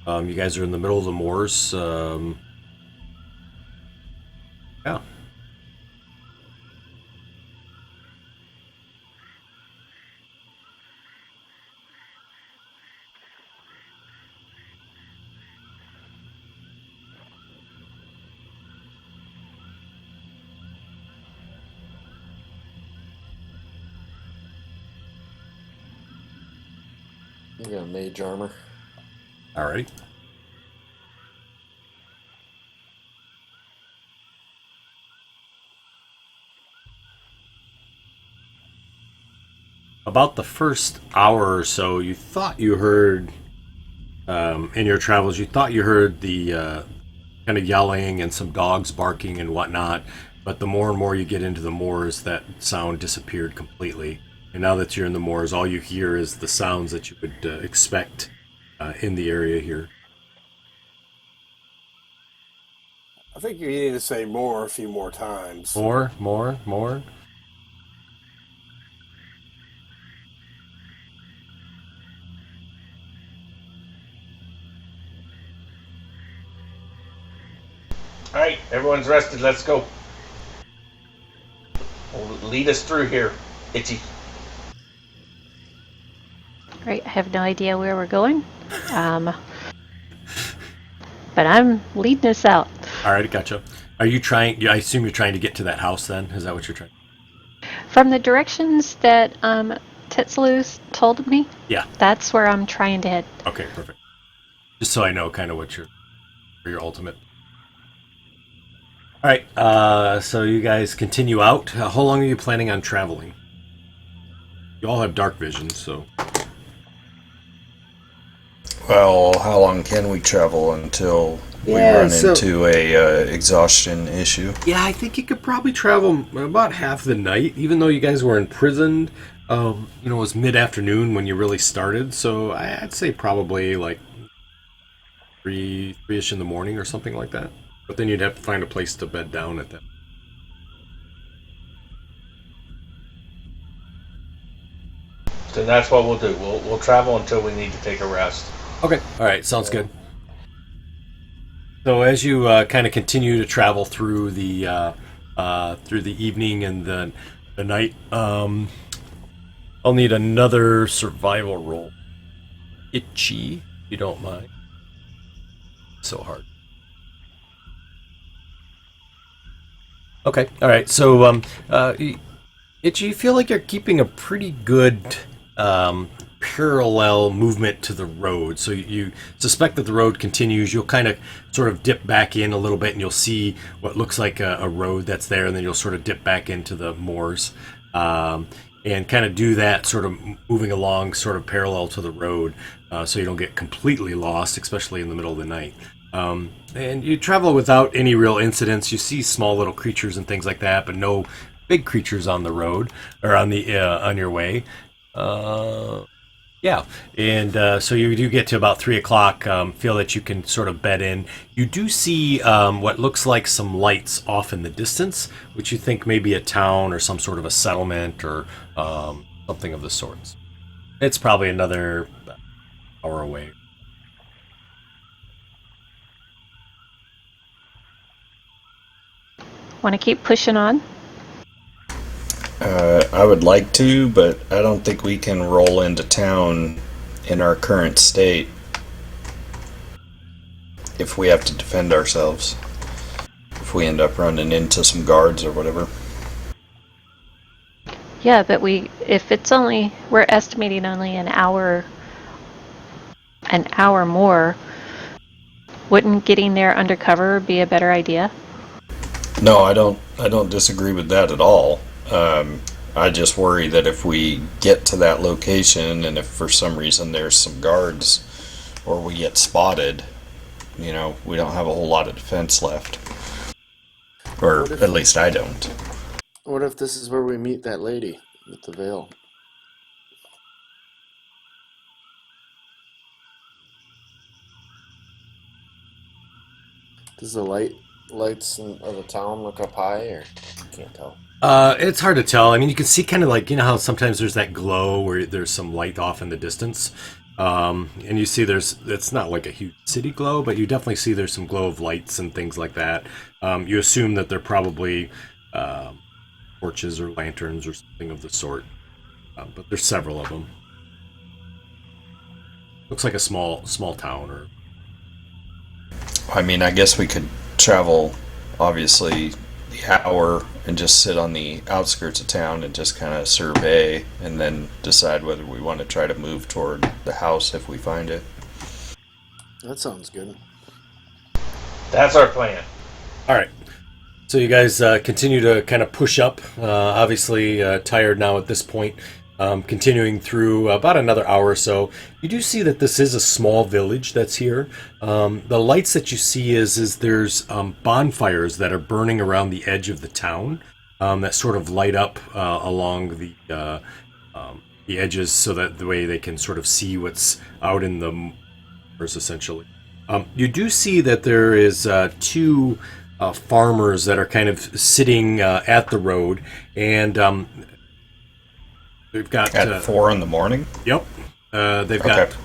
You guys are in the middle of the moors. Yeah. I got mage armor. Alrighty. About the first hour or so, you thought you heard, in your travels, you thought you heard the kind of yelling and some dogs barking and whatnot, but the more and more you get into the moors, that sound disappeared completely. And now that you're in the moors, all you hear is the sounds that you would expect in the area here. I think you need to say more a few more times. More. All right, everyone's rested. Let's go. Lead us through here, Itchy. Great. I have no idea where we're going. But I'm leading us out. Alright, gotcha. Are you trying? I assume you're trying to get to that house. Then is that what you're trying? From the directions that Teztsz told me, Yeah. that's where I'm trying to head. Okay, perfect. Just so I know kind of what your ultimate. All right, so you guys continue out. How long are you planning on traveling? You all have dark vision, so. Well, how long can we travel until we run into a exhaustion issue? Yeah, I think you could probably travel about half the night, even though you guys were imprisoned. It was mid-afternoon when you really started, so I'd say probably like 3-ish in the morning or something like that. But then you'd have to find a place to bed down at that. So that's what we'll do. We'll travel until we need to take a rest. Okay. All right. Sounds good. So as you kind of continue to travel through the evening and the night, I'll need another survival roll. Itchy, if you don't mind. So hard. Okay. All right. So, Itchy, you feel like you're keeping a pretty good parallel movement to the road. So you suspect that the road continues. You'll kind of sort of dip back in a little bit, and you'll see what looks like a road that's there, and then you'll sort of dip back into the moors, and kind of do that, sort of moving along, sort of parallel to the road, so you don't get completely lost, especially in the middle of the night. And you travel without any real incidents. You see small little creatures and things like that, but no big creatures on the road or on your way. Yeah, and so you do get to about 3 o'clock. Feel that you can sort of bed in. You do see what looks like some lights off in the distance, which you think may be a town or some sort of a settlement or something of the sorts. It's probably another hour away. Want to keep pushing on? I would like to, but I don't think we can roll into town in our current state if we have to defend ourselves. If we end up running into some guards or whatever. Yeah, but we're estimating only an hour more. Wouldn't getting there undercover be a better idea? No, I don't disagree with that at all. I just worry that if we get to that location and if for some reason there's some guards or we get spotted, we don't have a whole lot of defense left. Or at least I don't. What if this is where we meet that lady with the veil? Does the lights of the town look up high, or I can't tell? It's hard to tell. I mean, you can see kind of like, how sometimes there's that glow where there's some light off in the distance. And you see it's not like a huge city glow, but you definitely see there's some glow of lights and things like that. You assume that they're probably torches or lanterns or something of the sort. But there's several of them. Looks like a small town. Or I mean, I guess we could travel, obviously, the hour and just sit on the outskirts of town and just kind of survey and then decide whether we want to try to move toward the house if we find it. That sounds good. That's our plan. All right. So you guys continue to kind of push up. Obviously tired now at this point. Continuing through about another hour or so, you do see that this is a small village that's here. The lights that you see is there's bonfires that are burning around the edge of the town that sort of light up along the edges so that the way they can sort of see what's out in the moors, essentially. You do see that there is two farmers that are kind of sitting at the road, and they've got at 4 in the morning. Yep, they've got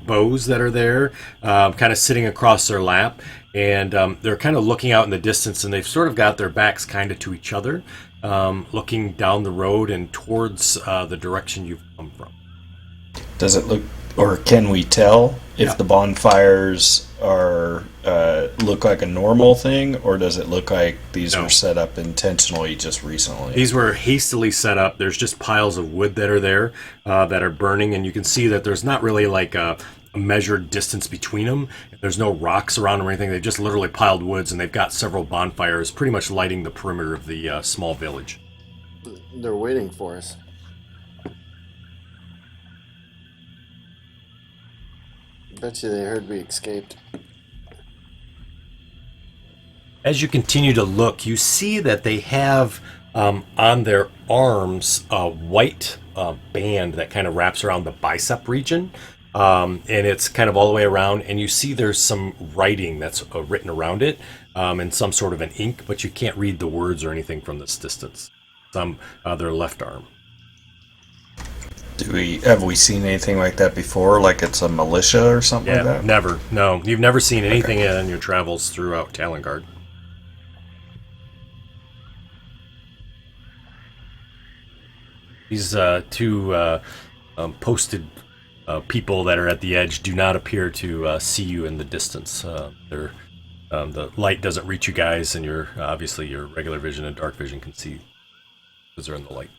bows that are there, kind of sitting across their lap, and they're kind of looking out in the distance, and they've sort of got their backs kind of to each other, looking down the road and towards the direction you've come from. Does it look, or can we tell if the bonfires are look like a normal thing, or does it look like these were set up intentionally just recently? These were hastily set up. There's just piles of wood that are there that are burning, and you can see that there's not really like a measured distance between them. There's no rocks around them or anything. They've just literally piled woods, and they've got several bonfires pretty much lighting the perimeter of the small village. They're waiting for us. Bet you they heard we escaped. As you continue to look, you see that they have on their arms a white band that kind of wraps around the bicep region, and it's kind of all the way around, and you see there's some writing that's written around it in some sort of an ink, but you can't read the words or anything from this distance. It's on their left arm. Have we seen anything like that before? Like it's a militia or something like that? Never. No, you've never seen anything in your travels throughout Talingarde. These two posted people that are at the edge do not appear to see you in the distance. The light doesn't reach you guys, and your regular vision and dark vision can see because they're in the light.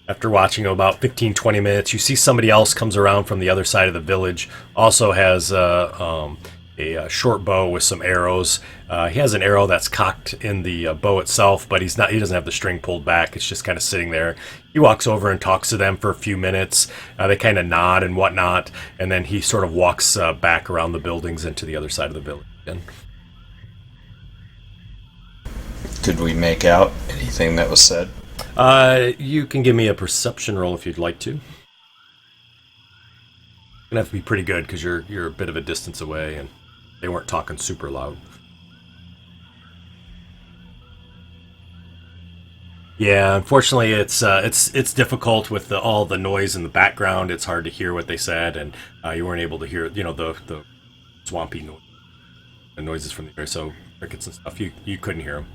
After watching about 15-20 minutes, you see somebody else comes around from the other side of the village. Also has a short bow with some arrows. He has an arrow that's cocked in the bow itself, but he doesn't have the string pulled back. It's just kind of sitting there. He walks over and talks to them for a few minutes. They kind of nod and whatnot, and then he sort of walks back around the buildings into the other side of the village again. Could we make out anything that was said? You can give me a perception roll if you'd like to. Gonna have to be pretty good because you're a bit of a distance away, and they weren't talking super loud. Yeah, unfortunately, it's difficult with all the noise in the background. It's hard to hear what they said, and you weren't able to hear, the swampy noise, the noises from the air. So crickets and stuff, you couldn't hear them.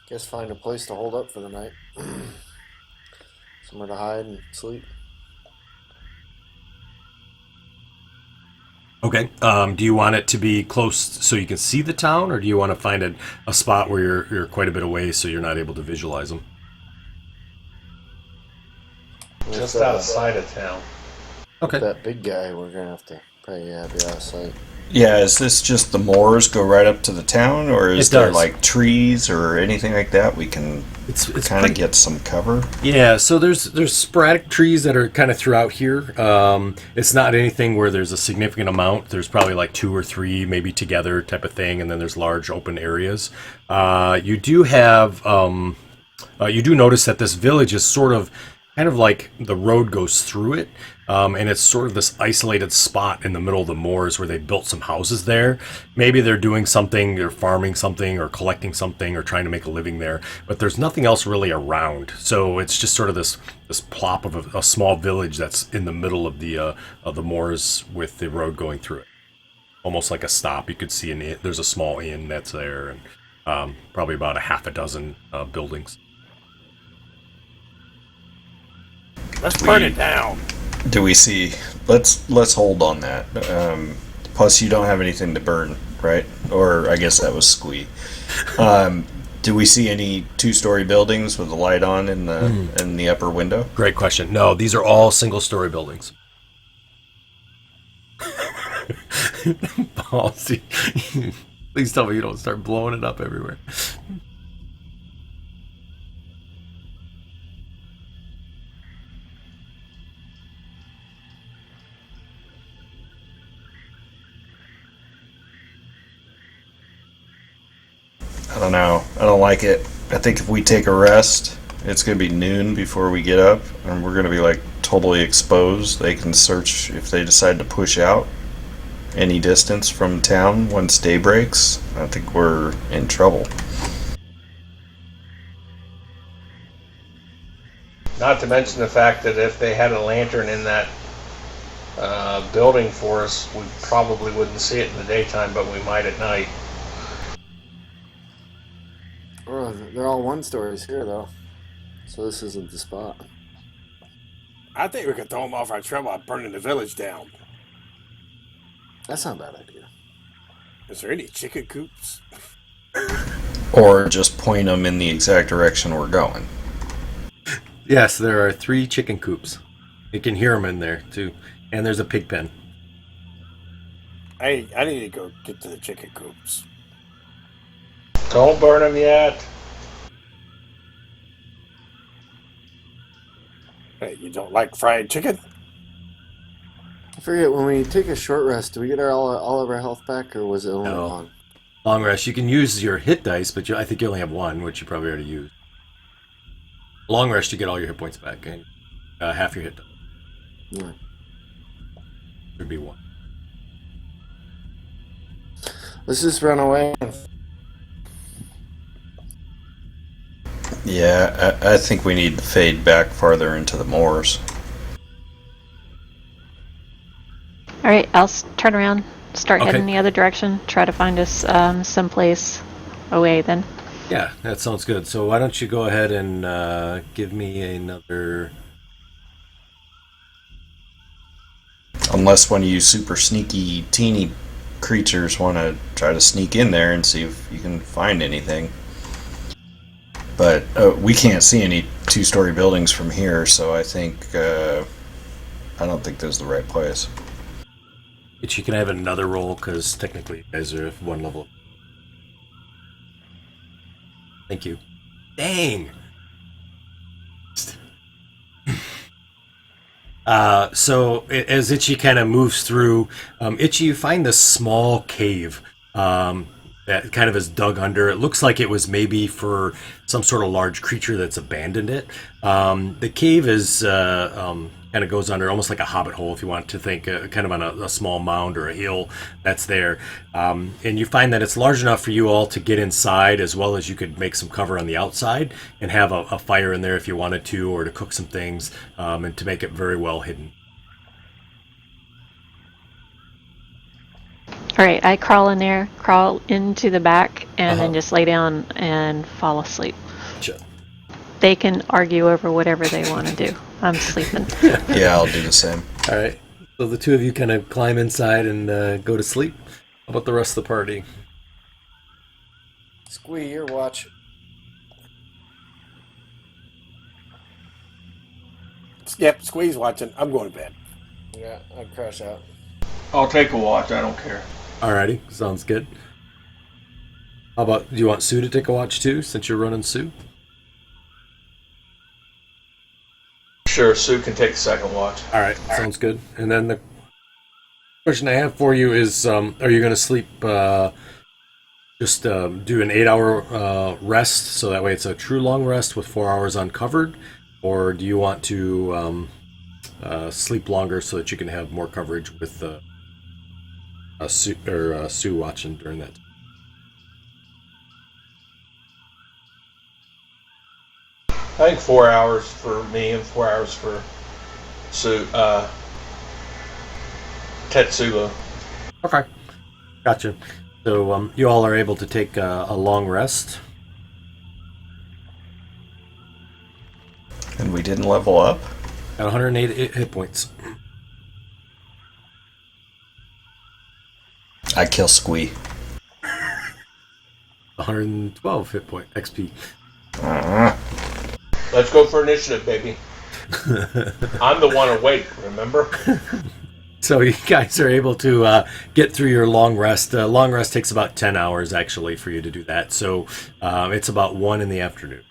Guess find a place to hold up for the night. Somewhere to hide and sleep. Okay. Do you want it to be close so you can see the town, or do you want to find a spot where you're quite a bit away so you're not able to visualize them? Just outside of town. Okay. That big guy, we're gonna have to probably be out of sight. Yeah, is this just the moors go right up to the town, or is It there does. like trees or anything like that we can It's kind of get some cover? Yeah, so there's sporadic trees that are kind of throughout here. It's not anything where there's a significant amount. There's probably like 2 or 3 maybe together type of thing, and then there's large open areas. You do have you do notice that this village is sort of kind of like the road goes through it, and it's sort of this isolated spot in the middle of the moors where they built some houses there. Maybe they're doing something, they're farming something or collecting something or trying to make a living there, but there's nothing else really around. So it's just sort of this plop of a small village that's in the middle of the moors with the road going through it. Almost like a stop. You could see an inn, there's a small inn that's there, and probably about a half a dozen buildings. Let's burn it down. Do we see? Let's hold on that. Plus, you don't have anything to burn, right? Or I guess that was Squee. Do we see any 2-story buildings with a light on in the upper window? Great question. No, these are all single-story buildings. Paul, see, please tell me you don't start blowing it up everywhere. I don't know. I don't like it. I think if we take a rest, it's going to be noon before we get up, and we're going to be like totally exposed. They can search if they decide to push out any distance from town once day breaks. I think we're in trouble. Not to mention the fact that if they had a lantern in that building for us, we probably wouldn't see it in the daytime, but we might at night. Oh, they're all 1-stories here, though. So this isn't the spot. I think we could throw them off our trail by burning the village down. That's not a bad idea. Is there any chicken coops? Or just point them in the exact direction we're going. Yes, there are 3 chicken coops. You can hear them in there, too. And there's a pig pen. I need to go get to the chicken coops. Don't burn them yet. Hey, you don't like fried chicken? I forget, when we take a short rest, do we get all of our health back, or was it only No. one? Long rest. You can use your hit dice, but I think you only have 1, which you probably already used. Long rest, you get all your hit points back, and half your hit dice. Yeah. Would be 1. Let's just run away. Yeah, I think we need to fade back farther into the moors. All right, I'll turn around, start Okay. heading the other direction, try to find us someplace away then. Yeah, that sounds good. So why don't you go ahead and give me another... Unless one of you super sneaky teeny creatures want to try to sneak in there and see if you can find anything. But we can't see any 2-story buildings from here, so I think I don't think this is the right place. But you can have another roll, because technically you guys are 1 level. Thank you. Dang! So as Iche kind of moves through, Iche, you find this small cave that kind of is dug under. It looks like it was maybe for some sort of large creature that's abandoned it. The cave is kind of goes under, almost like a hobbit hole, if you want to think, kind of on a small mound or a hill that's there. And you find that it's large enough for you all to get inside, as well as you could make some cover on the outside and have a fire in there if you wanted to, or to cook some things, and to make it very well hidden. All right, I crawl in there, crawl into the back, and then just lay down and fall asleep. Sure. They can argue over whatever they want to do. I'm sleeping. Yeah, I'll do the same. All right. So the 2 of you kind of climb inside and go to sleep. How about the rest of the party? Squee, your watch. Yep, Squeeze watching. I'm going to bed. Yeah, I'd crash out. I'll take a watch. I don't care. Alrighty, sounds good. How about, do you want Ssue to take a watch too, since you're running Ssue? Sure, Ssue can take the second watch. Alright, sounds good. And then the question I have for you is, are you going to sleep, just do an 8-hour rest, so that way it's a true long rest with 4 hours uncovered? Or do you want to sleep longer so that you can have more coverage with Ssue watching during that time? I think 4 hours for me and 4 hours for Ssue, Teztsz. Okay, gotcha. So you all are able to take a long rest. And we didn't level up? At 108 hit points. I kill Squee. 112 hit point XP. Let's go for initiative, baby. I'm the one awake, remember? So you guys are able to get through your long rest. Long rest takes about 10 hours, actually, for you to do that. So it's about 1 in the afternoon.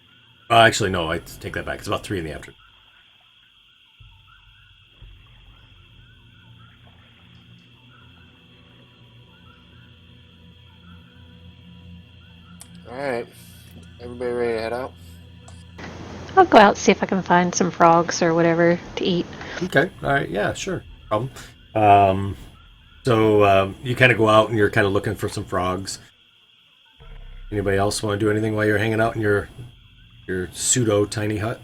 Actually, no, I take that back. It's about 3 in the afternoon. Alright. Everybody ready to head out? I'll go out and see if I can find some frogs or whatever to eat. Okay. All right. Yeah, sure. No problem. So you kind of go out and you're kind of looking for some frogs. Anybody else want to do anything while you're hanging out in your pseudo tiny hut?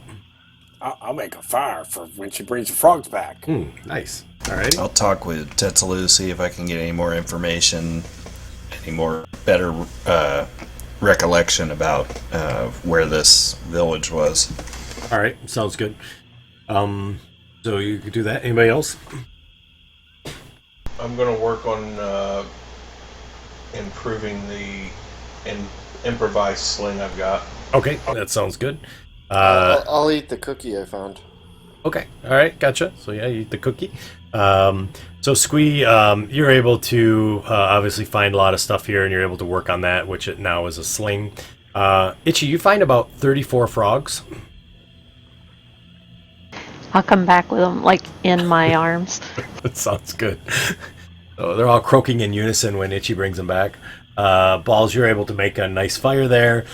I'll make a fire for when she brings the frogs back. Nice. All right. I'll talk with Teztsz, see if I can get any more information, any more better recollection about where this village was. All right. Sounds good. So you could do that. Anybody else? I'm going to work on improving the improvised sling I've got. Okay. That sounds good. I'll eat the cookie I found. Okay. All right. Gotcha. So yeah, you eat the cookie. So Squee, you're able to obviously find a lot of stuff here, and you're able to work on that, which it now is a sling. Iche, you find about 34 frogs. I'll come back with them, like, in my arms. That sounds good. So they're all croaking in unison when Iche brings them back. Balls, you're able to make a nice fire there.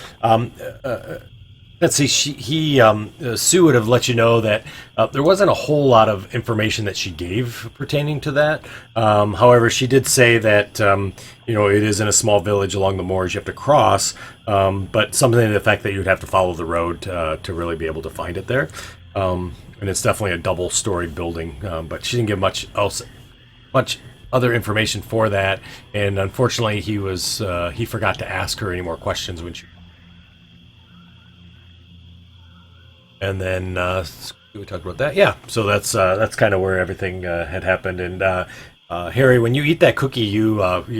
Let's see, Ssue would have let you know that there wasn't a whole lot of information that she gave pertaining to that. However, she did say that, it is in a small village along the moors you have to cross, but something to the effect that you'd have to follow the road to really be able to find it there. And it's definitely a double-story building, but she didn't give much other information for that. And unfortunately, he forgot to ask her any more questions when she. And then we talked about that. Yeah, so that's kind of where everything had happened. And Harry, when you eat that cookie, you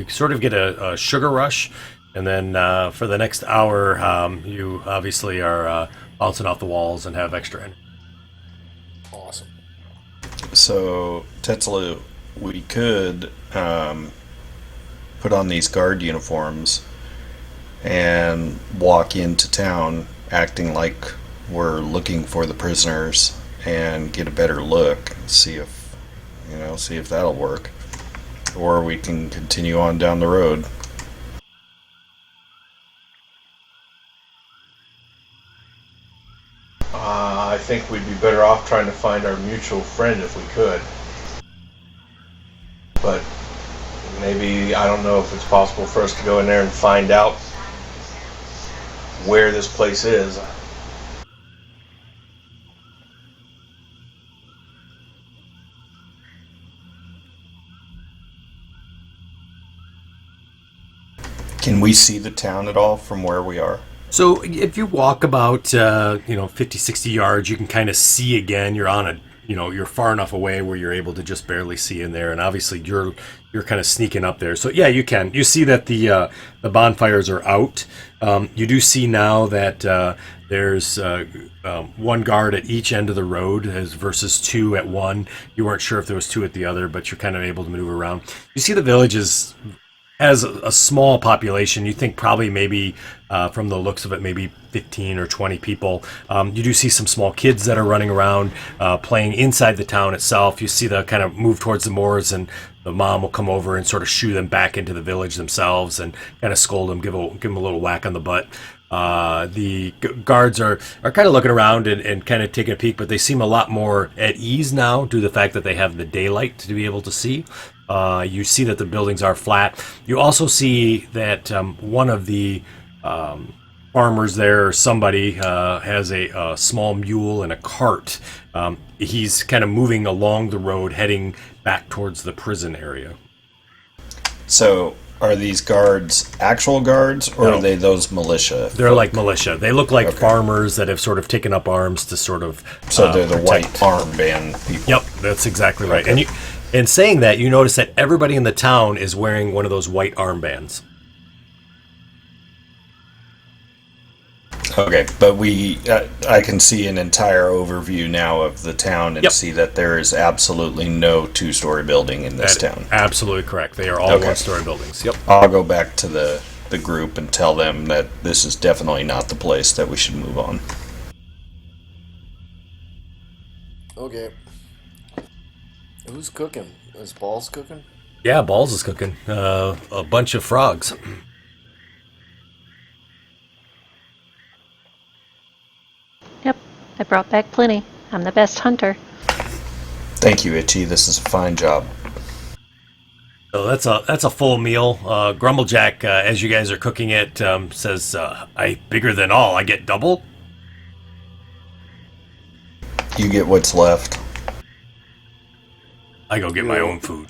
sort of get a sugar rush, and then for the next hour, you obviously are bouncing off the walls and have extra energy. Awesome. So, Teztsz, we could put on these guard uniforms and walk into town acting like we're looking for the prisoners and get a better look, see if that'll work. Or we can continue on down the road. I think we'd be better off trying to find our mutual friend if we could. But maybe, I don't know if it's possible for us to go in there and find out where this place is. Can we see the town at all from where we are? So if you walk about 50, 60 yards, you can kind of see again. You're on you're far enough away where you're able to just barely see in there, and obviously you're kind of sneaking up there. So yeah, you can. You see that the bonfires are out. You do see now that there's one guard at each end of the road versus two at one. You weren't sure if there was two at the other, but you're kind of able to maneuver around. You see the village has a small population. You think probably maybe from the looks of it, maybe 15 or 20 people. You do see some small kids that are running around playing inside the town itself. You see the kind of move towards the moors, and the mom will come over and sort of shoo them back into the village themselves and kind of scold them, give them a little whack on the butt. The guards are kind of looking around and kind of taking a peek, but they seem a lot more at ease now due to the fact that they have the daylight to be able to see. You see that the buildings are flat. You also see that one of the farmers there, or somebody, has a small mule and a cart. He's kind of moving along the road, heading back towards the prison area. So, are these guards actual guards, or No. are they those militia? They're like militia. They look like Okay. farmers that have sort of taken up arms to sort of. So they're the white protect. armband people. Yep, that's exactly right. Okay. And saying that, you notice that everybody in the town is wearing one of those white armbands. Okay, but I can see an entire overview now of the town and Yep. see that there is absolutely no two-story building in this town. Absolutely correct. They are all Okay. one-story buildings. Yep. I'll go back to the group and tell them that this is definitely not the place, that we should move on. Okay. Who's cooking? Is Balls cooking? Yeah, Balls is cooking. A bunch of frogs. Yep, I brought back plenty. I'm the best hunter. Thank you, Iche. This is a fine job. So that's a full meal. Grumblejack, as you guys are cooking it, says, "I bigger than all. I get double." You get what's left. I go get my own food.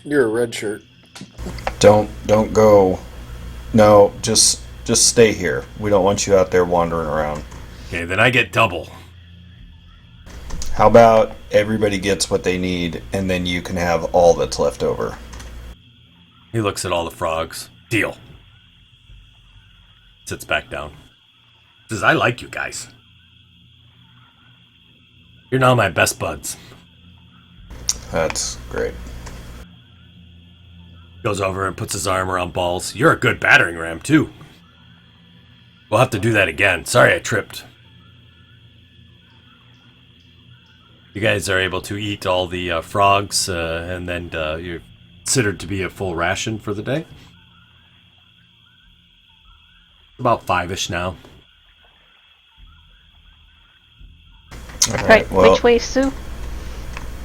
You're a red shirt. Don't go. No, just stay here. We don't want you out there wandering around. Okay, then I get double. How about everybody gets what they need, and then you can have all that's left over? He looks at all the frogs. Deal. Sits back down. Says, "I like you guys. You're now my best buds." That's great. Goes over and puts his arm around Balls. "You're a good battering ram, too. We'll have to do that again. Sorry I tripped." You guys are able to eat all the frogs, and then you're considered to be a full ration for the day. About 5-ish now. All Right, well, which way, Ssue?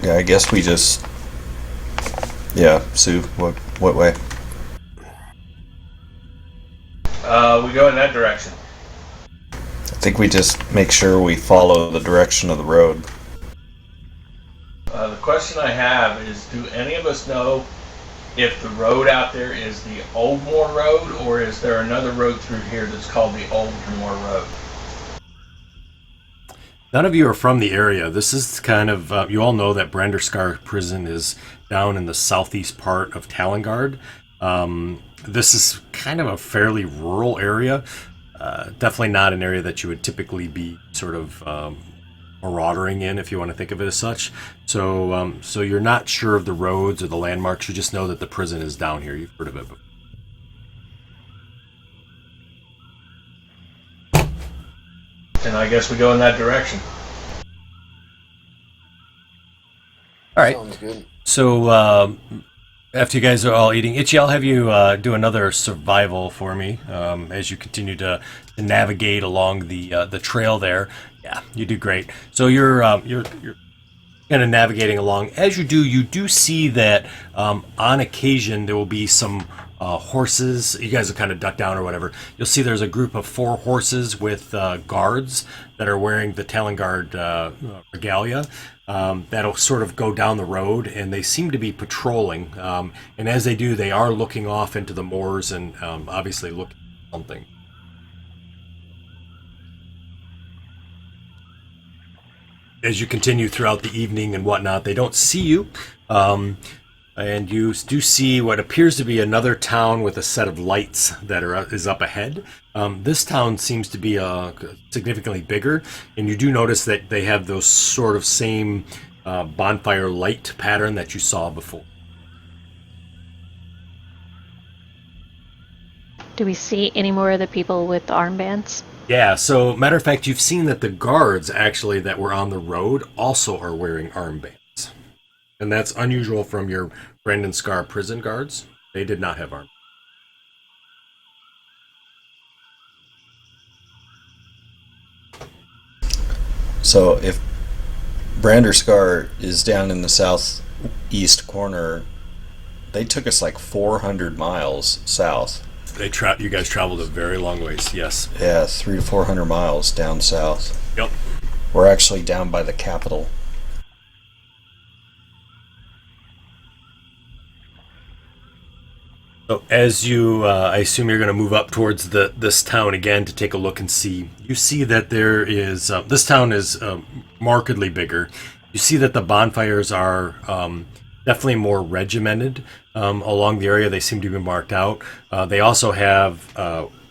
yeah, I guess we just... Yeah, Ssue, what way? We go in that direction. I think we just make sure we follow the direction of the road. The question I have is, do any of us know if the road out there is the Old Moor Road, or is there another road through here that's called the Old Moor Road? None of you are from the area. This is kind of, you all know that Branderskar Prison is down in the southeast part of Talingarde. This is kind of a fairly rural area. Definitely not an area that you would typically be sort of marauding in, if you want to think of it as such. So you're not sure of the roads or the landmarks. You just know that the prison is down here. You've heard of it before. And I guess we go in that direction. All right. Sounds good. So after you guys are all eating, Iche, I'll have you do another survival for me as you continue to navigate along the trail there. Yeah, you do great. So you're kind of navigating along. As you do see that on occasion there will be some horses. You guys will kind of duck down or whatever. You'll see there's a group of 4 horses with guards that are wearing the Talingarde regalia. That'll sort of go down the road, and they seem to be patrolling. And as they do, they are looking off into the moors and obviously looking at something. as you continue throughout the evening and whatnot, they don't see you. And you do see what appears to be another town with a set of lights that is up ahead. This town seems to be significantly bigger, and you do notice that they have those sort of same bonfire light pattern that you saw before. Do we see any more of the people with the armbands? Yeah, so matter of fact, you've seen that the guards actually that were on the road also are wearing armbands. And that's unusual from your Brandon Scar prison guards. They did not have armbands. So if Branderscar is down in the southeast corner, they took us like 400 miles south. You guys traveled a very long ways, yes. Yeah, 300 to 400 miles down south. Yep. We're actually down by the capital. So as you, I assume you're going to move up towards this town again to take a look and see. You see that there is, this town is markedly bigger. You see that the bonfires are definitely more regimented along the area. They seem to be marked out. They also have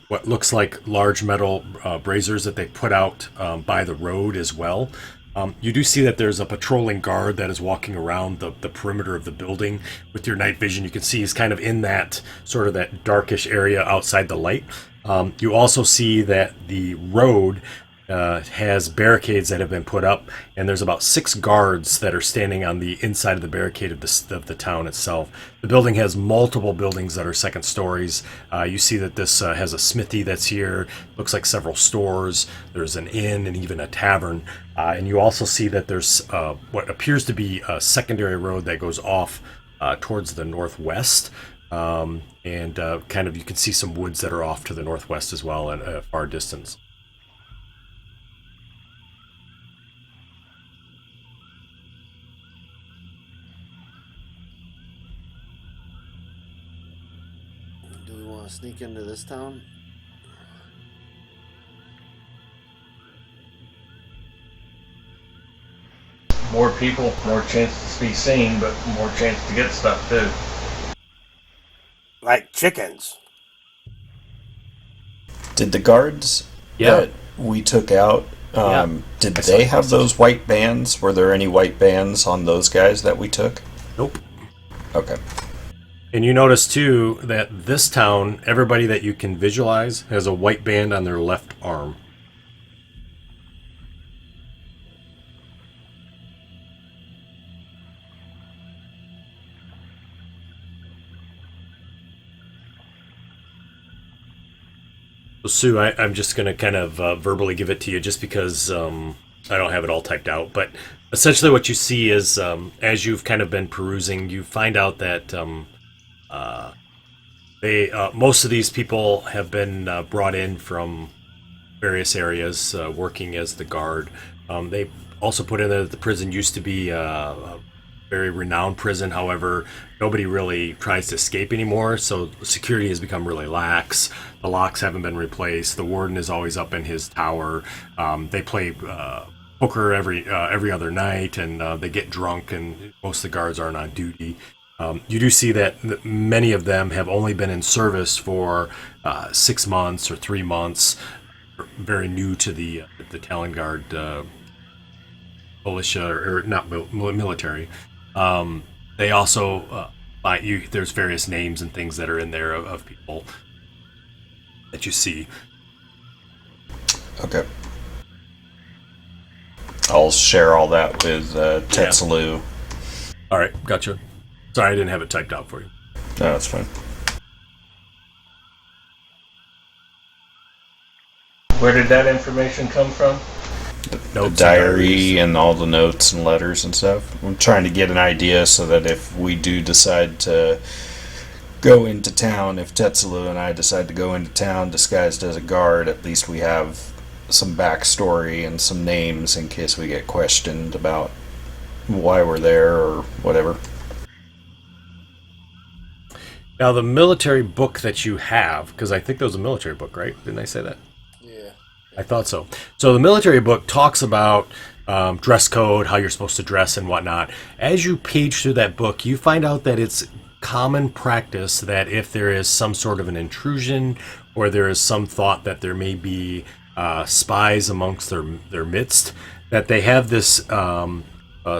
what looks like large metal braziers that they put out by the road as well. You do see that there's a patrolling guard that is walking around the perimeter of the building. With your night vision, you can see he's kind of in that sort of that darkish area outside the light. You also see that the road has barricades that have been put up, and there's about 6 guards that are standing on the inside of the barricade of the town itself. The building has multiple buildings that are second stories. You see that this has a smithy that's here, looks like several stores. There's an inn and even a tavern. And you also see that there's what appears to be a secondary road that goes off towards the northwest. And kind of you can see some woods that are off to the northwest as well at a far distance. Do we want to sneak into this town? More people, more chance to be seen, but more chance to get stuff too. Like chickens. Did the guards that we took out, did they have those white bands? Were there any white bands on those guys that we took? Nope. Okay. And you notice too that this town, everybody that you can visualize has a white band on their left arm. So Ssue, I'm just going to kind of verbally give it to you just because I don't have it all typed out. But essentially what you see is as you've kind of been perusing, you find out that most of these people have been brought in from various areas working as the guard. They also put in that the prison used to be a very renowned prison. However, nobody really tries to escape anymore, so security has become really lax. The locks haven't been replaced. The warden is always up in his tower. They play poker every other night, and they get drunk, and most of the guards aren't on duty. You do see that many of them have only been in service for 6 months or 3 months, very new to the Talingarde militia, or not military. They also there's various names and things that are in there of people that you see. Okay. I'll share all that with Teztsz. All right, gotcha. Sorry, I didn't have it typed out for you. No, that's fine. Where did that information come from? The diary and all the notes and letters and stuff. I'm trying to get an idea so that if we do decide to go into town, if Teztsz and I decide to go into town disguised as a guard, at least we have some backstory and some names in case we get questioned about why we're there or whatever. Now, the military book that you have, because I think that was a military book, right? Didn't I say that? Yeah. I thought so. So the military book talks about dress code, how you're supposed to dress and whatnot. As you page through that book, you find out that it's common practice that if there is some sort of an intrusion or there is some thought that there may be spies amongst their midst, that they have this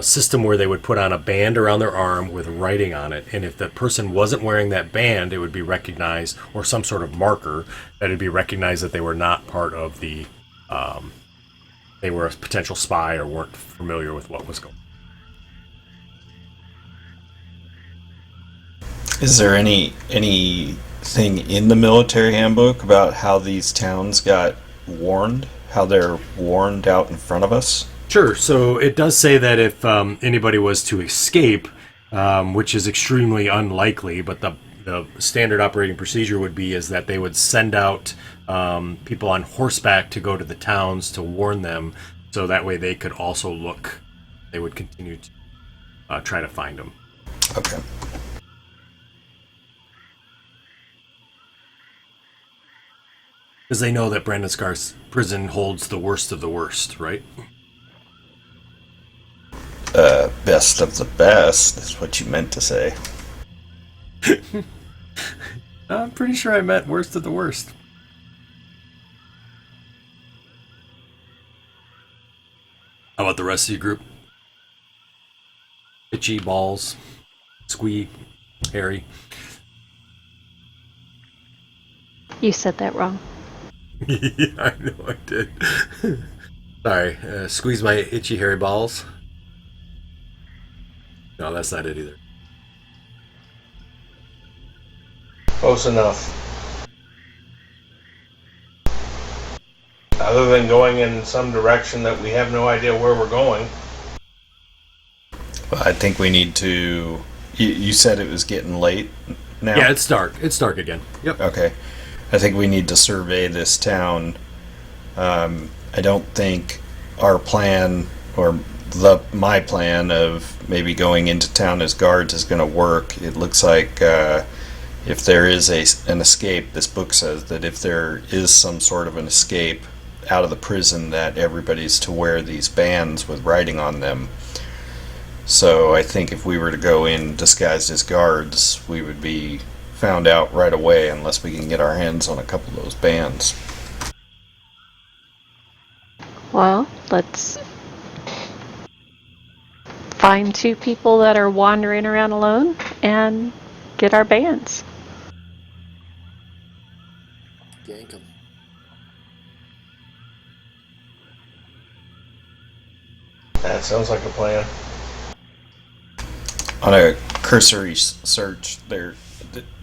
system where they would put on a band around their arm with writing on it, and if the person wasn't wearing that band, it would be recognized, or some sort of marker that it'd be recognized that they were not part of the they were a potential spy or weren't familiar with what was going on. Is there anything in the military handbook about how these towns got warned? How they're warned out in front of us? Sure. So it does say that if anybody was to escape, which is extremely unlikely, but the standard operating procedure would be is that they would send out people on horseback to go to the towns to warn them, so that way they could also look. They would continue to try to find them. Okay. Because they know that Brandon Scar's prison holds the worst of the worst, right? Best of the best is what you meant to say. I'm pretty sure I meant worst of the worst. How about the rest of your group? Itchy, Balls, Squee, Harry. You said that wrong. Yeah, I know I did. Sorry. Squeeze my itchy, hairy balls. No, that's not it either. Close enough. Other than going in some direction that we have no idea where we're going. Well, I think we need to... You said it was getting late now? Yeah, it's dark. It's dark again. Yep. Okay. I think we need to survey this town. I don't think our plan, or my plan of maybe going into town as guards is going to work. It looks like if there is an escape, this book says that if there is some sort of an escape out of the prison, that everybody's to wear these bands with writing on them. So I think if we were to go in disguised as guards, we would be found out right away unless we can get our hands on a couple of those bands. Well, let's find two people that are wandering around alone and get our bands. Gank 'em. That sounds like a plan. On a cursory search,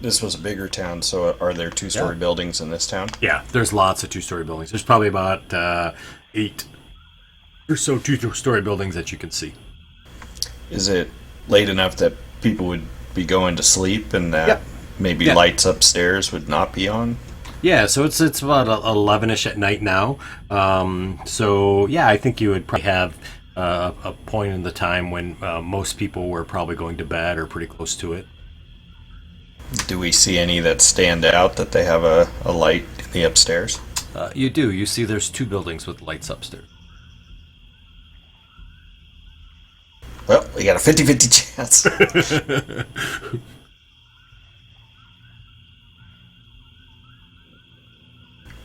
this was a bigger town, so are there two-story buildings in this town? Yeah, there's lots of two-story buildings. There's probably about 8 or so two-story buildings that you can see. Is it late enough that people would be going to sleep and that maybe lights upstairs would not be on? Yeah, so it's about 11ish at night now. So yeah, I think you would probably have a point in the time when most people were probably going to bed or pretty close to it. Do we see any that stand out that they have a light in the upstairs? You do. You see there's 2 buildings with lights upstairs. Well, we got a 50-50 chance.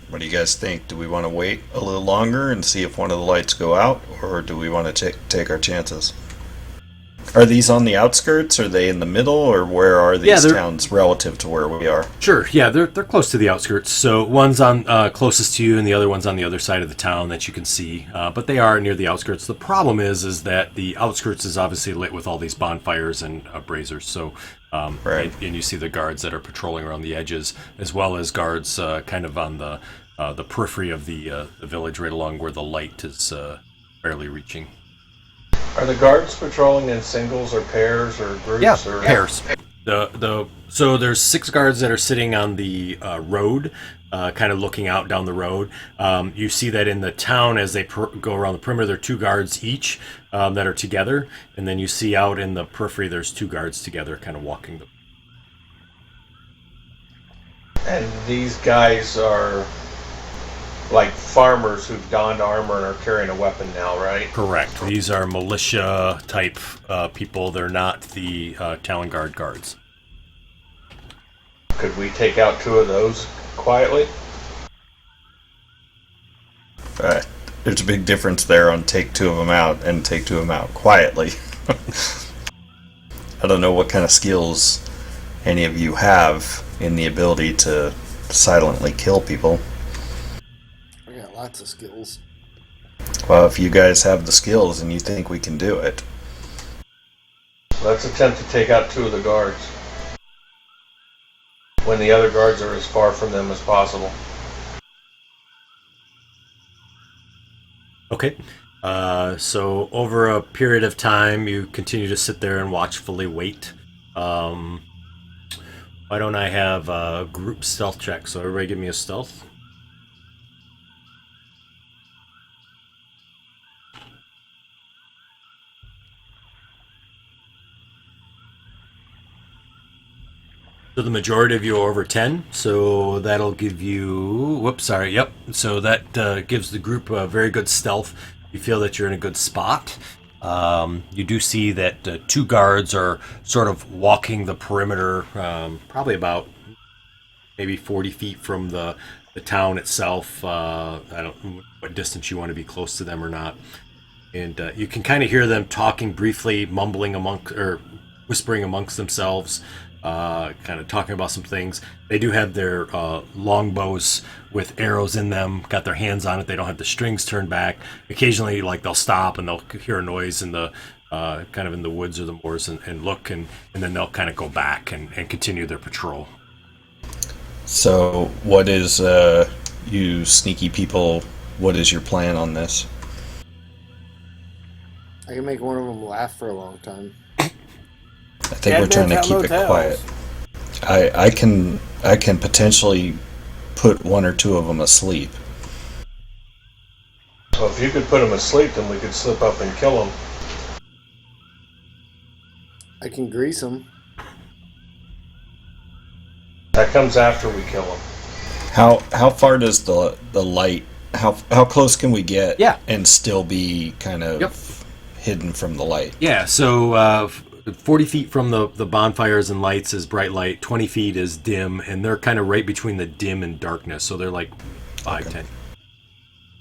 What do you guys think? Do we want to wait a little longer and see if one of the lights go out, or do we want to take our chances? Are these on the outskirts? Are they in the middle, or where are these towns relative to where we are? Sure, yeah, they're close to the outskirts. So one's on closest to you, and the other one's on the other side of the town that you can see. But they are near the outskirts. The problem is that the outskirts is obviously lit with all these bonfires and braziers. So, right. and you see the guards that are patrolling around the edges, as well as guards kind of on the periphery of the village, right along where the light is barely reaching. Are the guards patrolling in singles or pairs or groups? Yeah, or pairs. So there's 6 guards that are sitting on the road, kind of looking out down the road. You see that in the town as they go around the perimeter, there are 2 guards each that are together, and then you see out in the periphery there's 2 guards together, kind of walking the. And these guys are like farmers who've donned armor and are carrying a weapon now, right? Correct. These are militia type people. They're not the Talingarde guards. Could we take out 2 of those quietly? There's a big difference there on take 2 of them out and take 2 of them out quietly. I don't know what kind of skills any of you have in the ability to silently kill people. I got lots of skills. Well, if you guys have the skills and you think we can do it. Let's attempt to take out 2 of the guards when the other guards are as far from them as possible. Okay. So over a period of time, you continue to sit there and watchfully wait. Why don't I have a group stealth check? So everybody give me a stealth. So the majority of you are over 10, so that'll give you... Whoops, sorry, yep. So that gives the group a very good stealth. You feel that you're in a good spot. You do see that 2 guards are sort of walking the perimeter, probably about maybe 40 feet from the town itself. I don't know what distance you want to be close to them or not. And you can kind of hear them talking briefly, mumbling or whispering amongst themselves. Kind of talking about some things. They do have their longbows with arrows in them, got their hands on it. They don't have the strings turned back. Occasionally, like, they'll stop and they'll hear a noise in the kind of in the woods or the moors and look, and then they'll kind of go back and continue their patrol. So what is, you sneaky people, what is your plan on this? I can make one of them laugh for a long time. I think we're trying to keep it quiet. I can potentially put 1 or 2 of them asleep. Well, if you could put them asleep, then we could slip up and kill them. I can grease them. That comes after we kill them. How far does the light? How close can we get? Yeah. And still be kind of hidden from the light. Yeah. So 40 feet from the bonfires and lights is bright light. 20 feet is dim, and they're kind of right between the dim and darkness. So they're like 5-10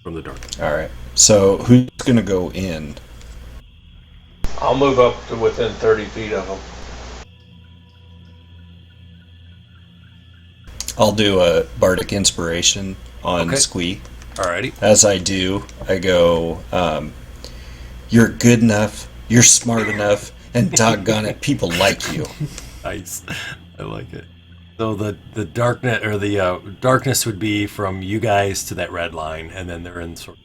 from the dark. All right. So who's gonna go in? I'll move up to within 30 feet of them. I'll do a bardic inspiration on Squee. Alrighty. As I do, I go, you're good enough, you're smart enough, and doggone it, people like you. Nice. I like it. So the darkness, or the darkness would be from you guys to that red line, and then they're in sort of...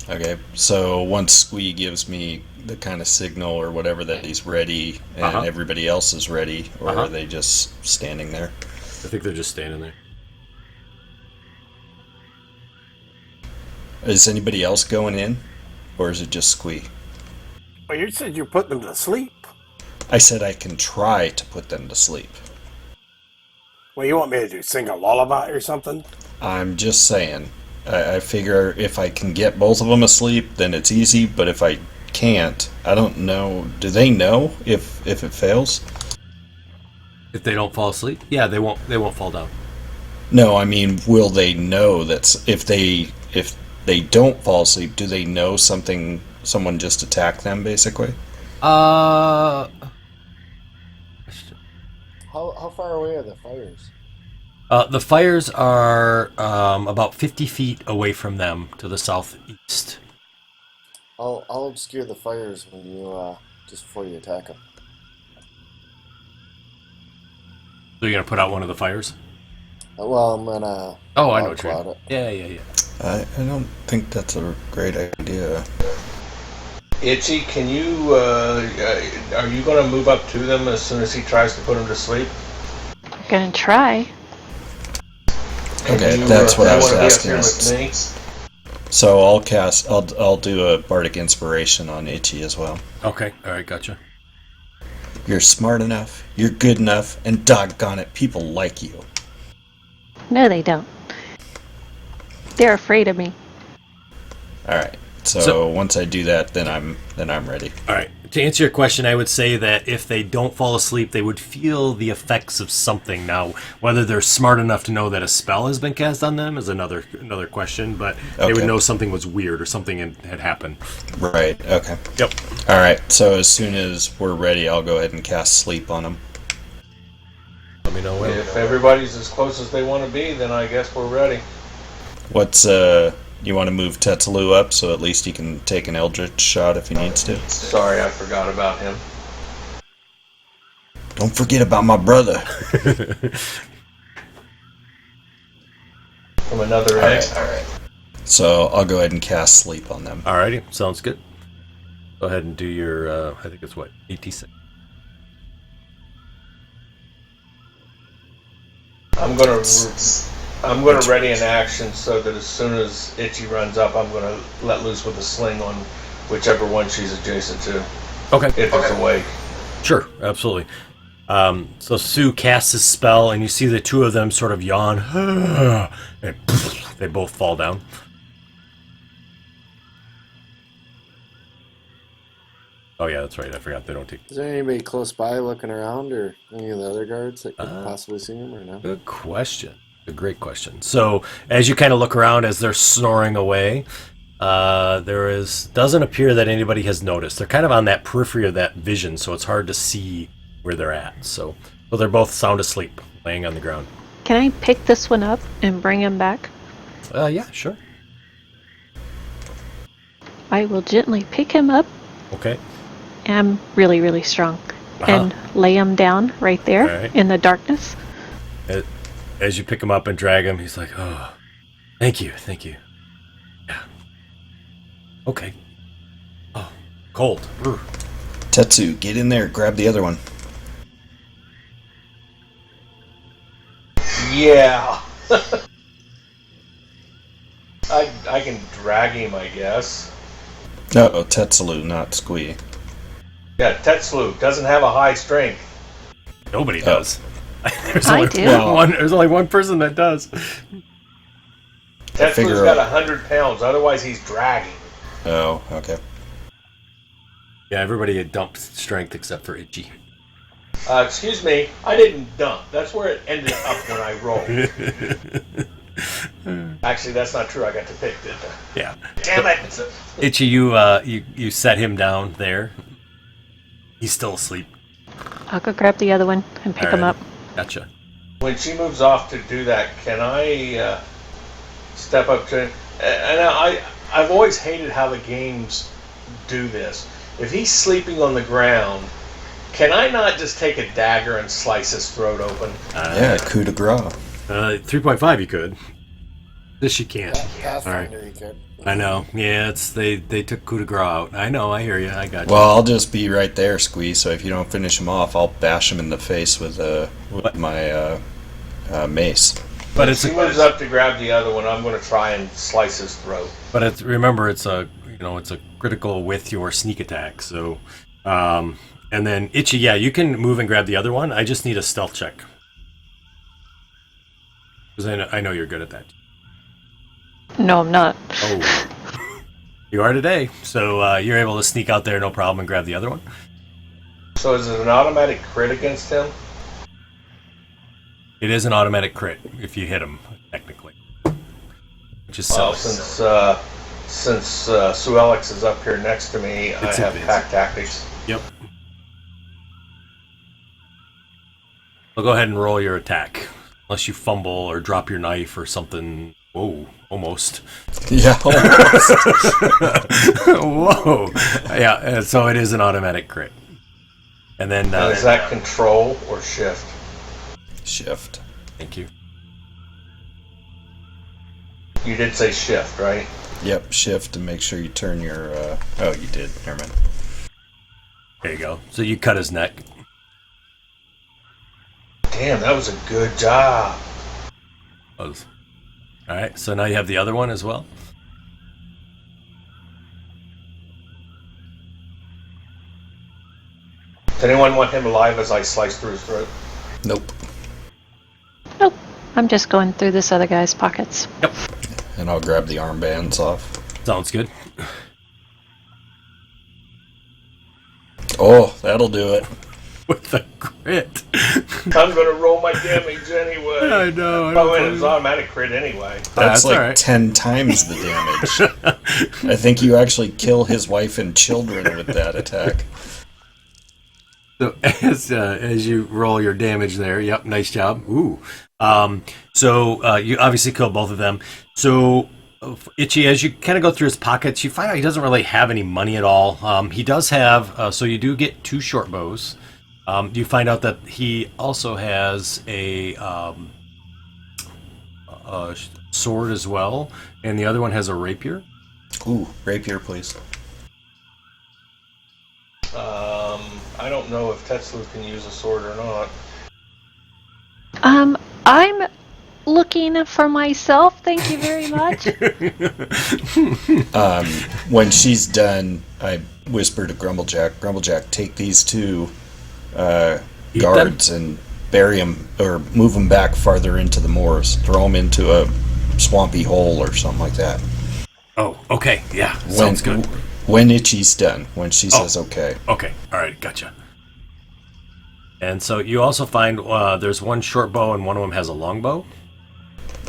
Okay, so once Squee gives me the kind of signal or whatever that he's ready, and everybody else is ready, or are they just standing there? I think they're just standing there. Is anybody else going in, or is it just Squee? Well, you said you're putting them to sleep. I said I can try to put them to sleep. Well, you want me to do sing a lullaby or something? I'm just saying. I figure if I can get both of them asleep, then it's easy, but if I can't, I don't know. Do they know if it fails? If they don't fall asleep? Yeah, they won't fall down. No, I mean, will they know that if they don't fall asleep, do they know someone just attacked them, basically? How far away are the fires? The fires are about 50 feet away from them to the southeast. I'll obscure the fires when you just before you attack them. So you're gonna put out one of the fires? Well, I'm gonna. Oh, I know what you're cloud saying. it. Yeah. I don't think that's a great idea. Itchy, can you, are you going to move up to them as soon as he tries to put them to sleep? I'm gonna try. Okay, You, that's what I was wanna be up asking. here with me? So I'll do a bardic inspiration on Iche as well. Okay, all right, gotcha. You're smart enough, you're good enough, and doggone it, people like you. No, they don't. They're afraid of me. All right. So once I do that, then I'm ready. All right. To answer your question, I would say that if they don't fall asleep, they would feel the effects of something. Now, whether they're smart enough to know that a spell has been cast on them is another question, but they would know something was weird or something had happened. Right. Okay. Yep. All right. So as soon as we're ready, I'll go ahead and cast sleep on them. Let me know when. If everybody's as close as they want to be, then I guess we're ready. What's you want to move Teztsz up so at least he can take an eldritch shot if he needs to? Sorry, I forgot about him. Don't forget about my brother. From another egg. All right. So I'll go ahead and cast sleep on them. Alrighty, sounds good. Go ahead and do your, I think it's what, 86? I'm gonna ready an action so that as soon as Iche runs up, I'm gonna let loose with a sling on whichever one she's adjacent to. Okay. If it's awake. Sure, absolutely. So Ssue casts his spell, and you see the two of them sort of yawn, and they both fall down. Oh yeah, that's right. I forgot they don't take. Is there anybody close by looking around, or any of the other guards that could possibly see him, or no? Good question. A great question. So as you kind of look around as they're snoring away, doesn't appear that anybody has noticed. They're kind of on that periphery of that vision, so it's hard to see where they're at. So they're both sound asleep, laying on the ground. Can I pick this one up and bring him back? Yeah, sure. I will gently pick him up. Okay. I'm really, really strong. And lay him down right there in the darkness. As you pick him up and drag him, he's like, oh, thank you. Yeah. Okay. Oh, cold. Brr. Teztsz, get in there. Grab the other one. Yeah. I can drag him, I guess. No, Teztsz, not Squee. Yeah, Teztsz doesn't have a high strength. Nobody does. There's I only do. There's only one person that does. Tetzlu's got 100 pounds, otherwise he's dragging. Oh, okay. Yeah, everybody had dumped strength except for Iche. Excuse me, I didn't dump. That's where it ended up when I rolled. Actually, that's not true. I got to pick, didn't I? Yeah. Damn it! Iche, you set him down there. He's still asleep. I'll go grab the other one and pick him up. Gotcha. When she moves off to do that, can I step up to him? And I've always hated how the games do this. If he's sleeping on the ground, can I not just take a dagger and slice his throat open? Yeah, coup de grace. 3.5 you could. This you can't. Pathfinder, you could. I know. Yeah, they took coup de grace out. I know. I hear you. I got you. Well, I'll just be right there, Squee. So if you don't finish him off, I'll bash him in the face with my mace. But if he moves up to grab the other one, I'm going to try and slice his throat. But remember, it's a critical with your sneak attack. So, and then Iche, yeah, you can move and grab the other one. I just need a stealth check because I know you're good at that. No, I'm not. Oh, you are today. So you're able to sneak out there, no problem, and grab the other one. So is it an automatic crit against him? It is an automatic crit if you hit him, technically. Which is Well, silly. since Sue Alex is up here next to me, I have pack tactics. Yep. I'll go ahead and roll your attack. Unless you fumble or drop your knife or something. Whoa, almost. Yeah, almost. Whoa. Yeah, so it is an automatic crit. And then... is that control or shift? Shift. Thank you. You did say shift, right? Yep, shift and make sure you turn your... Oh, you did. Never mind. There you go. So you cut his neck. Damn, that was a good job. Alright, so now you have the other one as well? anyone want him alive as I slice through his throat? Nope. Nope. I'm just going through this other guy's pockets. Yep. And I'll grab the armbands off. Sounds good. Oh, that'll do it. With the crit. I'm gonna roll my damage anyway. I know. Oh, it was automatic crit anyway. That's like all right. 10 times the damage. I think you actually kill his wife and children with that attack. So as you roll your damage there, yep, nice job. Ooh. So you obviously kill both of them. So Iche, as you kind of go through his pockets, you find out he doesn't really have any money at all. He does have, so you do get 2 short bows. You find out that he also has a sword as well, and the other one has a rapier. Ooh, rapier, please. I don't know if Teztsz can use a sword or not. I'm looking for myself. Thank you very much. When she's done, I whisper to Grumblejack, Grumblejack, take these 2 guards and bury them, or move them back farther into the moors. Throw them into a swampy hole or something like that. Oh, okay, yeah, sounds good. When Itchy's done, when she says okay. Okay, all right, gotcha. And so you also find there's 1 short bow and one of them has a long bow.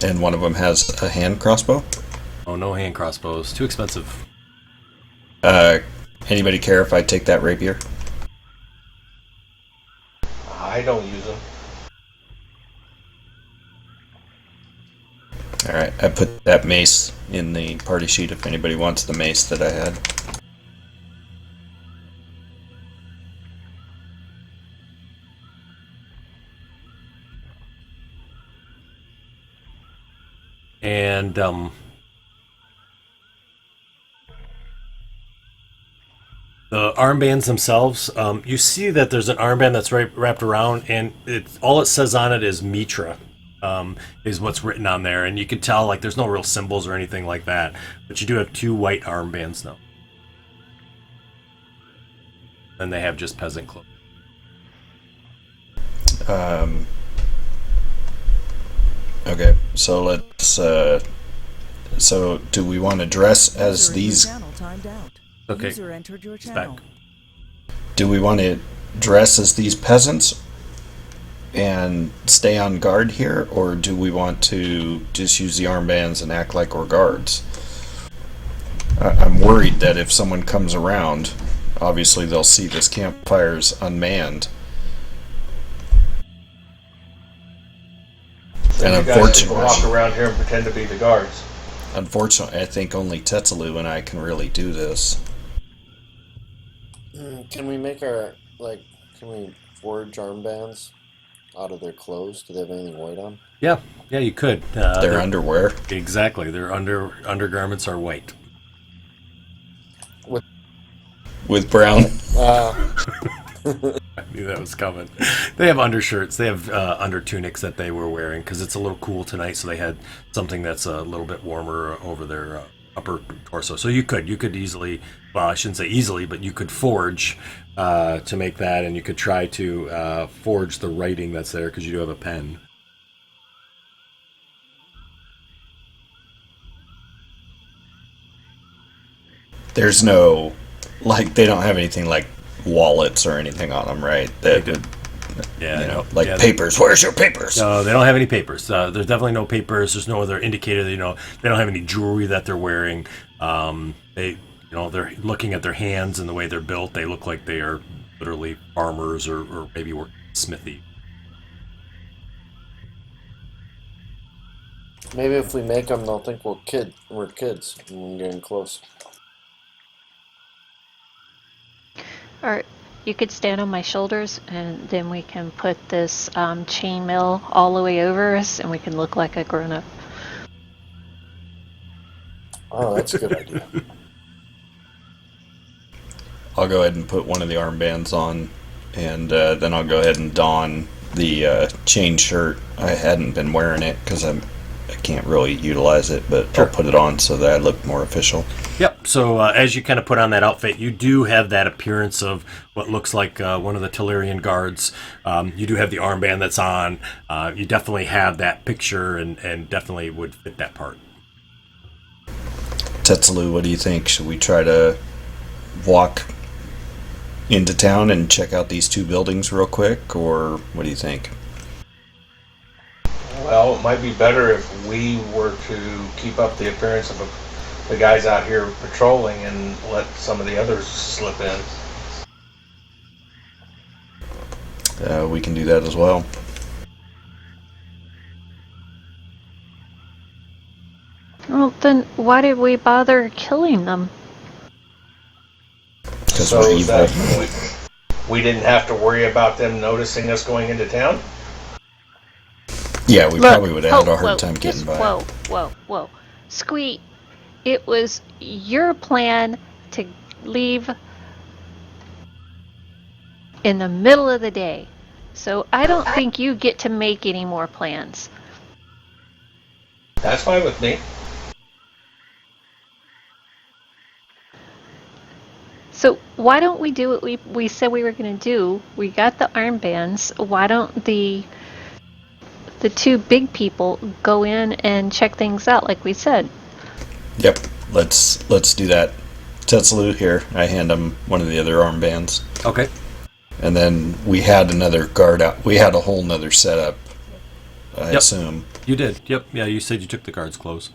And one of them has a hand crossbow. Oh, no hand crossbows. Too expensive. Anybody care if I take that rapier? I don't use them. Alright, I put that mace in the party sheet if anybody wants the mace that I had. And the armbands themselves, you see that there's an armband that's wrapped around, and all it says on it is Mitra, is what's written on there, and you can tell like there's no real symbols or anything like that, but you do have 2 white armbands now, and they have just peasant clothes. Okay, so let's, so do we want to dress as these, Okay, User entered your it's back. channel. do we want to dress as these peasants and stay on guard here, or do we want to just use the armbands and act like we're guards? I'm worried that if someone comes around, obviously they'll see this campfire's unmanned. So And you guys can unfortunately, walk around here and pretend to be the guards. unfortunately, I think only Teztsz and I can really do this. Can we make our, can we forge armbands out of their clothes? Do they have anything white on? Yeah, you could. Their underwear. Exactly, their undergarments are white. With brown. I knew that was coming. They have undershirts. They have under tunics that they were wearing because it's a little cool tonight. So they had something that's a little bit warmer over their upper torso. So you could easily, well, I shouldn't say easily, but you could forge to make that, and you could try to forge the writing that's there because you do have a pen. There's no, they don't have anything like wallets or anything on them, right? That, Yeah, papers. Where's your papers? No, they don't have any papers. There's definitely no papers. There's no other indicator. They don't have any jewelry that they're wearing. They're looking at their hands and the way they're built. They look like they are literally farmers or maybe work smithy. Maybe if we make them, they'll think we're kids when we're getting close. Or you could stand on my shoulders, and then we can put this chainmail all the way over us, and we can look like a grown-up. Oh, that's a good idea. I'll go ahead and put one of the armbands on, and then I'll go ahead and don the chain shirt. I hadn't been wearing it because I'm I can't really utilize it, but Sure. I'll put it on so that I look more official. Yep. So as you kind of put on that outfit, you do have that appearance of what looks like one of the Talingarde guards. You do have the armband that's on. You definitely have that picture, and definitely would fit that part. Teztsz, what do you think? Should we try to walk into town and check out these two buildings real quick, or what do you think? Well, it might be better if we were to keep up the appearance of the guys out here patrolling and let some of the others slip in. We can do that as well. Well, then why did we bother killing them? Because So we're evil. that we didn't have to worry about them noticing us going into town? Yeah, we Look, probably would have had a hard whoa, time getting just by. Whoa. Squeak, it was your plan to leave in the middle of the day. So I don't think you get to make any more plans. That's fine with me. So why don't we do what we said we were going to do? We got the armbands. Why don't the two big people go in and check things out like we said? Yep, let's do that. Teztsz, here, I hand him one of the other armbands. Okay. And then we had another guard out. We had a whole nother setup, I Yep. assume. You did. Yep. Yeah, you said you took the guard's clothes.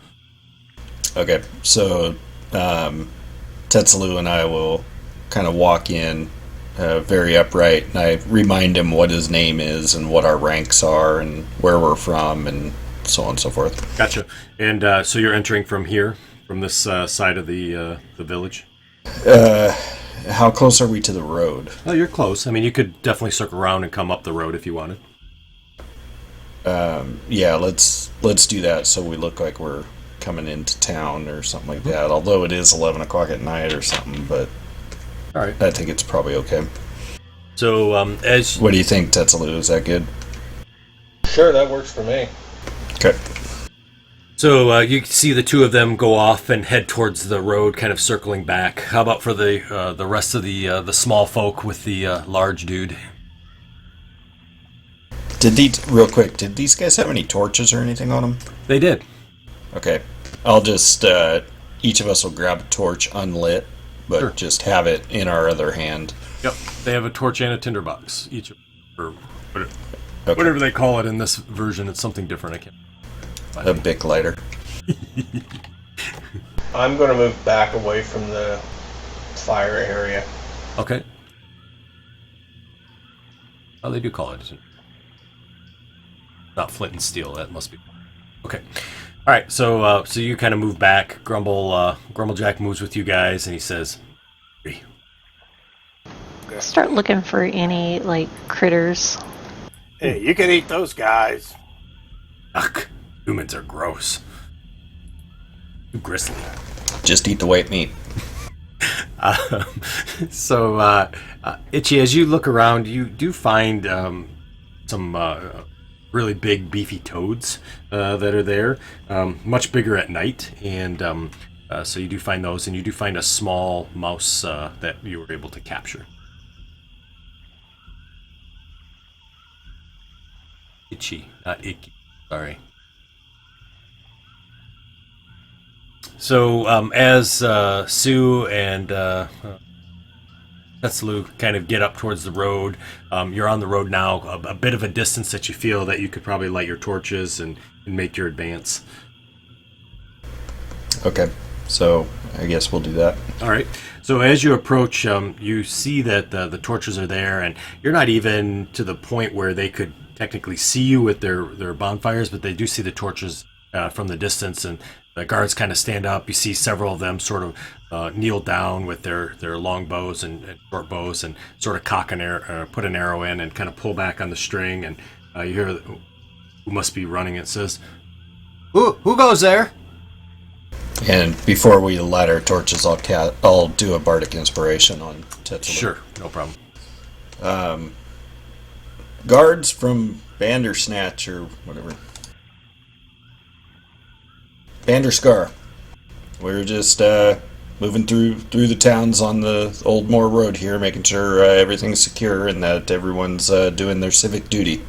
Okay, so Teztsz and I will kind of walk in very upright, and I remind him what his name is and what our ranks are and where we're from and so on and so forth. Gotcha. And so you're entering from here, from this side of the village? How close are we to the road? Oh, you're close. I mean, you could definitely circle around and come up the road if you wanted. Yeah, let's do that so we look like we're coming into town or something like that. Although it is 11 o'clock at night or something, but All right. I think it's probably okay. So as What do you think, Teztsz? Is that good? Sure, that works for me. Okay. So you see the two of them go off and head towards the road, kind of circling back. How about for the rest of the small folk with the large dude? Real quick, did these guys have any torches or anything on them? They did. Okay. I'll just, each of us will grab a torch unlit, but Sure. just have it in our other hand. Yep. They have a torch and a tinderbox each, or Okay. whatever they call it in this version. It's something different. I can't. A Bic lighter. I'm going to move back away from the fire area. Okay. Oh, they do call it. Not flint and steel. That must be. Okay. All right. So you kind of move back. Grumblejack moves with you guys, and he says, "Hey." Start looking for any like critters. Hey, you can eat those guys. Ugh, humans are gross. Too gristly. Just eat the white meat. So, Iche, as you look around, you do find some really big, beefy toads that are there, much bigger at night, and so you do find those, and you do find a small mouse that you were able to capture. Iche, not Icky. Sorry. So, as Ssue and Teztsz kind of get up towards the road, you're on the road now, a bit of a distance that you feel that you could probably light your torches and make your advance. Okay. So I guess we'll do that. All right. So as you approach, you see that the torches are there, and you're not even to the point where they could technically see you with their bonfires, but they do see the torches from the distance, and the guards kind of stand up. You see several of them sort of kneel down with their long bows and short bows, and sort of cock an arrow, put an arrow in, and kind of pull back on the string. And you hear who must be running. It says, "Who goes there?" And before we light our torches, I'll do a bardic inspiration on Teztsz. Sure, no problem. Guards from Bandersnatch or whatever. Vanderskar. We're just moving through the towns on the Old Moor Road here, making sure everything's secure and that everyone's doing their civic duty.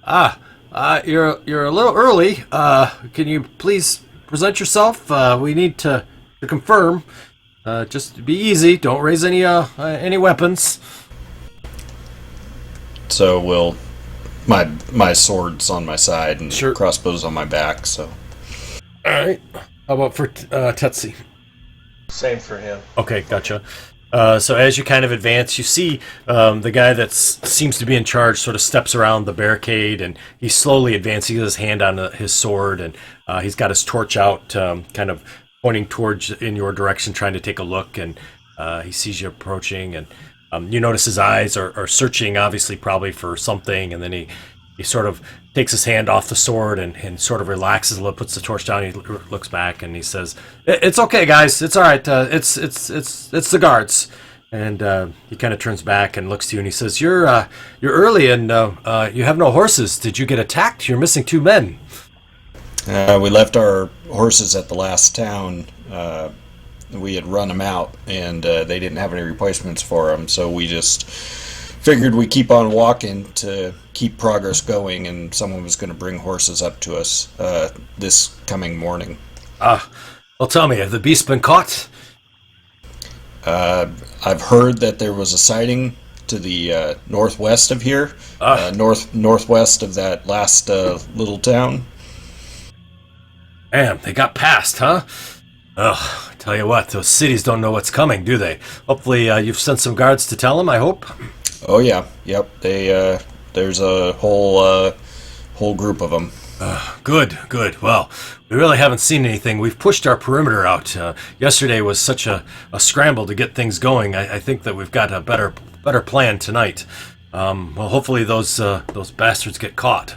You're a little early. Can you please present yourself? We need to confirm. Just be easy. Don't raise any weapons. So my sword's on my side and Sure. crossbow's on my back. So All right. How about for Teztsz? Same for him. Okay, gotcha. So as you kind of advance, you see the guy that seems to be in charge sort of steps around the barricade, and he's slowly advancing. He has his hand on his sword, and he's got his torch out, kind of pointing towards in your direction, trying to take a look. And he sees you approaching, and you notice his eyes are searching, obviously, probably for something. And then he sort of takes his hand off the sword and sort of relaxes a little, puts the torch down. He looks back and he says, "It's okay, guys. It's all right. It's the guards." And he kind of turns back and looks to you and he says, "You're early and you have no horses. Did you get attacked? You're missing 2 men." we left our horses at the last town. We had run them out, and they didn't have any replacements for them. So we just figured we'd keep on walking to keep progress going, and someone was going to bring horses up to us this coming morning. Well, tell me, have the beasts been caught? I've heard that there was a sighting to the northwest of here, northwest of that last little town. Damn, they got past, huh? Ugh, I tell you what, those cities don't know what's coming, do they? Hopefully you've sent some guards to tell them, I hope. Oh yeah, yep. They there's a whole group of them. Good. Well, we really haven't seen anything. We've pushed our perimeter out. Yesterday was such a scramble to get things going. I think that we've got a better plan tonight. Well, hopefully those bastards get caught.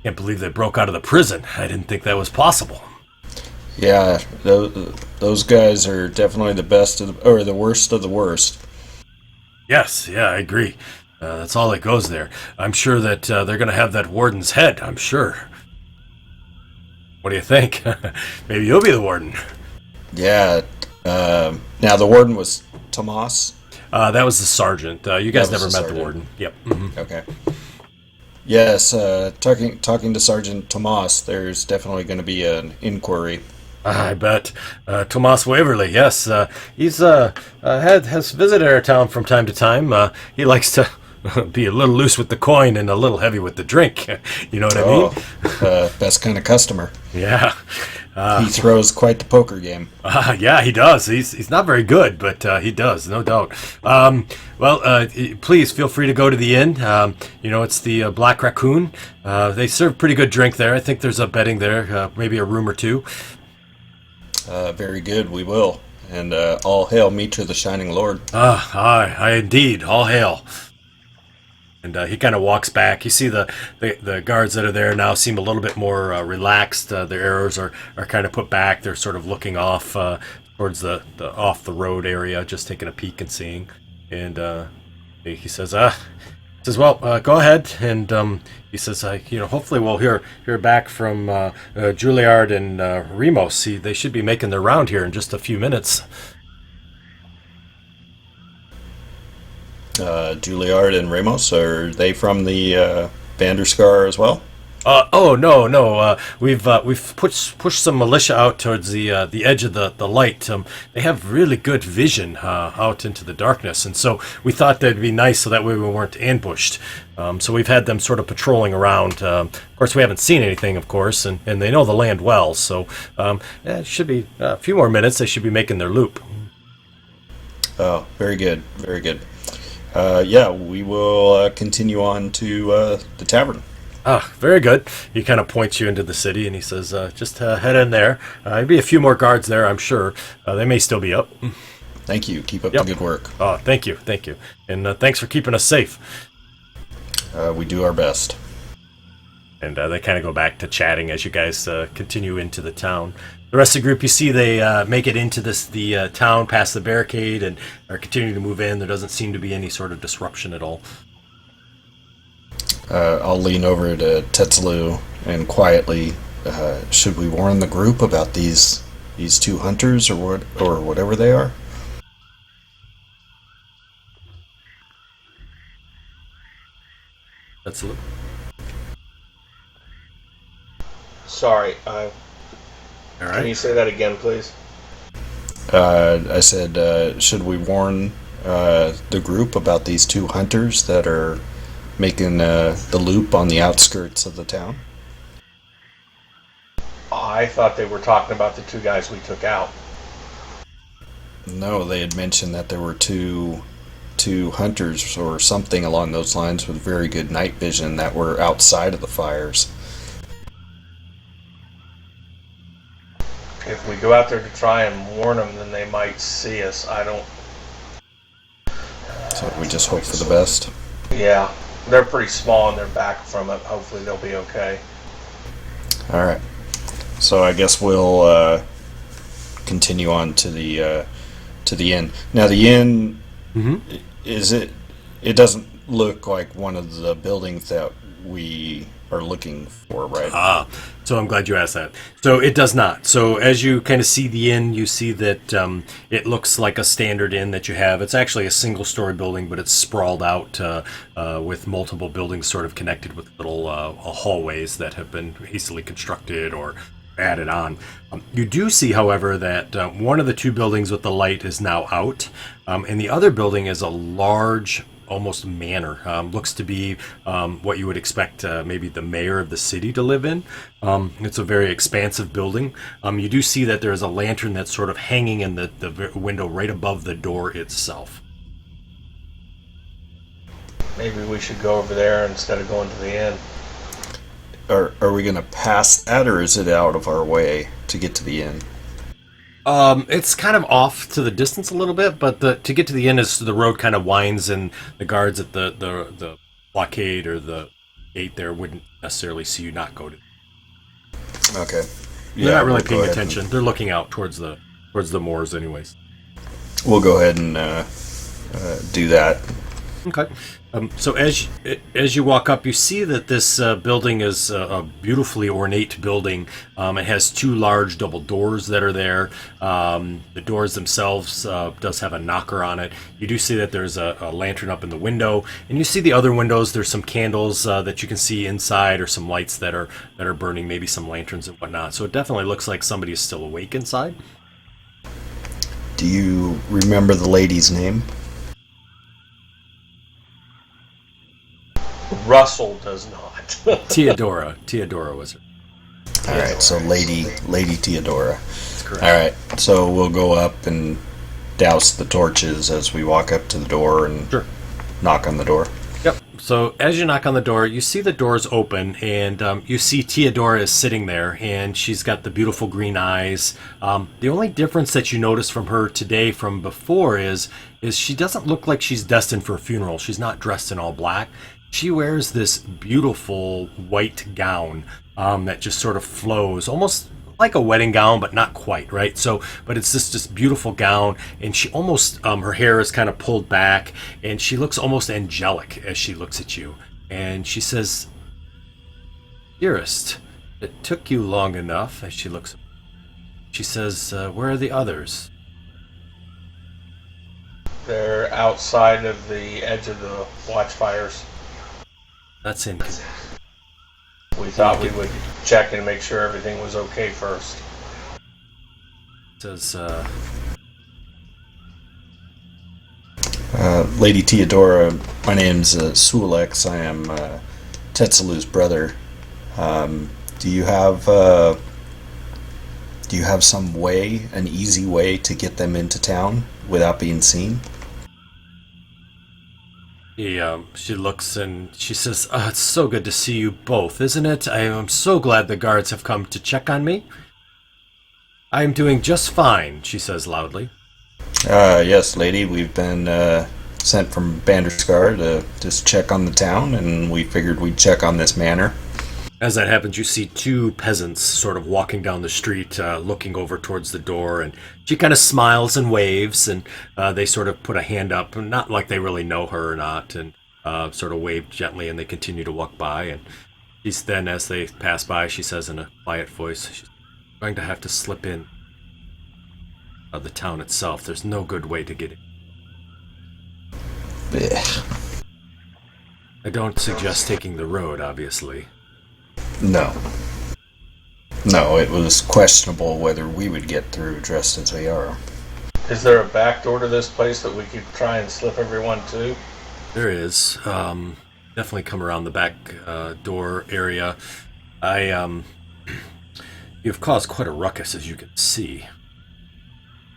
Can't believe they broke out of the prison. I didn't think that was possible. Yeah, those guys are definitely the best or the worst of the worst. Yes, yeah, I agree. That's all that goes there. I'm sure that they're going to have that warden's head, I'm sure. What do you think? Maybe you'll be the warden. Yeah. Now the warden was Tomas. That was the sergeant. You guys That was never the met sergeant. the warden. Yep. Mhm. Okay. Yes, talking to Sergeant Tomas, there's definitely going to be an inquiry. I bet. Tomas Waverly, yes. He's has visited our town from time to time. He likes to be a little loose with the coin and a little heavy with the drink. You know what I mean? Best kind of customer. Yeah. He throws quite the poker game. Yeah, he does. He's not very good, but he does, no doubt. Well, please feel free to go to the inn. It's the Black Raccoon. They serve pretty good drink there. I think there's a bedding there, maybe a room or two. Very good, we will. And all hail Mitra the Shining Lord. Aye, indeed. All hail. And he kind of walks back. You see the guards that are there now seem a little bit more relaxed. Their arrows are kind of put back. They're sort of looking off towards the off the road area, just taking a peek and seeing. And he says, well, go ahead. And he says, hopefully we'll hear back from Juilliard and Remos. They should be making their round here in just a few minutes. Juilliard and Ramos, are they from the Vanderskar as well? No. We've pushed some militia out towards the edge of the light. They have really good vision out into the darkness, and so we thought that'd be nice, so that way we weren't ambushed. So we've had them sort of patrolling around. Of course, we haven't seen anything, of course, and they know the land well. So it should be a few more minutes. They should be making their loop. Oh, very good, very good. We will continue on to the tavern. Very good. He kind of points you into the city, and he says, just head in there. There'll be a few more guards there, I'm sure. They may still be up. Thank you. Keep up Yep. the good work. Oh, thank you. And thanks for keeping us safe. We do our best. And they kind of go back to chatting as you guys continue into the town. The rest of the group, you see they make it into the town, past the barricade, and are continuing to move in. There doesn't seem to be any sort of disruption at all. I'll lean over to Teztsz and quietly should we warn the group about these two hunters or whatever they are? That's Sorry, all can right. you say that again, please? I said, should we warn the group about these two hunters that are making the loop on the outskirts of the town? I thought they were talking about the two guys we took out. No, they had mentioned that there were two hunters or something along those lines with very good night vision that were outside of the fires. If we go out there to try and warn them, then they might see us. I don't... So we just hope for the best. Yeah, they're pretty small and they're back from it. Hopefully they'll be okay. All right. So I guess we'll continue on to the inn. Now the inn, is it? It doesn't look like one of the buildings that we are looking for, right? So I'm glad you asked that. So it does not. So as you kind of see the inn, you see that it looks like a standard inn that you have. It's actually a single-story building, but it's sprawled out with multiple buildings sort of connected with little hallways that have been hastily constructed or added on. You do see, however, that one of the two buildings with the light is now out, and the other building is a large, almost manor. Looks to be what you would expect maybe the mayor of the city to live in. It's a very expansive building. You do see that there is a lantern that's sort of hanging in the window right above the door itself. Maybe we should go over there instead of going to the inn. Are we going to pass that, or is it out of our way to get to the inn? It's kind of off to the distance a little bit, but to get to the inn is the road kind of winds, and the guards at the blockade or the gate there wouldn't necessarily see you not go to. Okay. They're not really we'll paying attention. They're looking out towards the moors, anyways. We'll go ahead and do that. Okay. So as you walk up, you see that this building is a beautifully ornate building. It has two large double doors that are there. The doors themselves does have a knocker on it. You do see that there's a lantern up in the window, and you see the other windows. There's some candles that you can see inside, or some lights that are burning, maybe some lanterns and whatnot. So it definitely looks like somebody is still awake inside. Do you remember the lady's name? Russell does not. Teodora was her. All right, so Lady Teodora. That's correct. All right, so we'll go up and douse the torches as we walk up to the door and Sure. knock on the door. Yep. So as you knock on the door, you see the doors open, and you see Teodora is sitting there, and she's got the beautiful green eyes. The only difference that you notice from her today from before is she doesn't look like she's destined for a funeral. She's not dressed in all black. She wears this beautiful white gown that just sort of flows, almost like a wedding gown, but not quite, right? So, but it's this beautiful gown, and she almost, her hair is kind of pulled back, and she looks almost angelic as she looks at you. And she says, "Dearest, it took you long enough," as she looks. She says, "Where are the others?" They're outside of the edge of the watchfires. That's in. We thought we would check and make sure everything was okay first. Says, Lady Teodora, my name's Sulex. I am Tetzelu's brother. Do you have some way, an easy way to get them into town without being seen? She looks and she says, "It's so good to see you both, isn't it? I am so glad the guards have come to check on me." "I am doing just fine," she says loudly. Yes, lady, we've been sent from Banderskar to just check on the town, and we figured we'd check on this manor. As that happens, you see two peasants sort of walking down the street, looking over towards the door, and she kind of smiles and waves, and they sort of put a hand up, not like they really know her or not, and sort of wave gently, and they continue to walk by. And She's then, as they pass by, she says in a quiet voice, she's going to have to slip in the town itself. There's no good way to get in. Blech. I don't suggest taking the road, obviously. No. No, it was questionable whether we would get through dressed as we are. Is there a back door to this place that we could try and slip everyone to? There is. Definitely come around the back door area. You've caused quite a ruckus, as you can see.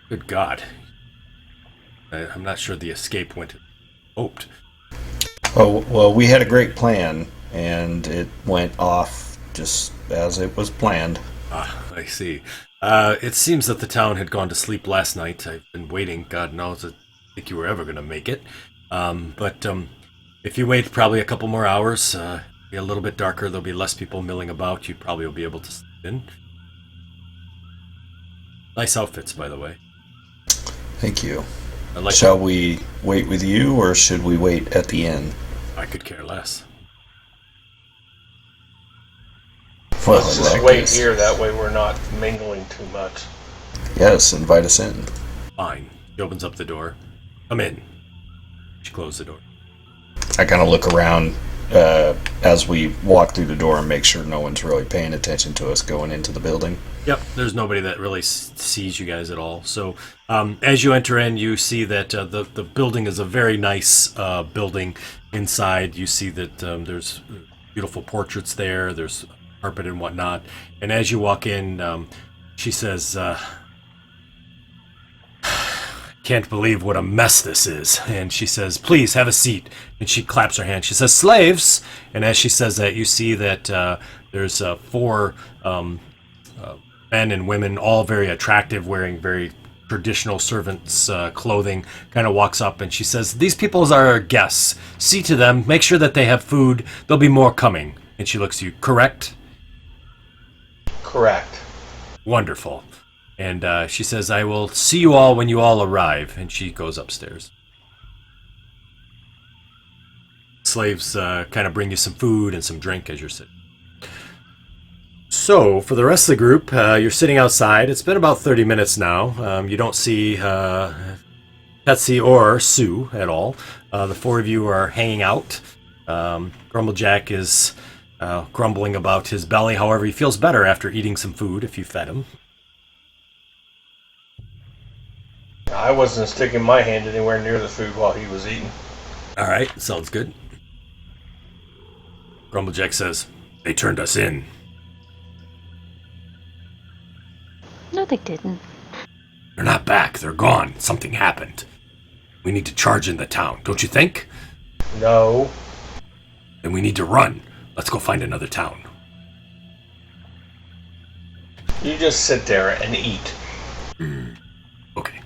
Good God. I'm not sure the escape went hoped. Oh, well, we had a great plan, and it went off just as it was planned. Ah, I see. It seems that the town had gone to sleep last night. I've been waiting. God knows, I didn't think you were ever going to make it. But if you wait probably a couple more hours, be a little bit darker, there'll be less people milling about. You probably will be able to sleep in. Nice outfits, by the way. Thank you. Like Shall we wait with you, or should we wait at the inn? I could care less. Well, Let's in just that wait case- here, that way we're not mingling too much. Yes, invite us in. Fine. She opens up the door. Come in. She closed the door. I kind of look around as we walk through the door and make sure no one's really paying attention to us going into the building. Yep, there's nobody that really sees you guys at all. So as you enter in, you see that the building is a very nice building. Inside, you see that there's beautiful portraits there. There's carpet and whatnot. And as you walk in, she says, can't believe what a mess this is. And she says, please have a seat. And she claps her hand. She says, slaves. And as she says that, you see that there's 4 men and women, all very attractive, wearing very traditional servants' clothing, kind of walks up and she says, these people are our guests. See to them. Make sure that they have food. There'll be more coming. And she looks at you. Correct? Correct. Wonderful. And she says, I will see you all when you all arrive. And she goes upstairs. Slaves kind of bring you some food and some drink as you're sitting. So, for the rest of the group, you're sitting outside. It's been about 30 minutes now. You don't see Teztsz or Ssue at all. The 4 of you are hanging out. Grumblejack is grumbling about his belly. However, he feels better after eating some food if you fed him. I wasn't sticking my hand anywhere near the food while he was eating. All right, sounds good. Grumblejack says, they turned us in. No, they didn't. They're not back. They're gone. Something happened. We need to charge in the town, don't you think? No. Then we need to run. Let's go find another town. You just sit there and eat. Okay.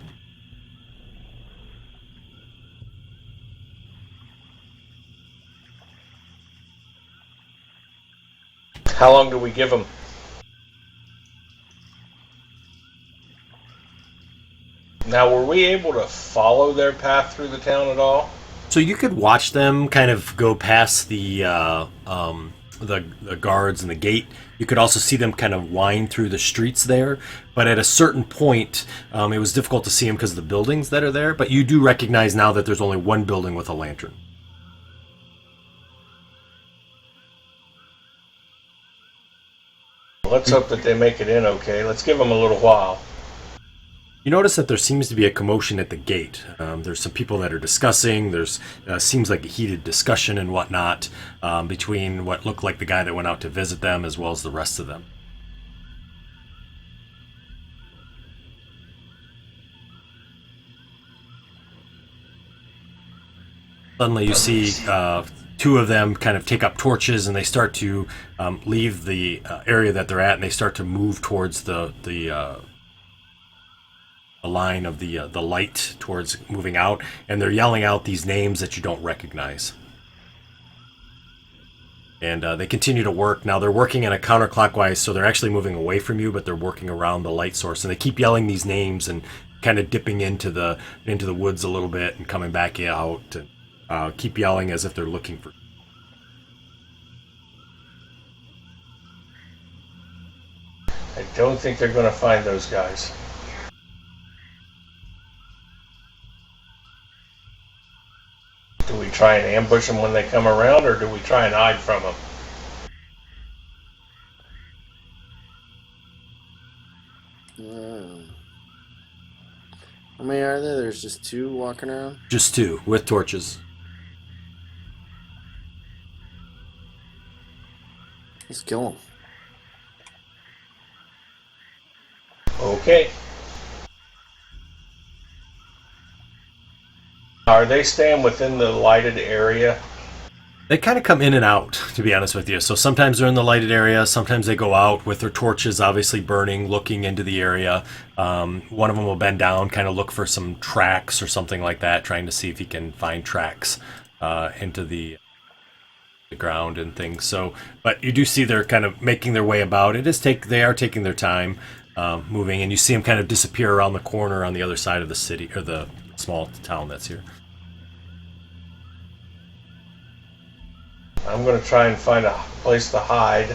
How long do we give them? Now, were we able to follow their path through the town at all? So you could watch them kind of go past the guards and the gate. You could also see them kind of wind through the streets there. But at a certain point, it was difficult to see them because of the buildings that are there. But you do recognize now that there's only one building with a lantern. Let's hope that they make it in okay. Let's give them a little while. You notice that there seems to be a commotion at the gate. There's some people that are discussing. There's seems like a heated discussion and whatnot between what looked like the guy that went out to visit them as well as the rest of them. Suddenly you see 2 of them kind of take up torches and they start to leave the area that they're at and they start to move towards the line of the light towards moving out, and they're yelling out these names that you don't recognize. And they continue to work. Now they're working in a counterclockwise, so they're actually moving away from you, but they're working around the light source, and they keep yelling these names and kind of dipping into the woods a little bit and coming back out, and keep yelling as if they're looking for. I don't think they're going to find those guys. Do we try and ambush them when they come around, or do we try and hide from them? How many are there? There's just 2 walking around? Just 2 with torches. Let's kill them. Okay. Are they staying within the lighted area? They kind of come in and out, to be honest with you. So sometimes they're in the lighted area. Sometimes they go out with their torches obviously burning, looking into the area. One of them will bend down, kind of look for some tracks or something like that, trying to see if he can find tracks into the ground and things. So, but you do see they're kind of making their way about. They are taking their time moving, and you see them kind of disappear around the corner on the other side of the city, or the small town that's here. I'm going to try and find a place to hide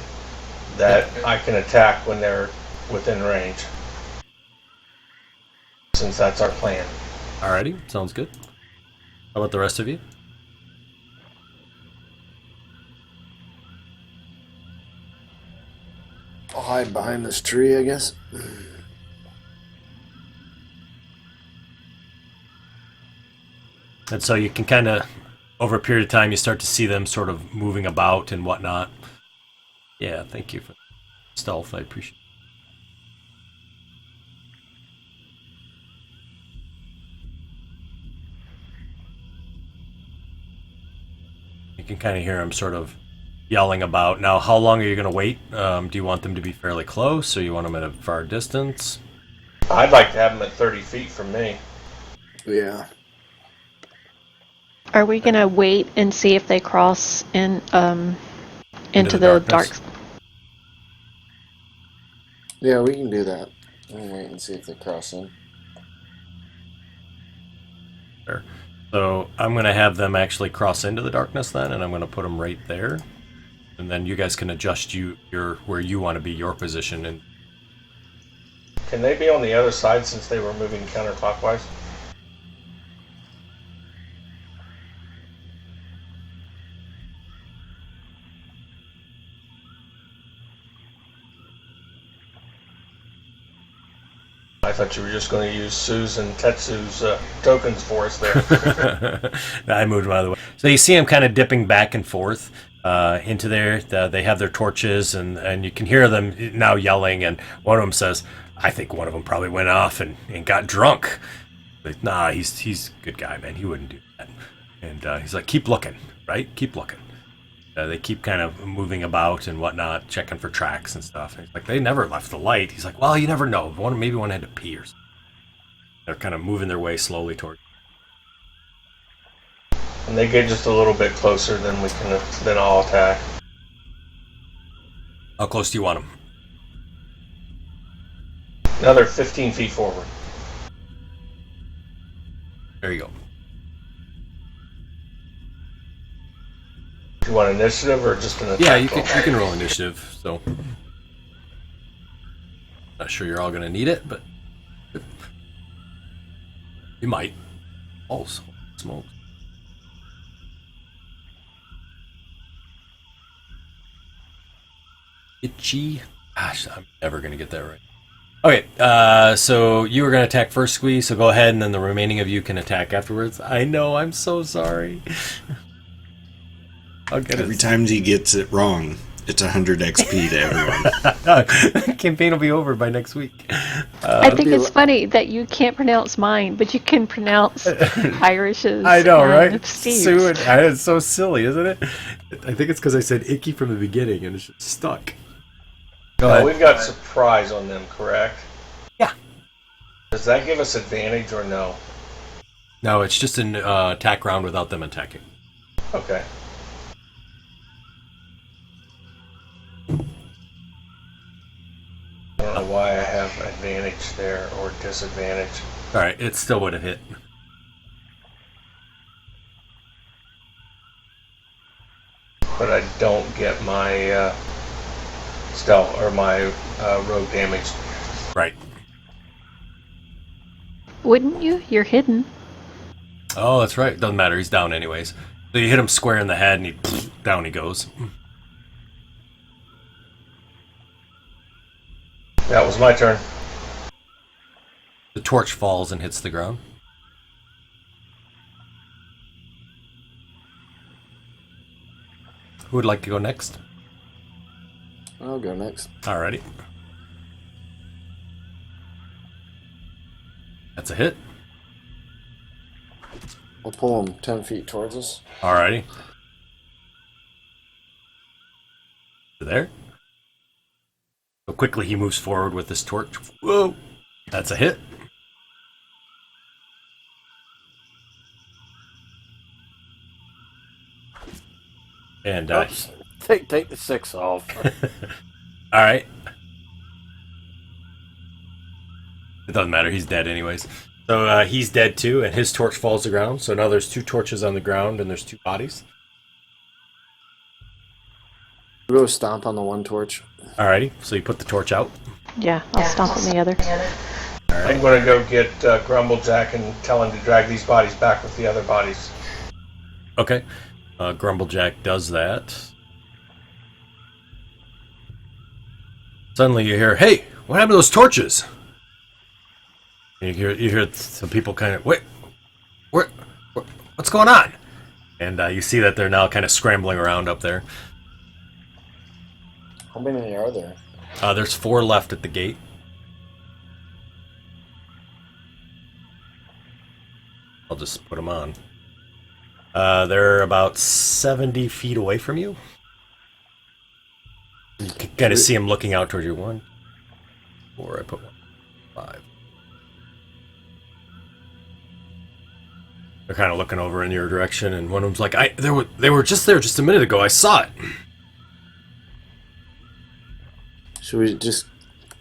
that I can attack when they're within range. Since that's our plan. Alrighty, sounds good. How about the rest of you? I'll hide behind this tree, I guess. And so you can kind of, over a period of time, you start to see them sort of moving about and whatnot. Yeah, thank you for stealth. I appreciate it. You can kind of hear them sort of yelling about. Now, how long are you going to wait? Do you want them to be fairly close, or you want them at a far distance? I'd like to have them at 30 feet from me. Yeah. Are we gonna wait and see if they cross in into the dark? Yeah, we can do that. We'll wait and see if they cross in. Sure. So I'm going to have them actually cross into the darkness then, and I'm going to put them right there. And then you guys can adjust where you want to be, your position. And Can they be on the other side since they were moving counterclockwise? I thought you were just going to use Ssue's and Teztz's tokens for us there. I moved them out of the way. So you see them kind of dipping back and forth into there. They have their torches, and you can hear them now yelling. And one of them says, "I think one of them probably went off and got drunk." Like, nah, he's a good guy, man. He wouldn't do that. And he's like, "Keep looking, right? Keep looking." They keep kind of moving about and whatnot, checking for tracks and stuff. And he's like, they never left the light. He's like, well, you never know. Maybe one had to pee or something. They're kind of moving their way slowly toward. And they get just a little bit closer, then I'll attack. How close do you want them? Another 15 feet forward. There you go. Do you want initiative or just an attack? Yeah, you can roll initiative. So, not sure you're all going to need it, but you might. Oh, smoke. Itchy. Gosh, I'm never going to get that right. Okay, so you were going to attack first, Squeeze, so go ahead, and then the remaining of you can attack afterwards. I know, I'm so sorry. Every time he gets it wrong, it's 100 XP to everyone. Campaign will be over by next week. I think it's funny that you can't pronounce mine, but you can pronounce Irish's. I know, right? Steve's. Ssue and Teztsz. It's so silly, isn't it? I think it's because I said icky from the beginning and it's just stuck. Go ahead. We've got surprise on them, correct? Yeah. Does that give us advantage or no? No, it's just an attack round without them attacking. Okay. I don't know why I have advantage there or disadvantage. Alright, it still would have hit. But I don't get my stealth or my rogue damage. Right. Wouldn't you? You're hidden. Oh, that's right. Doesn't matter. He's down anyways. So you hit him square in the head, and down he goes. That was my turn. The torch falls and hits the ground. Who would like to go next? I'll go next. Alrighty. That's a hit. I'll pull him 10 feet towards us. Alrighty. There. So quickly he moves forward with this torch. Whoa! That's a hit. And Oops. Take the 6 off. all right. It doesn't matter. He's dead anyways. So he's dead too, and his torch falls to the ground. So now there's 2 torches on the ground, and there's 2 bodies. We'll go stomp on the one torch. Alrighty. So you put the torch out. Yeah, I'll stomp on the other. I'm going to go get Grumblejack and tell him to drag these bodies back with the other bodies. Okay. Grumblejack does that. Suddenly you hear, "Hey, what happened to those torches?" And you hear some people kind of, "Wait, what's going on?" And you see that they're now kind of scrambling around up there. How many are there? There's 4 left at the gate. I'll just put them on. They're about 70 feet away from you. You can kind of see them looking out towards you. 1, 4, I put 1, 5. They're kind of looking over in your direction, and one of them's like, they were just there just a minute ago. I saw it." Should we just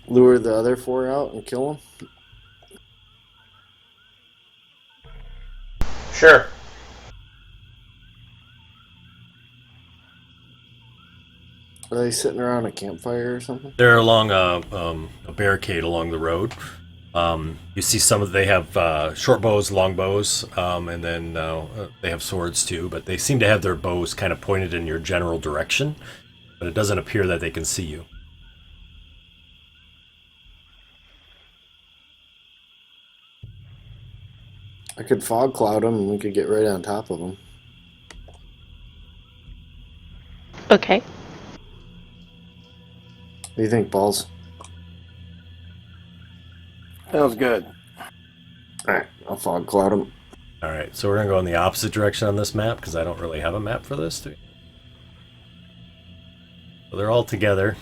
lure the other 4 out and kill them? Sure. Are they sitting around a campfire or something? They're along a barricade along the road. You see they have short bows, long bows, and then they have swords too, but they seem to have their bows kind of pointed in your general direction, but it doesn't appear that they can see you. I could fog cloud them and we could get right on top of them. Okay. What do you think, Balls? Sounds good. Alright, I'll fog cloud them. Alright, so we're going to go in the opposite direction on this map, because I don't really have a map for this. So they're all together.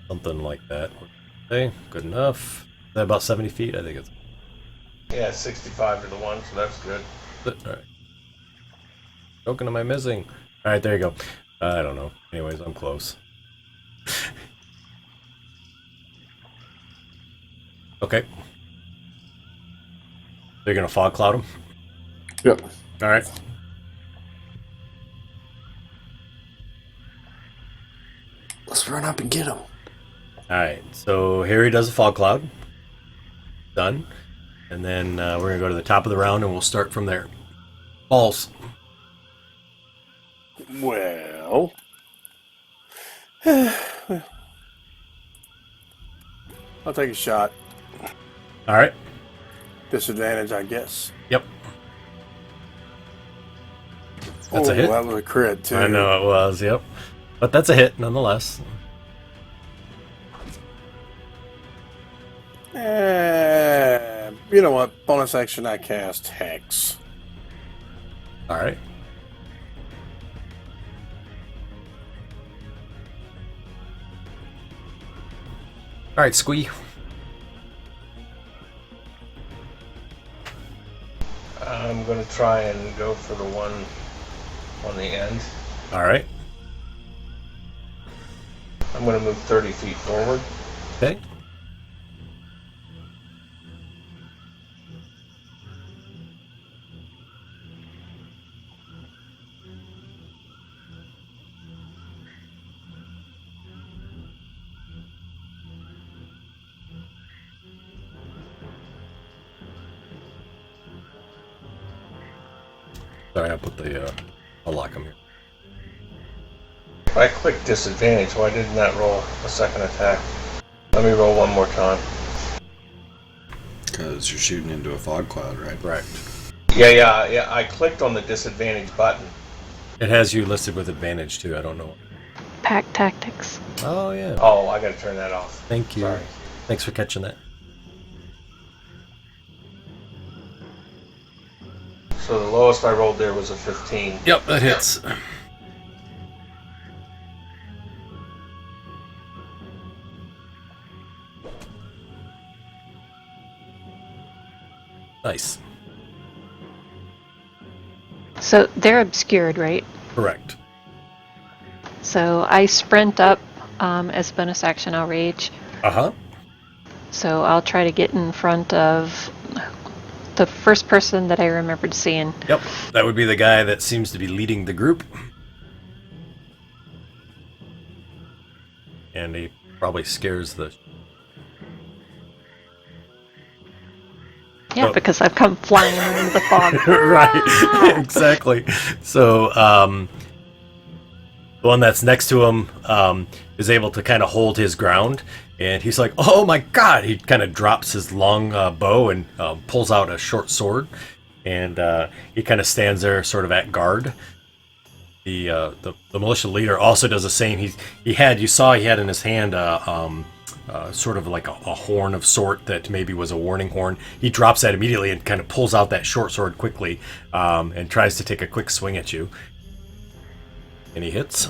Something like that. Okay, good enough. Is that about 70 feet? I think it's... Yeah, 65 to the 1, so that's good. Alright. Token am I missing? Alright, there you go. I don't know. Anyways, I'm close. Okay. They're gonna fog cloud them? Yep. Alright. Let's run up and get them. Alright, so Harry does a fog cloud. Done. And then we're gonna go to the top of the round and we'll start from there. Balls. Well. I'll take a shot. Alright. Disadvantage, I guess. Yep. That's a hit. That was a crit, too. I know it was, yep. But that's a hit, nonetheless. You know what? Bonus action, I cast Hex. Alright. Alright, Squee. I'm going to try and go for the one on the end. Alright. I'm going to move 30 feet forward. Okay. Sorry, I put the. I'll lock him here. If I click disadvantage, why didn't that roll a second attack? Let me roll one more time. Because you're shooting into a fog cloud, right? Right. Yeah. I clicked on the disadvantage button. It has you listed with advantage too. I don't know. Pack tactics. Oh yeah. Oh, I gotta turn that off. Thank you. Sorry. Thanks for catching that. So the lowest I rolled there was a 15. Yep, that hits. Nice. So they're obscured, right? Correct. So I sprint up as a bonus action. I'll rage. Uh-huh. So I'll try to get in front of the first person that I remembered seeing. Yep. That would be the guy that seems to be leading the group. And he probably scares the... Yeah, Oh. because I've come flying into the fog. Right. Exactly. So, the one that's next to him is able to kind of hold his ground. And he's like, oh my god! He kind of drops his long bow and pulls out a short sword. And he kind of stands there sort of at guard. The militia leader also does the same. You saw he had in his hand sort of like a horn of sort that maybe was a warning horn. He drops that immediately and kind of pulls out that short sword quickly and tries to take a quick swing at you. And he hits.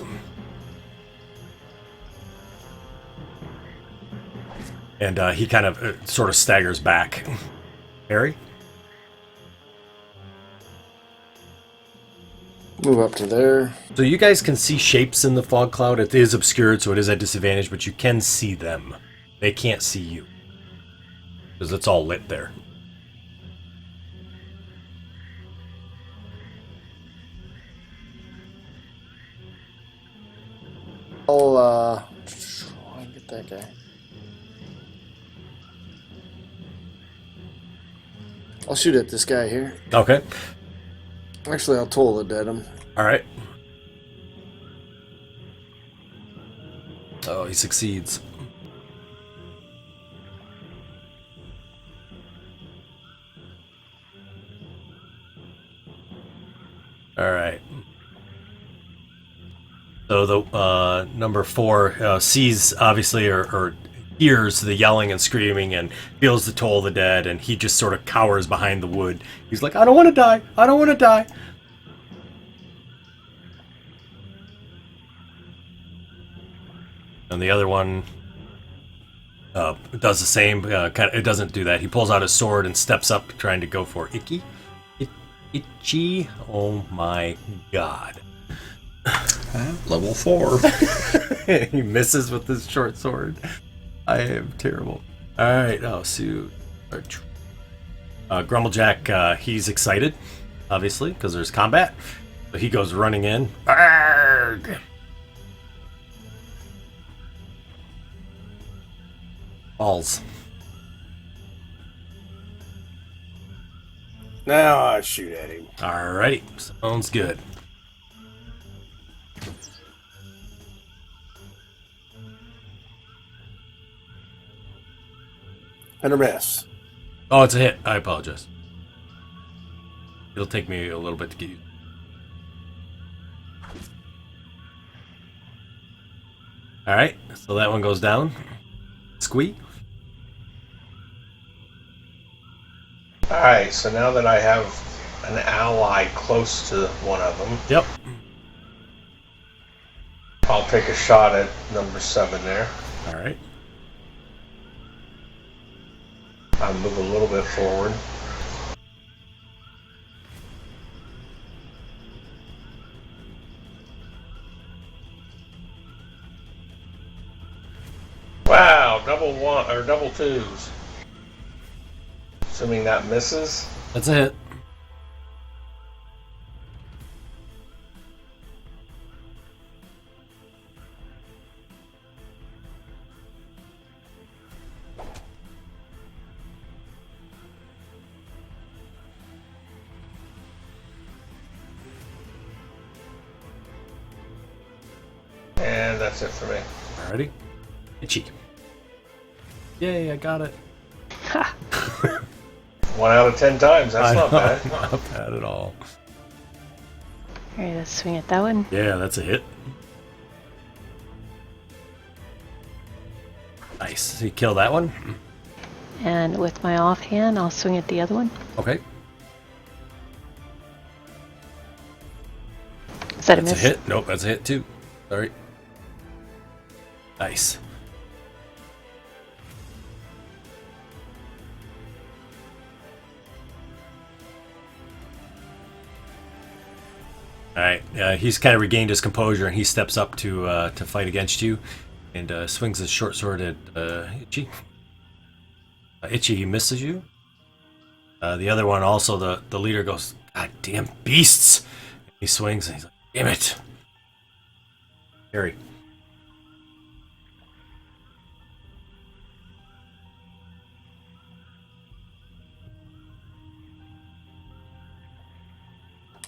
And he kind of sort of staggers back. Harry? Move up to there. So you guys can see shapes in the fog cloud. It is obscured, so it is at disadvantage, but you can see them. They can't see you. Because it's all lit there. I'll try and get that guy. I'll shoot at this guy here. Okay. Actually, I'll toll it at him. Alright. Oh, he succeeds. Alright. So the number 4 sees, obviously, or hears the yelling and screaming and feels the toll of the dead, and he just sort of cowers behind the wood. He's like, I don't want to die! I don't want to die! And the other one does the same. It doesn't do that. He pulls out his sword and steps up, trying to go for Iche. Oh my god! Level 4. He misses with his short sword. I am terrible. All right. Oh, Ssue. Grumblejack. He's excited, obviously, because there's combat. So he goes running in. Arrgh! Balls. Now I shoot at him. Alrighty, sounds good. And a miss. Oh, it's a hit. I apologize. It'll take me a little bit to get you. Alright, so that one goes down. Squee. Alright, so now that I have an ally close to one of them, Yep. I'll take a shot at number 7 there. Alright. I'll move a little bit forward. Wow, double twos. Assuming that misses. That's a hit. That's it for me. Alrighty. Iche. Yay, I got it. 1 out of 10 times. That's not bad. Not bad at all. Alright, let's swing at that one. Yeah, that's a hit. Nice. So you kill that one? And with my offhand, I'll swing at the other one. Okay. Is that That's a miss? a hit. Nope, that's a hit too. Sorry. Nice. All right. He's kind of regained his composure, and he steps up to fight against you, and swings his short sword at Iche. Iche, he misses you. The other one also, the leader goes, "God damn beasts!" He swings, and he's like, "Damn it, Harry."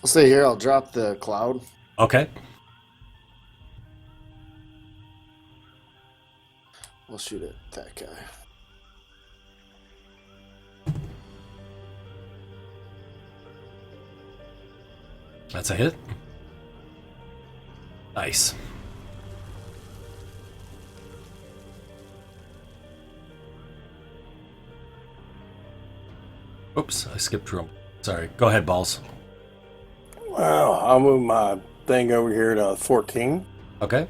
I'll stay here. I'll drop the cloud. Okay. We'll shoot at that guy. That's a hit. Nice. Oops, I skipped through 'em. Sorry. Go ahead, Balls. Well, I'll move my thing over here to 14. Okay.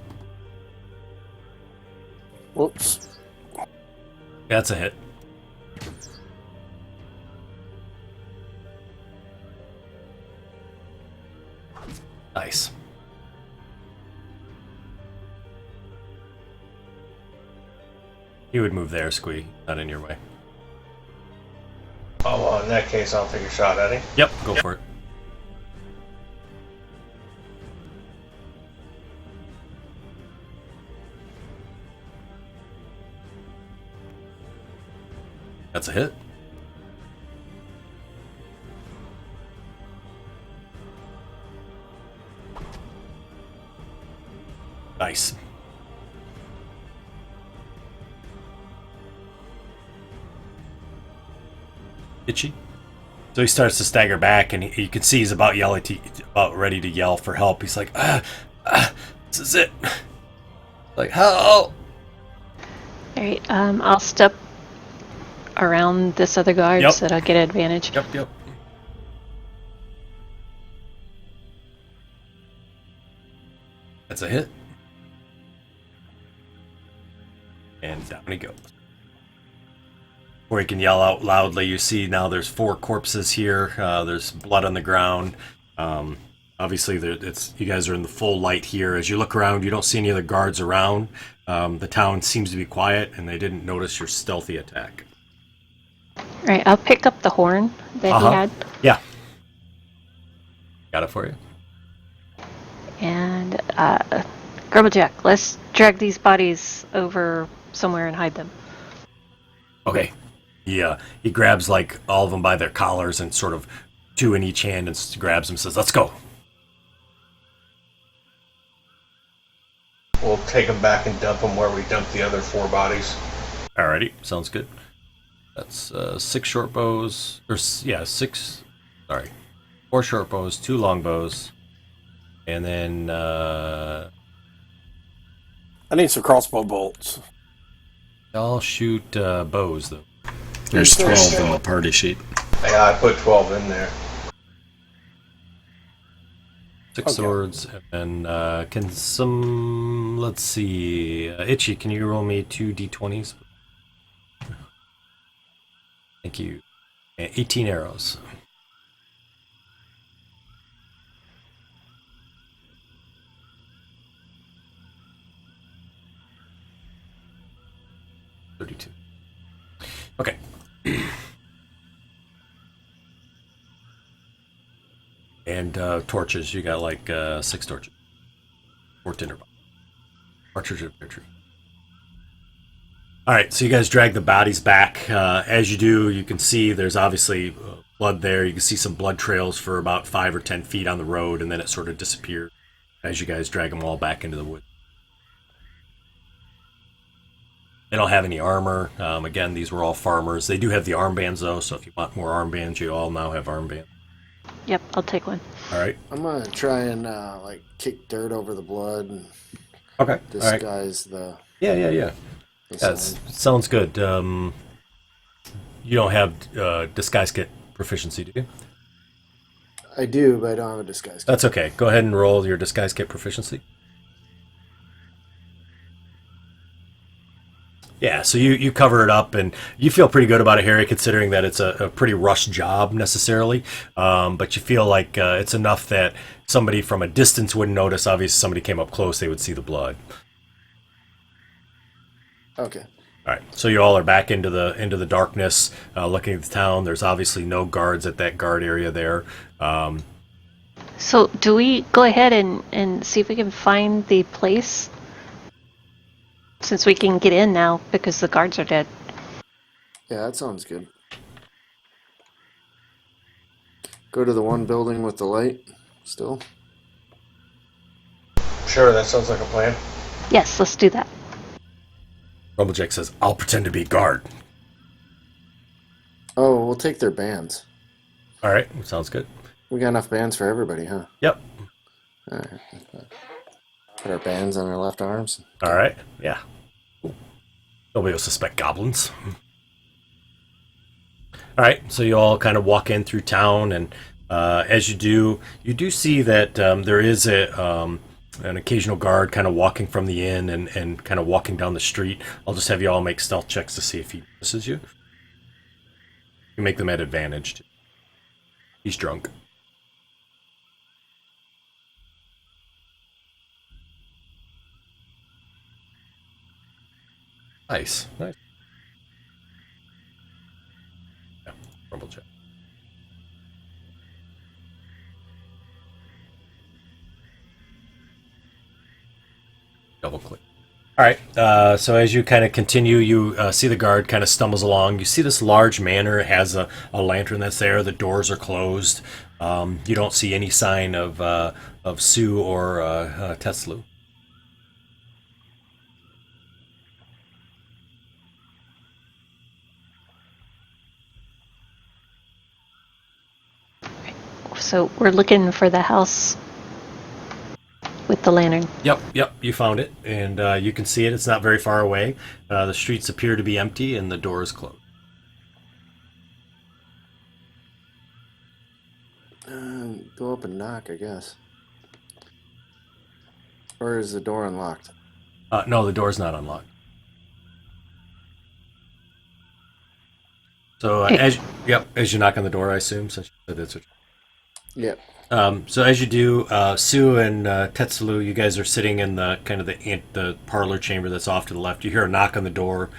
Whoops. That's a hit. Nice. You would move there, Squee. Not in your way. Oh, well, in that case, I'll take a shot at him. Yep, go for it. That's a hit. Nice. Itchy. So he starts to stagger back, and you can see he's about ready to yell for help. He's like, this is it. Like, help! Alright, I'll step around this other guard Yep. so that I'll get advantage. Yep. That's a hit. And down he goes. Before he can yell out loudly, you see now there's 4 corpses here. There's blood on the ground. Obviously, you guys are in the full light here. As you look around, you don't see any other guards around. The town seems to be quiet, and they didn't notice your stealthy attack. Alright, I'll pick up the horn that he had. Yeah. Got it for you. And, Grumblejack, let's drag these bodies over somewhere and hide them. Okay. Yeah, he grabs like all of them by their collars and sort of 2 in each hand and grabs them and says, "Let's go." We'll take them back and dump them where we dumped the other 4 bodies. Alrighty, sounds good. That's 6 short bows, or 4 short bows, 2 long bows, and then I need some crossbow bolts. I'll shoot bows though. There's 12 on the party sheet. Yeah, I put 12 in there. 6 swords, and then let's see, Itchy, can you roll me 2 d20s? Thank you. 18 arrows. $32. Okay. And torches. You got like 6 torches. 4 tinderbox. Partridge and pear tree. All right, so you guys drag the bodies back. As you do, you can see there's obviously blood there. You can see some blood trails for about 5 or 10 feet on the road, and then it sort of disappears as you guys drag them all back into the wood. They don't have any armor. Again, these were all farmers. They do have the armbands, though, so if you want more armbands, you all now have armbands. Yep, I'll take one. All right. I'm gonna try and like kick dirt over the blood and Okay. All right. disguise the. Yeah. the That sign. sounds good. You don't have disguise kit proficiency, do you? I do, but I don't have a disguise kit. That's okay. Go ahead and roll your disguise kit proficiency. Yeah, so you cover it up, and you feel pretty good about it, Harry, considering that it's a pretty rushed job necessarily. But you feel like it's enough that somebody from a distance wouldn't notice. Obviously, somebody came up close, they would see the blood. Okay. All right, so you all are back into the darkness, looking at the town. There's obviously no guards at that guard area there. So, do we go ahead and see if we can find the place? Since we can get in now because the guards are dead. Yeah, that sounds good. Go to the one building with the light still. Sure, that sounds like a plan. Yes, let's do that. Grumblejack says, "I'll pretend to be guard." Oh, we'll take their bands. All right, sounds good. We got enough bands for everybody, huh? Yep. All right. Put our bands on our left arms. All right. Yeah. Nobody will suspect goblins. All right. So you all kind of walk in through town, and as you do see that there is an occasional guard kind of walking from the inn and kind of walking down the street. I'll just have you all make stealth checks to see if he notices you. You make them at advantage. He's drunk. Nice. Yeah, Grumblejack. Double click. All right. So as you kind of continue, you see the guard kind of stumbles along. You see this large manor. It has a lantern that's there. The doors are closed. You don't see any sign of Ssue or Teztsz. So we're looking for the house with the lantern. Yep, you found it, and you can see it. It's not very far away. The streets appear to be empty, and the door is closed. Go up and knock, I guess. Or is the door unlocked? No, the door's not unlocked. So as you knock on the door, I assume, since you said it's. Yep. So as you do, Ssue and Teztsz, you guys are sitting in the kind of the parlor chamber that's off to the left. You hear a knock on the door,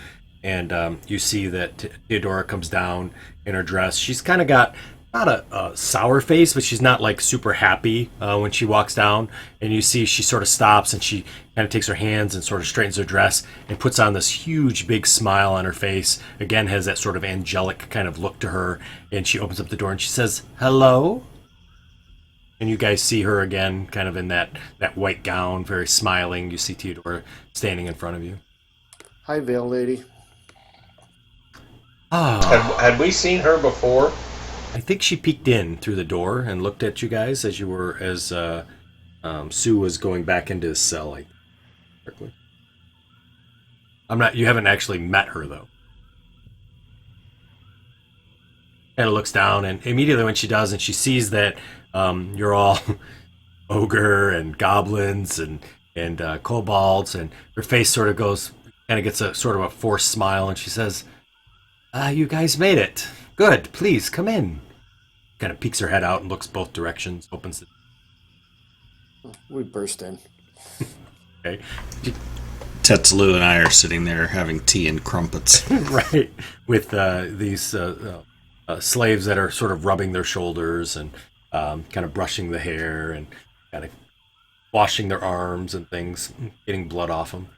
and you see that Theodora comes down in her dress. She's kind of got not a sour face, but she's not like super happy when she walks down. And you see she sort of stops and she kind of takes her hands and sort of straightens her dress and puts on this huge big smile on her face. Again, has that sort of angelic kind of look to her. And she opens up the door and she says, "Hello." And you guys see her again, kind of in that white gown, very smiling. You see Theodora standing in front of you. Hi, Veil Lady. Had we seen her before? I think she peeked in through the door and looked at you guys as Ssue was going back into his cell. You haven't actually met her though. Kind of looks down, and immediately when she does, and she sees that you're all ogre and goblins and kobolds, and her face sort of gets a sort of a forced smile, and she says, "You guys made it. Good. Please come in." Kind of peeks her head out and looks both directions. Opens the. We burst in. Okay. Teztsz and I are sitting there having tea and crumpets. Right. With these slaves that are sort of rubbing their shoulders and kind of brushing the hair and kind of washing their arms and things, getting blood off them.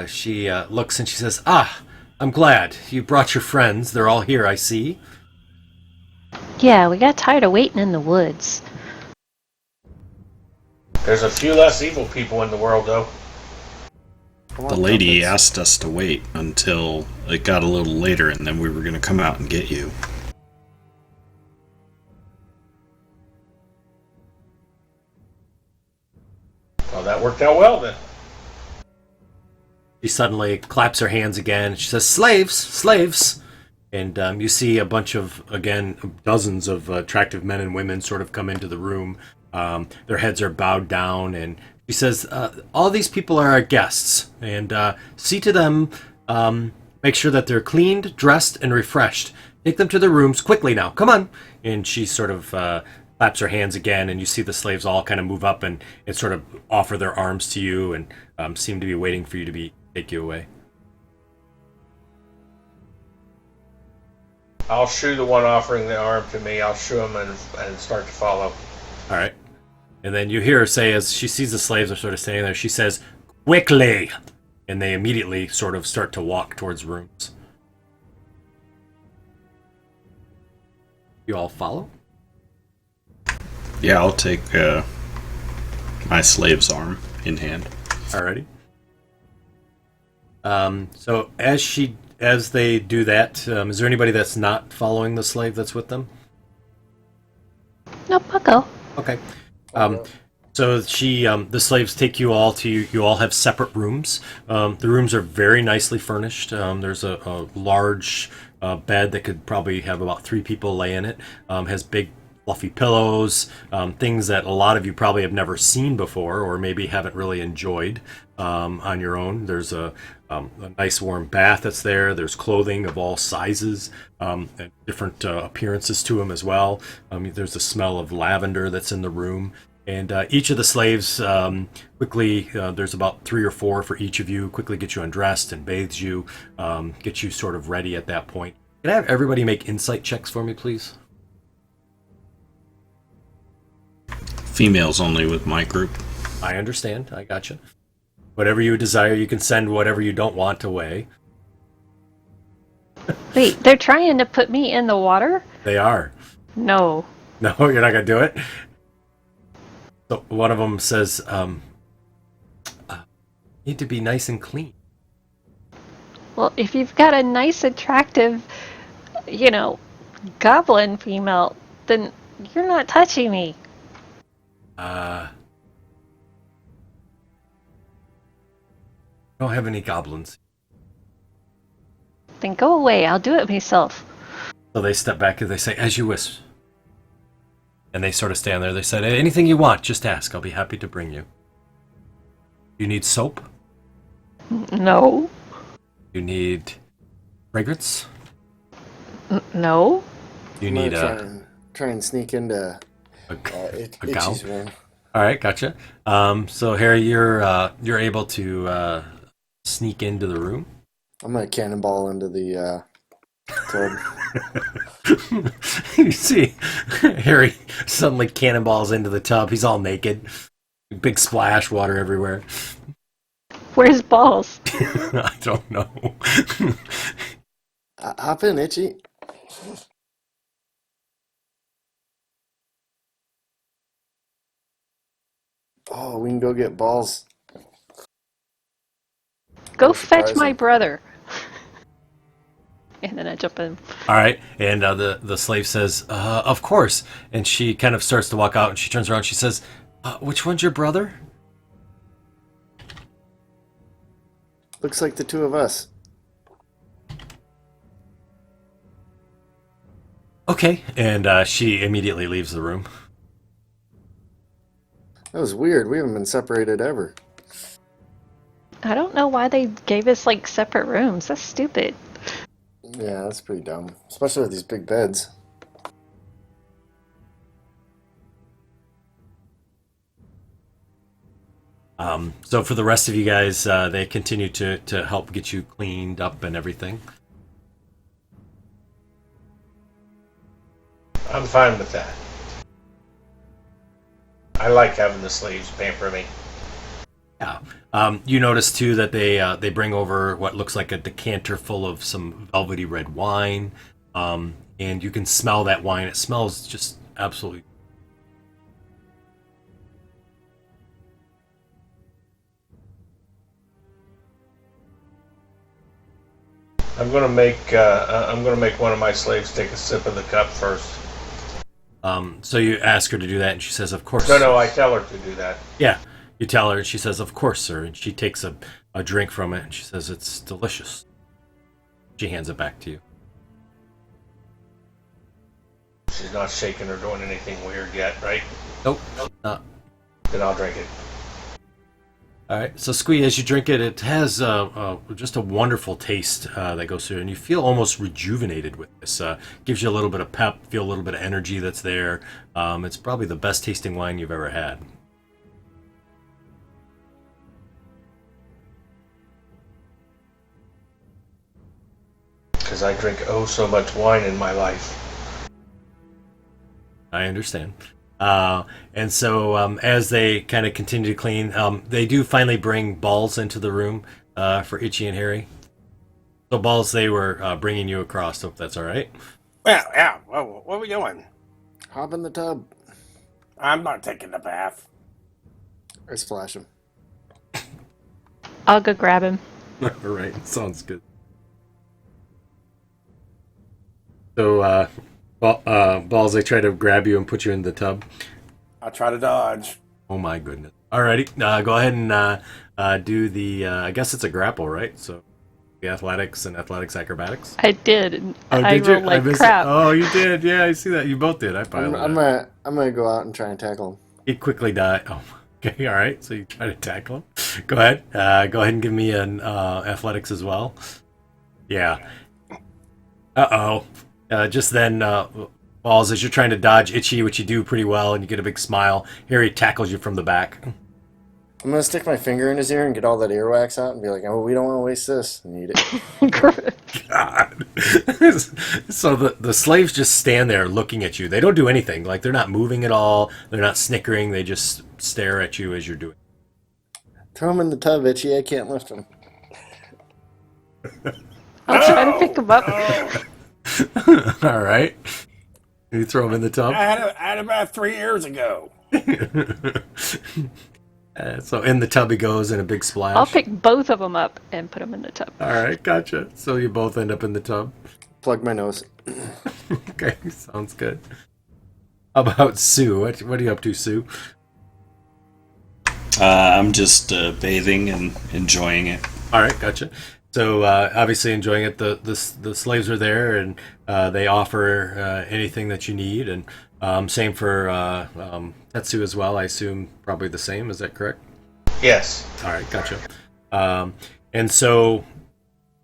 She looks and she says, "I'm glad. You brought your friends. They're all here, I see." Yeah, we got tired of waiting in the woods. There's a few less evil people in the world, though. The lady asked us to wait until it got a little later, and then we were going to come out and get you. Well, that worked out well then. She suddenly claps her hands again. She says, "Slaves, slaves!" And you see a bunch of, again, dozens of attractive men and women sort of come into the room. Their heads are bowed down, and she says, "All these people are our guests, and see to them, make sure that they're cleaned, dressed, and refreshed. Take them to their rooms quickly now. Come on!" And she sort of claps her hands again, and you see the slaves all kind of move up and sort of offer their arms to you and seem to be waiting for you to take you away. I'll shoo the one offering the arm to me. I'll shoo him and start to follow. All right. And then you hear her say, as she sees the slaves are sort of standing there, she says, "Quickly!" And they immediately sort of start to walk towards rooms. You all follow? Yeah, I'll take my slave's arm in hand. Alrighty. So as they do that, is there anybody that's not following the slave that's with them? Nope, I'll go. Okay. So the slaves take you all to, you all have separate rooms. The rooms are very nicely furnished. There's a large bed that could probably have about 3 people lay in it. Has big fluffy pillows, things that a lot of you probably have never seen before or maybe haven't really enjoyed on your own. There's a nice warm bath that's there. There's clothing of all sizes, and different appearances to them as well. There's a smell of lavender that's in the room. And each of the slaves quickly, there's about 3 or 4 for each of you, quickly get you undressed and bathes you, get you sort of ready at that point. Can I have everybody make insight checks for me, please? Females only with my group. I understand. I gotcha. Whatever you desire, you can send whatever you don't want away. Wait, they're trying to put me in the water? They are. No. No, you're not going to do it? So one of them says, need to be nice and clean. Well, if you've got a nice, attractive, goblin female, then you're not touching me. I don't have any goblins. Then go away. I'll do it myself. So they step back and they say, "As you wish." And they sort of stand there. They said, "Anything you want, just ask. I'll be happy to bring you." You need soap? No. You need fragrance? No. You I'm need gonna try and sneak into a Itchy's gown? room. All right, gotcha. So Harry, you're able to sneak into the room. I'm gonna cannonball into the tub. You see Harry suddenly cannonballs into the tub. He's all naked. Big splash, water everywhere. Where's balls? I don't know. Hop in, Itchy. Oh, we can go get balls. Go Go fetch surprise my him. brother. And then I jump in. All right, and the slave says, "Of course." And she kind of starts to walk out, and she turns around. She says, "Which one's your brother?" Looks like the 2 of us. Okay, and she immediately leaves the room. That was weird. We haven't been separated ever. I don't know why they gave us separate rooms. That's stupid. Yeah, that's pretty dumb. Especially with these big beds. So for the rest of you guys, they continue to help get you cleaned up and everything. I'm fine with that. I like having the slaves pamper me. Yeah. You notice too that they bring over what looks like a decanter full of some velvety red wine, and you can smell that wine. It smells just absolutely. I'm gonna make one of my slaves take a sip of the cup first. So you ask her to do that, and she says, "Of course." No, I tell her to do that. Yeah, you tell her, and she says, "Of course, sir." And she takes a drink from it, and she says, "It's delicious." She hands it back to you. She's not shaking or doing anything weird yet, right? Nope, not. Then I'll drink it. All right. So, Squee, as you drink it, it has just a wonderful taste that goes through, and you feel almost rejuvenated with this. Gives you a little bit of pep, feel a little bit of energy that's there. It's probably the best tasting wine you've ever had. Because I drink so much wine in my life. I understand. And so as they kind of continue to clean, they do finally bring Balls into the room for Iche and Harry. So Balls, they were bringing you across. Hope that's all right. Well, yeah. Well, what are we doing? Hop in the tub. I'm not taking a bath. I splash him. I'll go grab him. All right. Sounds good. So, Balls, they try to grab you and put you in the tub. I'll try to dodge. Oh my goodness. Alrighty, go ahead and do the, I guess it's a grapple, right? So, the athletics and athletics acrobatics. I did. And Oh, I did you? rolled like missed crap. it. Oh, you did. Yeah, I see that. You both did. I I'm piled gonna go out and try and tackle him. He quickly died. Oh, okay. All right. So you try to tackle him. Go ahead. Go ahead and give me an athletics as well. Yeah. Just then, Balls, as you're trying to dodge Iche, which you do pretty well, and you get a big smile, Harry tackles you from the back. I'm gonna stick my finger in his ear and get all that earwax out and be like, "Oh, we don't want to waste this," and eat it. God. So the slaves just stand there looking at you. They don't do anything. Like, they're not moving at all. They're not snickering. They just stare at you as you're doing it. Throw him in the tub, Itchy. I can't lift him. I'll try to pick him up. All right. You throw him in the tub? I had a bath 3 years ago. So in the tub he goes in a big splash. I'll pick both of them up and put them in the tub. All right, gotcha. So you both end up in the tub. Plug my nose. Okay, sounds good. How about Ssue? What are you up to, Ssue? I'm just bathing and enjoying it. All right, gotcha. So obviously enjoying it. The slaves are there, and they offer anything that you need, and same for Teztsz as well. I assume probably the same. Is that correct? Yes. All right, gotcha. And so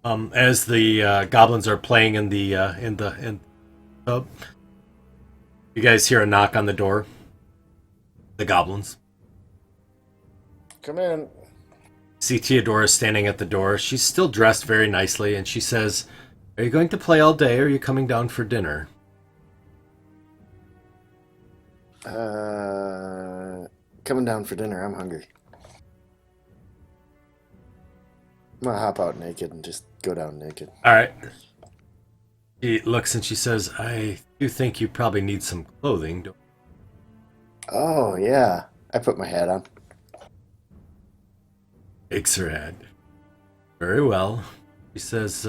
as the goblins are playing in the tub, you guys hear a knock on the door. The goblins. Come in. See Theodora standing at the door. She's still dressed very nicely, and she says, "Are you going to play all day, or are you coming down for dinner?" Coming down for dinner. I'm hungry. I'm gonna hop out naked and just go down naked. All right. She looks and she says, "I do think you probably need some clothing." Oh, yeah. I put my hat on. Shakes her head. Very well. She says,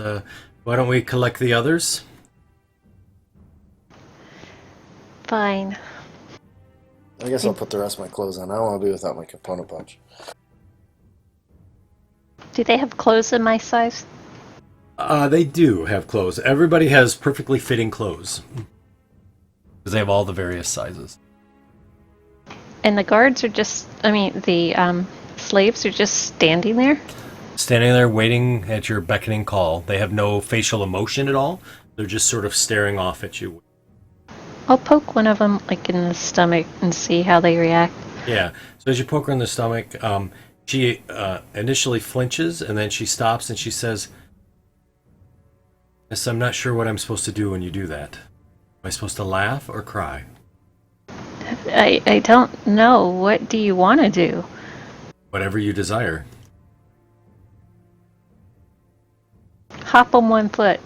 "Why don't we collect the others?" Fine. I guess I'll put the rest of my clothes on. I don't want to be without my component pouch. Do they have clothes in my size? They do have clothes. Everybody has perfectly fitting clothes. Because they have all the various sizes. And the guards are just, the slaves are just standing there? Standing there waiting at your beckoning call. They have no facial emotion at all. They're just sort of staring off at you. I'll poke one of them, in the stomach and see how they react. Yeah. So as you poke her in the stomach, she initially flinches, and then she stops and she says, "Yes, I'm not sure what I'm supposed to do when you do that. Am I supposed to laugh or cry?" I don't know. What do you want to do? Whatever you desire. Hop on one foot.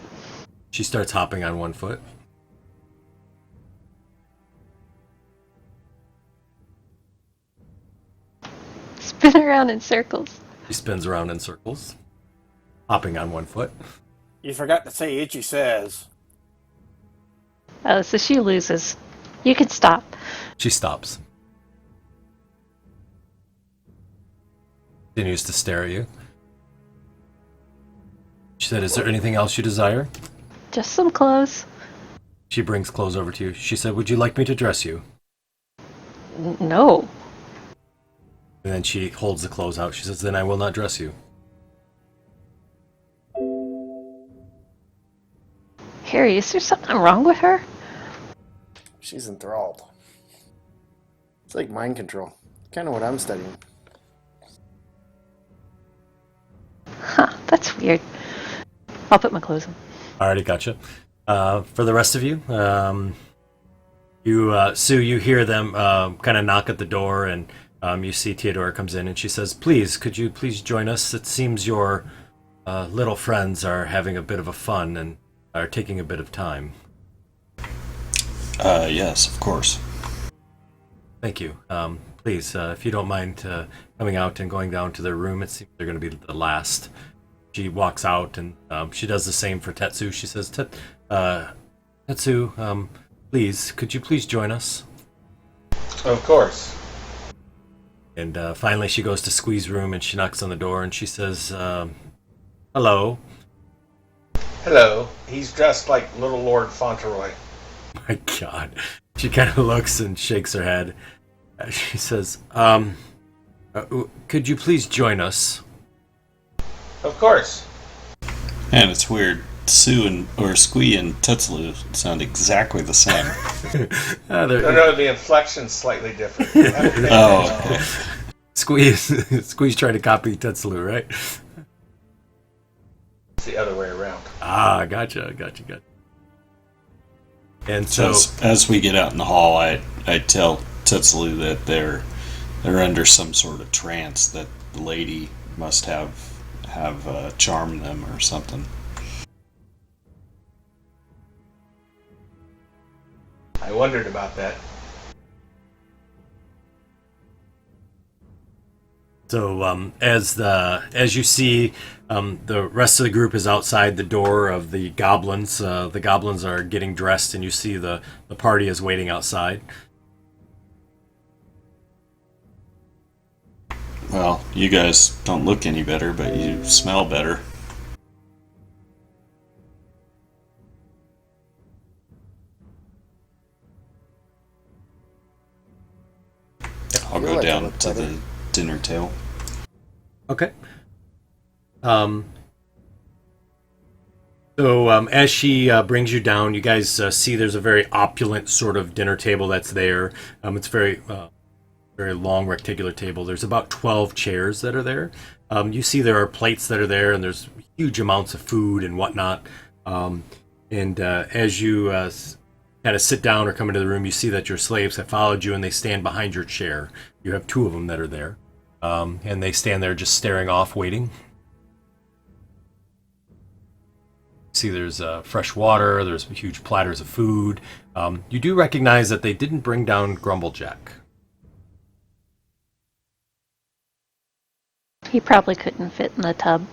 She starts hopping on one foot. Spin around in circles. She spins around in circles, hopping on one foot. You forgot to say Iche says. Oh, so she loses. You can stop. She stops. Continues to stare at you. She said, "Is there anything else you desire?" Just some clothes. She brings clothes over to you. She said, "Would you like me to dress you?" No. And then she holds the clothes out. She says, "Then I will not dress you." Harry, is there something wrong with her? She's enthralled. It's like mind control. Kind of what I'm studying. Huh, that's weird. I'll put my clothes on. Alrighty, gotcha. For the rest of you, Ssue, you hear them kind of knock at the door, and you see Theodora comes in, and she says, "Please, could you please join us? It seems your little friends are having a bit of a fun and are taking a bit of time." Yes, of course. Thank you. Please, if you don't mind coming out and going down to their room, it seems they're going to be the last. She walks out, and she does the same for Teztsz. She says, "Teztsz, please, could you please join us?" Of course. And finally she goes to Squee's room, and she knocks on the door, and she says, "Hello." Hello. He's dressed like Little Lord Fauntleroy. My God. She kind of looks and shakes her head. She says, "Could you please join us?" Of course. And it's weird. Squee and Teztsz sound exactly the same. No, the inflection's slightly different. Oh, Squee's trying to copy Teztsz, right? It's the other way around. Ah, gotcha. And so as we get out in the hall, I tell Teztsz that they're under some sort of trance, that the lady must have charmed them or something. I wondered about that. So as you see, the rest of the group is outside the door of the goblins. The goblins are getting dressed, and you see the party is waiting outside. Well, you guys don't look any better, but you smell better. I'll go down to the dinner table. Okay. So as she brings you down, you guys see there's a very opulent sort of dinner table that's there. It's very long rectangular table. There's about 12 chairs that are there. You see there are plates that are there, and there's huge amounts of food and whatnot. And as you kind of sit down or come into the room, you see that your slaves have followed you, and they stand behind your chair. You have 2 of them that are there. And they stand there just staring off, waiting. See, there's fresh water, there's huge platters of food. You do recognize that they didn't bring down Grumblejack. He probably couldn't fit in the tub.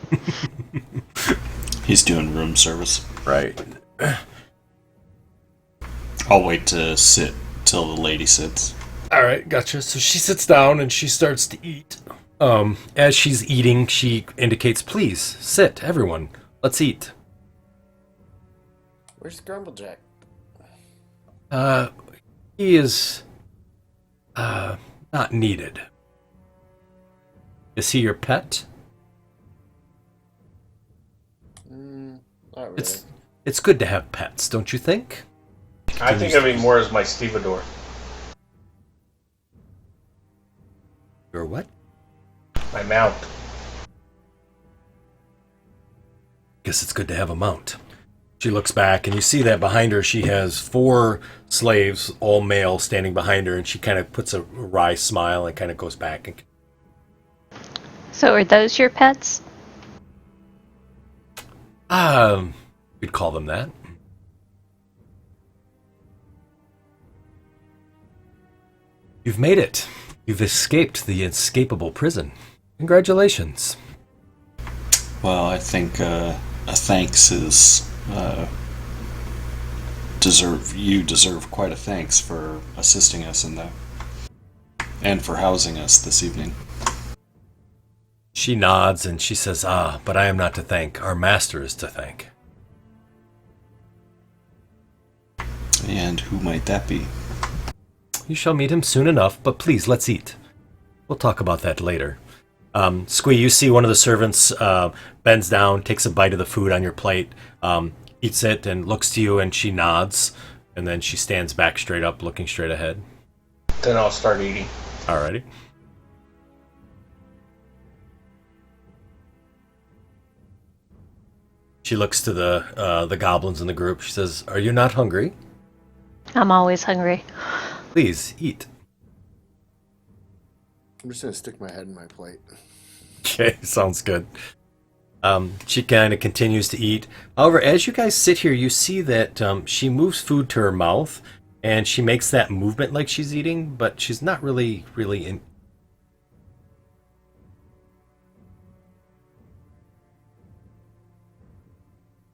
He's doing room service. Right. I'll wait to sit till the lady sits. All right, gotcha. So she sits down and she starts to eat. As she's eating, she indicates, "Please, sit, everyone. Let's eat." Where's Grumblejack? He is, not needed. Is he your pet? Not really. It's good to have pets, don't you think? I think of him more as my stevedore. Your what? My mount. Guess it's good to have a mount. She looks back, and you see that behind her she has 4 slaves, all male, standing behind her, and she kind of puts a wry smile and kind of goes back. And So are those your pets? we'd call them that. You've made it. You've escaped the inescapable prison. Congratulations. Well, I think a thanks is you deserve quite a thanks for assisting us in that, and for housing us this evening. She nods and she says, but I am not to thank. Our master is to thank. And who might that be? You shall meet him soon enough, but please, let's eat. We'll talk about that later. Squee, you see one of the servants bends down, takes a bite of the food on your plate, eats it, and looks to you, and she nods, and then she stands back straight up, looking straight ahead. Then I'll start eating. Alrighty. She looks to the goblins in the group. She says, "Are you not hungry? I'm always hungry. Please, eat." I'm just gonna stick my head in my plate. Okay, sounds good. She kind of continues to eat. However, as you guys sit here, you see that she moves food to her mouth, and she makes that movement like she's eating, but she's not really in.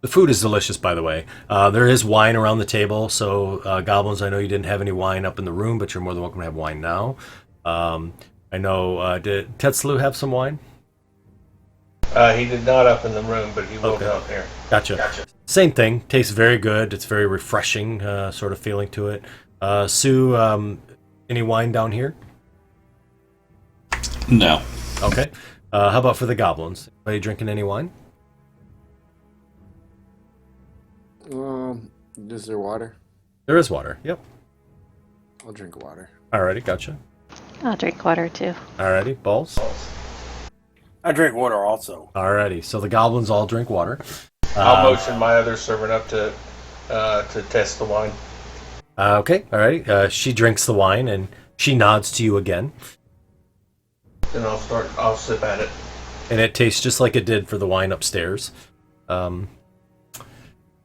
The food is delicious, by the way. There is wine around the table, so goblins, I know you didn't have any wine up in the room, but you're more than welcome to have wine now. I know, did Teztsz have some wine? He did not up in the room, but he will down here. Gotcha. Same thing. Tastes very good. It's very refreshing, sort of feeling to it. Ssue, any wine down here? No. Okay. How about for the goblins? Anybody drinking any wine? Is there water? There is water. Yep. I'll drink water. Alrighty, gotcha. I'll drink water too. Alrighty, balls. I drink water also. Alrighty, so the goblins all drink water. I'll motion my other servant up to test the wine. Okay, alrighty. She drinks the wine and she nods to you again. Then I'll sip at it. And it tastes just like it did for the wine upstairs.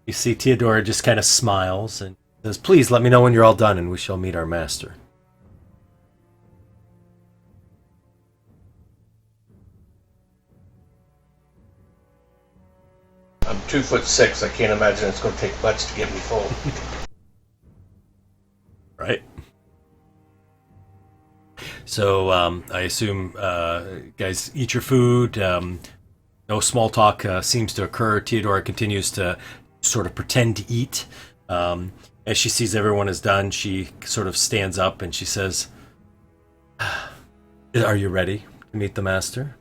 You see Theodora just kind of smiles and says, "Please let me know when you're all done and we shall meet our master." I'm 2'6". I can't imagine it's going to take much to get me full. Right. So I assume guys eat your food. No small talk seems to occur. Theodora continues to sort of pretend to eat. As she sees everyone is done, she sort of stands up and she says, "Are you ready to meet the master?"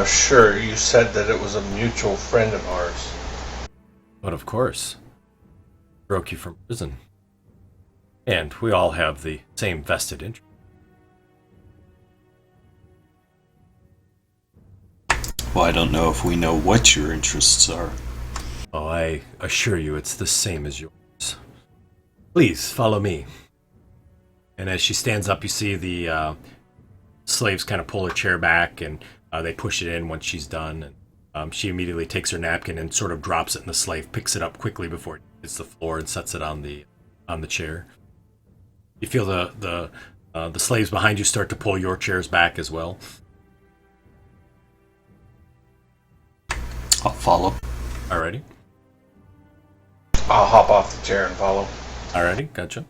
Sure. You said that it was a mutual friend of ours. But of course, broke you from prison. And we all have the same vested interest. Well, I don't know if we know what your interests are. Oh, I assure you it's the same as yours. Please, follow me. And as she stands up, you see the slaves kind of pull her chair back, and they push it in once she's done. And she immediately takes her napkin and sort of drops it, and the slave picks it up quickly before it hits the floor and sets it on the chair. You feel the slaves behind you start to pull your chairs back as well. I'll follow. Alrighty. I'll hop off the chair and follow. Alrighty, gotcha.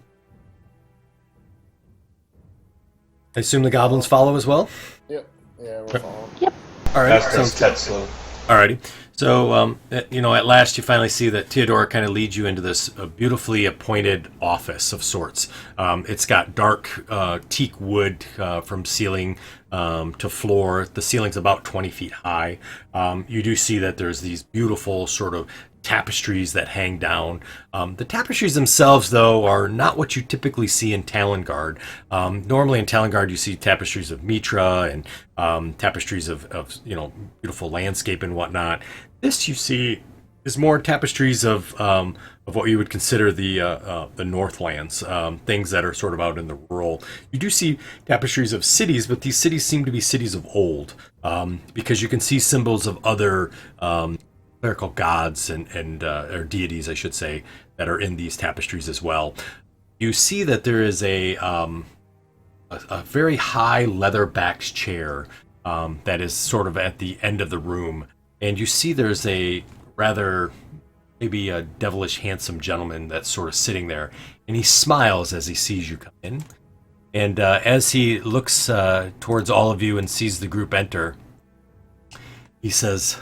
I assume the goblins follow as well? Yep. Yeah, we're following. Yep. Alright, That's sounds good. Teztsz. Alrighty. So, at last you finally see that Theodora kind of leads you into this beautifully appointed office of sorts. It's got dark teak wood from ceiling to floor. The ceiling's about 20 feet high. You do see that there's these beautiful sort of tapestries that hang down. The tapestries themselves, though, are not what you typically see in Talingarde. Normally in Talingarde, you see tapestries of Mitra and tapestries of beautiful landscape and whatnot. This you see is more tapestries of what you would consider the Northlands, things that are sort of out in the rural. You do see tapestries of cities, but these cities seem to be cities of old, because you can see symbols of other clerical gods and or deities, I should say, that are in these tapestries as well. You see that there is a very high leather-backed chair that is sort of at the end of the room. And you see there's a rather, maybe a devilish handsome gentleman that's sort of sitting there. And he smiles as he sees you come in. And as he looks towards all of you and sees the group enter, he says,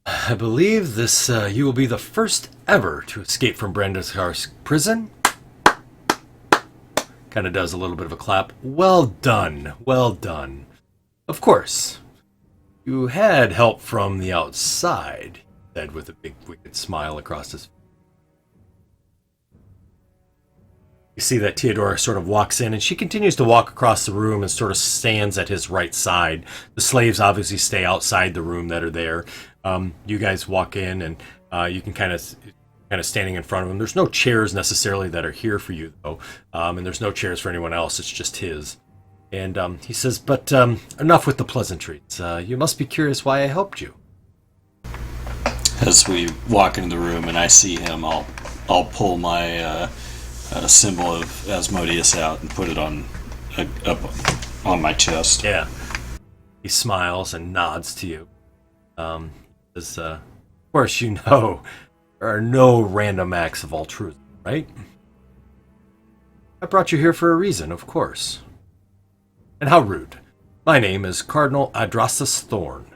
I believe this you will be the first ever to escape from Brandiskar's prison. Kind of does a little bit of a clap. Well done, well done. Of course, you had help from the outside, he said with a big wicked smile across his face. You see that Theodora sort of walks in, and she continues to walk across the room and sort of stands at his right side. The slaves obviously stay outside the room that are there. You guys walk in, and you can kind of standing in front of him. There's no chairs necessarily that are here for you, though, and there's no chairs for anyone else. It's just his. And he says, but enough with the pleasantries. You must be curious why I helped you. As we walk into the room and I see him, I'll pull my symbol of Asmodeus out and put it up on my chest. Yeah. He smiles and nods to you. Says, of course, you know there are no random acts of altruism, right? I brought you here for a reason, of course. And how rude. My name is Cardinal Adastrus Thorn.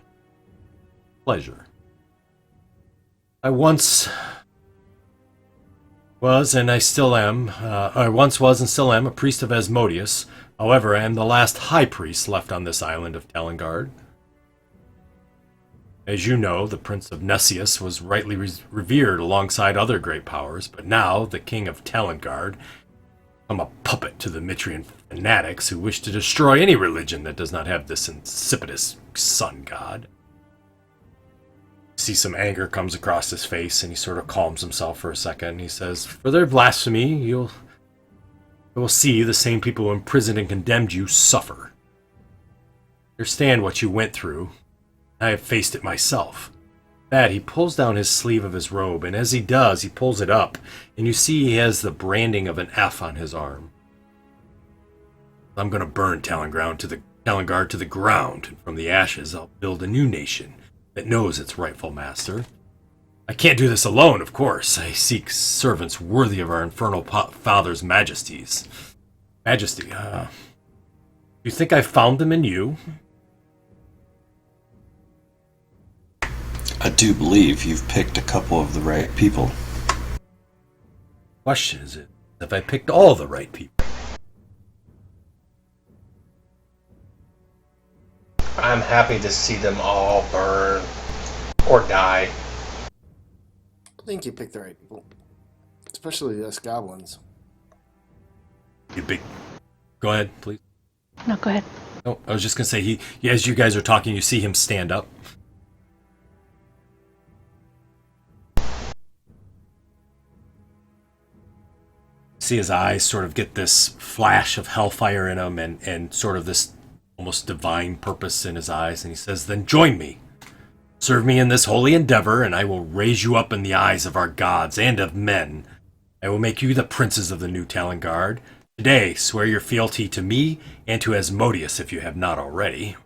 Pleasure. I once was and still am a priest of Asmodeus. However, I am the last high priest left on this island of Talingarde. As you know, the Prince of Nessius was rightly revered alongside other great powers, but now the King of Talingarde, I'm a puppet to the Mitrian fanatics who wish to destroy any religion that does not have this insipidous sun god. See some anger comes across his face, and he sort of calms himself for a second. He says, for their blasphemy, you will see the same people who imprisoned and condemned you suffer. Understand what you went through. I have faced it myself. That he pulls down his sleeve of his robe, and as he does, he pulls it up, and you see he has the branding of an F on his arm. I'm going to burn Talingarde to the ground, and from the ashes I'll build a new nation that knows its rightful master. I can't do this alone, of course. I seek servants worthy of our infernal father's majesties. Majesty, you think I found them in you? I do believe you've picked a couple of the right people. Question is it, have I picked all the right people? I'm happy to see them all burn or die. I think you picked the right people. Especially us goblins. You big... Go ahead, please. No, go ahead. No, I was just going to say, as you guys are talking, you see him stand up. See his eyes sort of get this flash of hellfire in them and sort of this almost divine purpose in his eyes, and he says, then join me. Serve me in this holy endeavor, and I will raise you up in the eyes of our gods and of men. I will make you the princes of the new Talingarde. Today, swear your fealty to me and to Asmodeus if you have not already.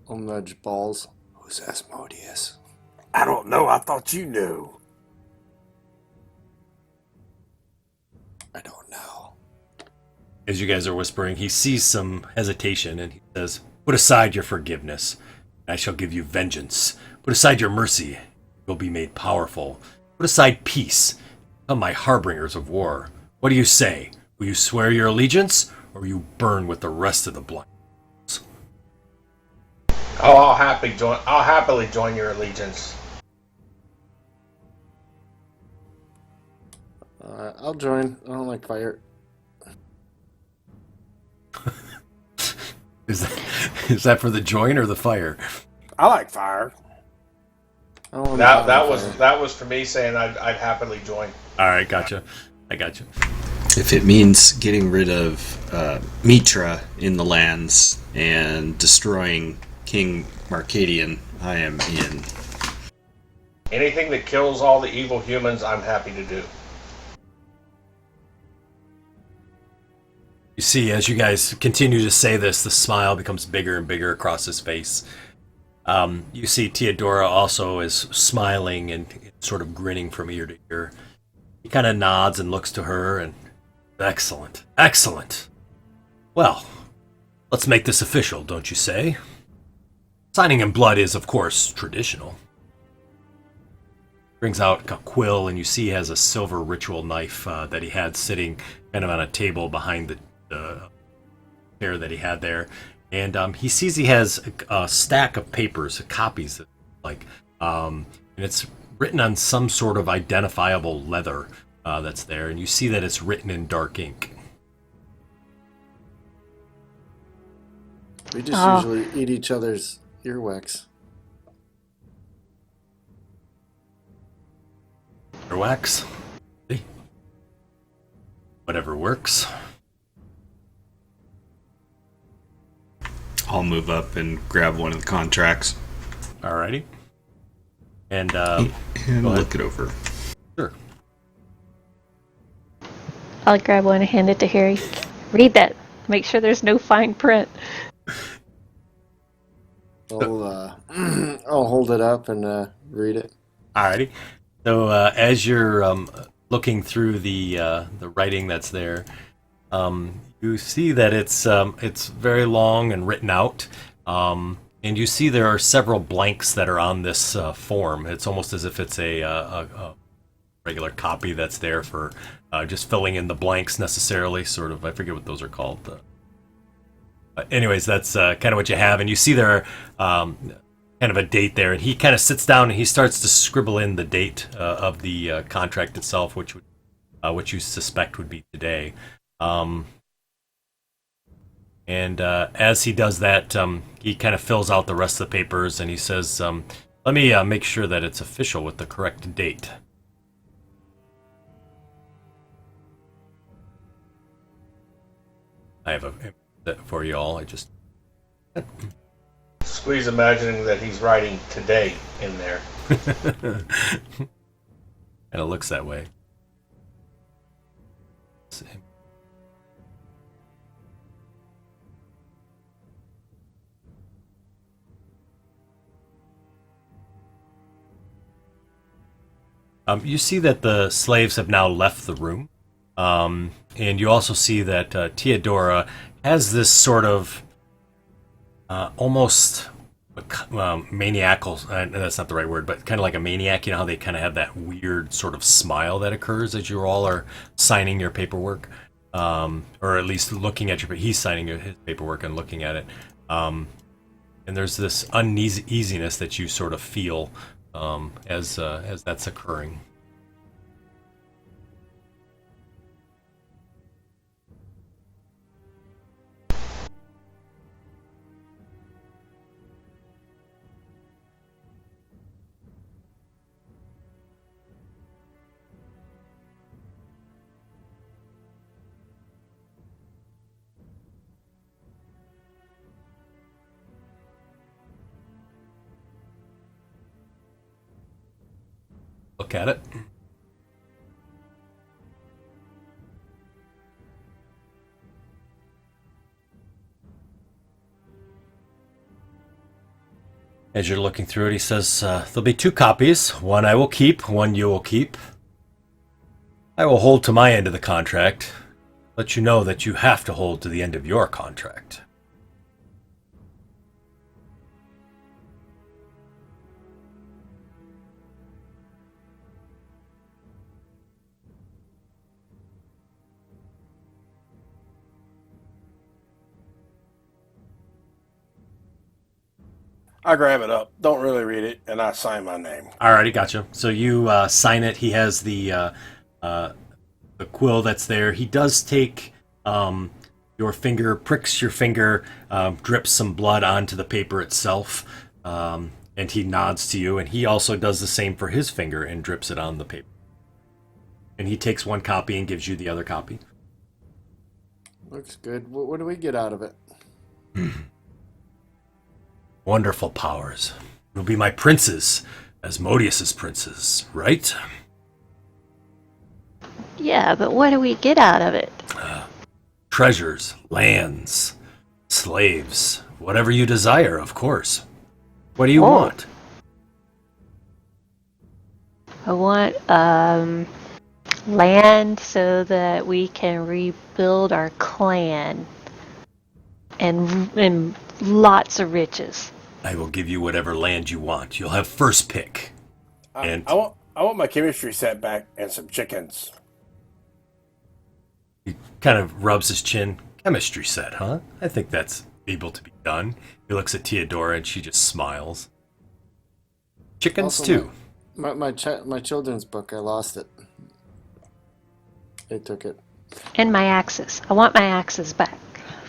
I'll nudge balls. Who's Asmodeus? I don't know. I thought you knew. I don't know. As you guys are whispering, he sees some hesitation and he says, put aside your forgiveness, and I shall give you vengeance. Put aside your mercy, you'll be made powerful. Put aside peace, become my harbingers of war. What do you say? Will you swear your allegiance, or will you burn with the rest of the blind? Oh, I'll happily join your allegiance. I'll join. I don't like fire. Is that for the join or the fire? I like fire. I don't want That was for me saying I'd happily join. All right, gotcha. I gotcha. If it means getting rid of Mitra in the lands and destroying King Marcadian, I am in. Anything that kills all the evil humans, I'm happy to do. You see, as you guys continue to say this, the smile becomes bigger and bigger across his face. You see Theodora also is smiling and sort of grinning from ear to ear. He kind of nods and looks to her and, excellent, excellent. Well, let's make this official, don't you say? Signing in blood is, of course, traditional. Brings out a quill, and you see he has a silver ritual knife that he had sitting kind of on a table behind the chair that he had there. And he sees he has a stack of papers, copies, and it's written on some sort of identifiable leather that's there, and you see that it's written in dark ink. We just usually eat each other's earwax. Earwax? Whatever works. I'll move up and grab one of the contracts. Alrighty. And look it over. Sure. I'll grab one and hand it to Harry. Read that. Make sure there's no fine print. I'll hold it up and read it. Alrighty. So as you're looking through the writing that's there, you see that it's very long and written out, and you see there are several blanks that are on this form. It's almost as if it's a regular copy that's there for just filling in the blanks necessarily. Sort of, I forget what those are called. Anyways, that's kind of what you have, and you see there kind of a date there, and he kind of sits down and he starts to scribble in the date of the contract itself, which you suspect would be today. And as he does that, he kind of fills out the rest of the papers, and he says, let me make sure that it's official with the correct date. I have a for you all. I just... Squeeze imagining that he's writing today in there. And it looks that way. You see that the slaves have now left the room. And you also see that Theodora has this sort of almost maniacal, that's not the right word, but kind of like a maniac. You know how they kind of have that weird sort of smile that occurs as you all are signing your paperwork, or at least looking at he's signing his paperwork and looking at it. And there's this uneasiness that you sort of feel as that's occurring. Look at it. As you're looking through it, he says, there'll be 2 copies. One I will keep, one you will keep. I will hold to my end of the contract. Let you know that you have to hold to the end of your contract. I grab it up, don't really read it, and I sign my name. Alrighty, gotcha. So you sign it. He has the quill that's there. He does take your finger, pricks your finger, drips some blood onto the paper itself, and he nods to you. And he also does the same for his finger and drips it on the paper. And he takes one copy and gives you the other copy. Looks good. What do we get out of it? Wonderful powers. You'll be my princes, Asmodeus's princes, right? Yeah, but what do we get out of it? treasures, lands, slaves, whatever you desire, of course. What do you want? I want land so that we can rebuild our clan and lots of riches. I will give you whatever land you want. You'll have first pick. And I want my chemistry set back and some chickens. he kind of rubs his chin. Chemistry set, huh? I think that's able to be done. He looks at Theodora and she just smiles. Chickens Also, too. My children's book, I lost it. They took it. And my axes. I want my axes back.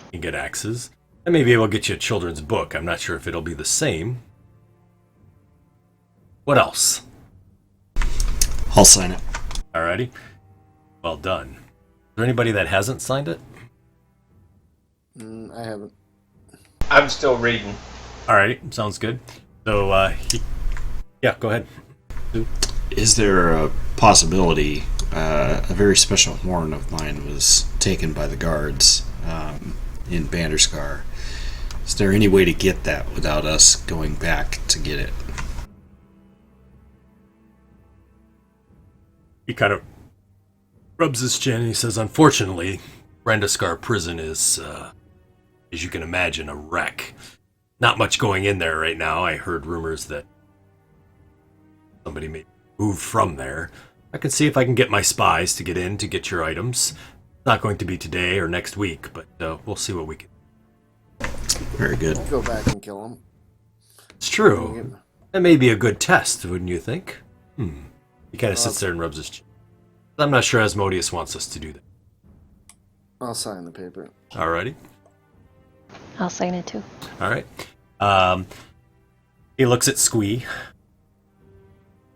You can get axes. And maybe we'll get you a children's book. I'm not sure if it'll be the same. What else? I'll sign it. Alrighty. Well done. Is there anybody that hasn't signed it? I haven't. I'm still reading. Alrighty, sounds good. So, yeah, go ahead. Is there a possibility a very special horn of mine was taken by the guards in Banderscar? Is there any way to get that without us going back to get it? He kind of rubs his chin and he says, unfortunately, Banderscar prison is, as you can imagine, a wreck. Not much going in there right now. I heard rumors that somebody may move from there. I can see if I can get my spies to get in to get your items. Not going to be today or next week, but we'll see what we can. Very good. Go back and kill them. It's true. That may be a good test, wouldn't you think? He kind of sits there and rubs his chin. I'm not sure Asmodeus wants us to do that. I'll sign the paper. Alrighty. I'll sign it too. Alright. He looks at Squee.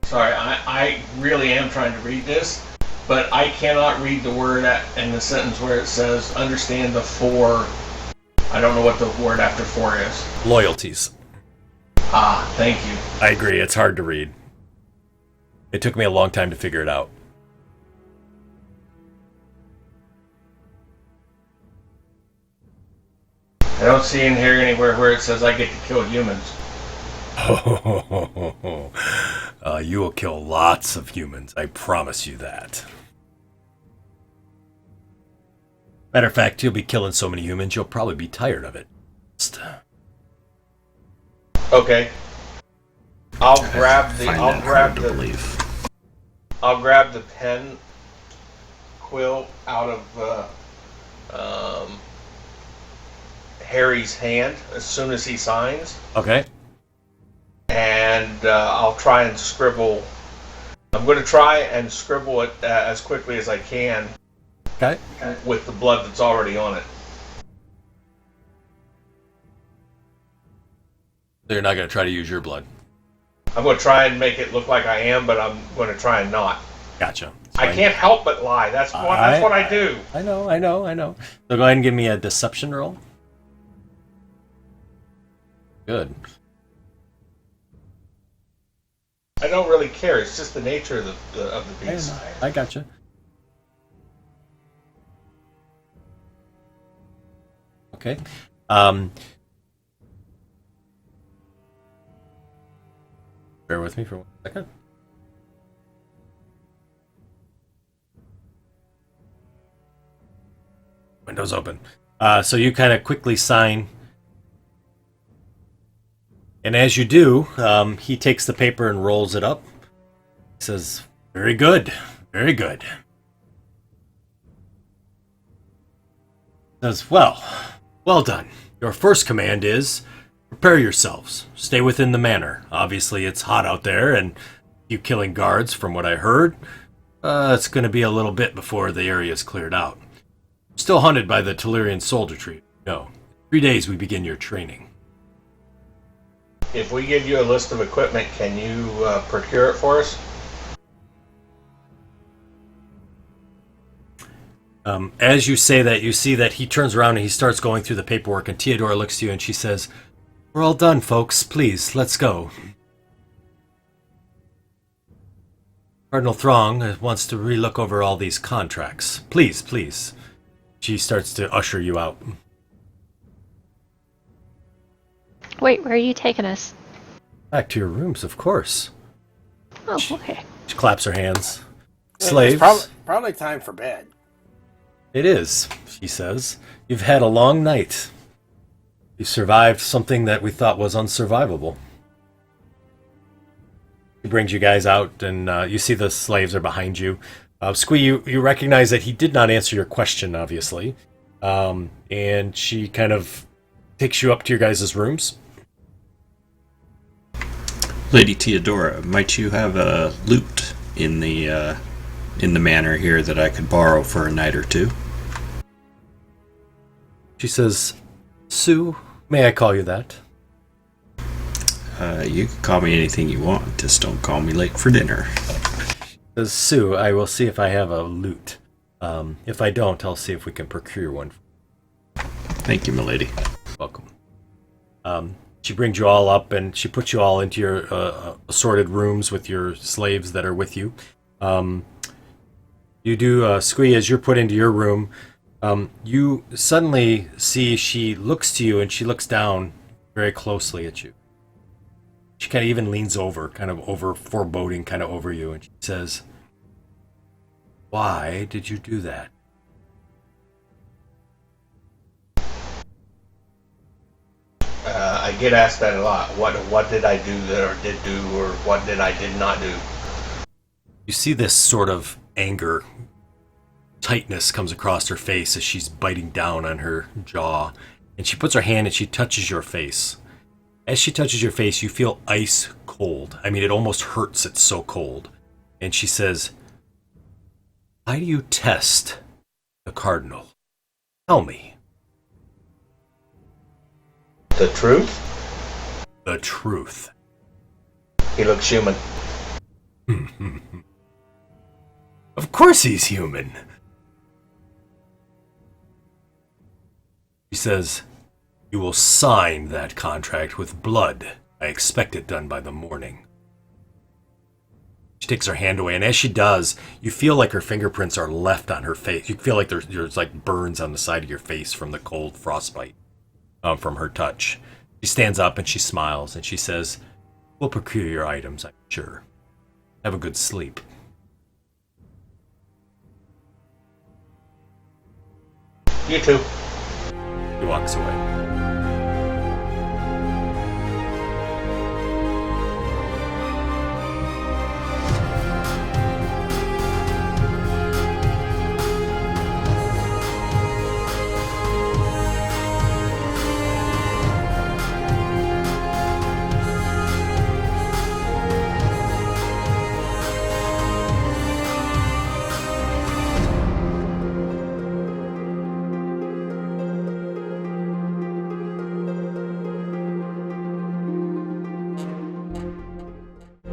Sorry, I really am trying to read this, but I cannot read the word in the sentence where it says, understand the four. I don't know what the word after four is. Loyalties. Ah, thank you. I agree, it's hard to read. It took me a long time to figure it out. I don't see in here anywhere where it says I get to kill humans. You will kill lots of humans, I promise you that. Matter of fact, you'll be killing so many humans, you'll probably be tired of it. Okay. I'll grab the pen quill out of Harry's hand as soon as he signs. Okay. And I'll try and scribble. I'm going to try and scribble it as quickly as I can. Okay. With the blood that's already on it. So you're not going to try to use your blood? I'm going to try and make it look like I am, but I'm going to try and not. Gotcha. I can't help but lie. That's what I do. I know. So go ahead and give me a deception roll. Good. I don't really care. It's just the nature of the beast. I gotcha. Okay. Bear with me for 1 second. Windows open. So you kind of quickly sign. And as you do, he takes the paper and rolls it up. He says, very good, very good. He says, well done. Your first command is, prepare yourselves. Stay within the manor. Obviously, it's hot out there, and you killing guards, from what I heard. It's going to be a little bit before the area is cleared out. Still hunted by the Telerian soldiery. No. 3 days we begin your training. If we give you a list of equipment, can you procure it for us? As you say that, you see that he turns around and he starts going through the paperwork, and Theodora looks to you and she says, we're all done, folks. Please, let's go. Cardinal Thorn wants to relook over all these contracts. Please. She starts to usher you out. Wait, where are you taking us? Back to your rooms, of course. Oh, okay. She claps her hands. It's Slaves. probably time for bed. It is, she says. You've had a long night. You survived something that we thought was unsurvivable. He brings you guys out, and you see the slaves are behind you. Squee, you recognize that he did not answer your question, obviously. And she kind of takes you up to your guys' rooms. Lady Theodora, might you have a loot in the manor here that I could borrow for a night or two? She says, Ssue, may I call you that? You can call me anything you want, just don't call me late for dinner. Says, Ssue, I will see if I have a loot. If I don't, I'll see if we can procure one. Thank you, milady. Welcome. She brings you all up, and she puts you all into your assorted rooms with your slaves that are with you. You do, Squee, as you're put into your room, you suddenly see she looks to you, and she looks down very closely at you. She kind of even leans over, kind of over, foreboding kind of over you, and she says, why did you do that? I get asked that a lot. What did I do or did do, or what did I did not do? You see this sort of anger, tightness comes across her face as she's biting down on her jaw, and she puts her hand and she touches your face. As she touches your face, you feel ice cold. I mean, it almost hurts, it's so cold. And she says, why do you test the Cardinal? Tell me. The truth? The truth. He looks human. Of course he's human. She says, you will sign that contract with blood. I expect it done by the morning. She takes her hand away, and as she does, you feel like her fingerprints are left on her face. You feel like there's like burns on the side of your face from the cold frostbite from her touch. She stands up and she smiles, and she says, we'll procure your items, I'm sure. Have a good sleep. You too. He walks away.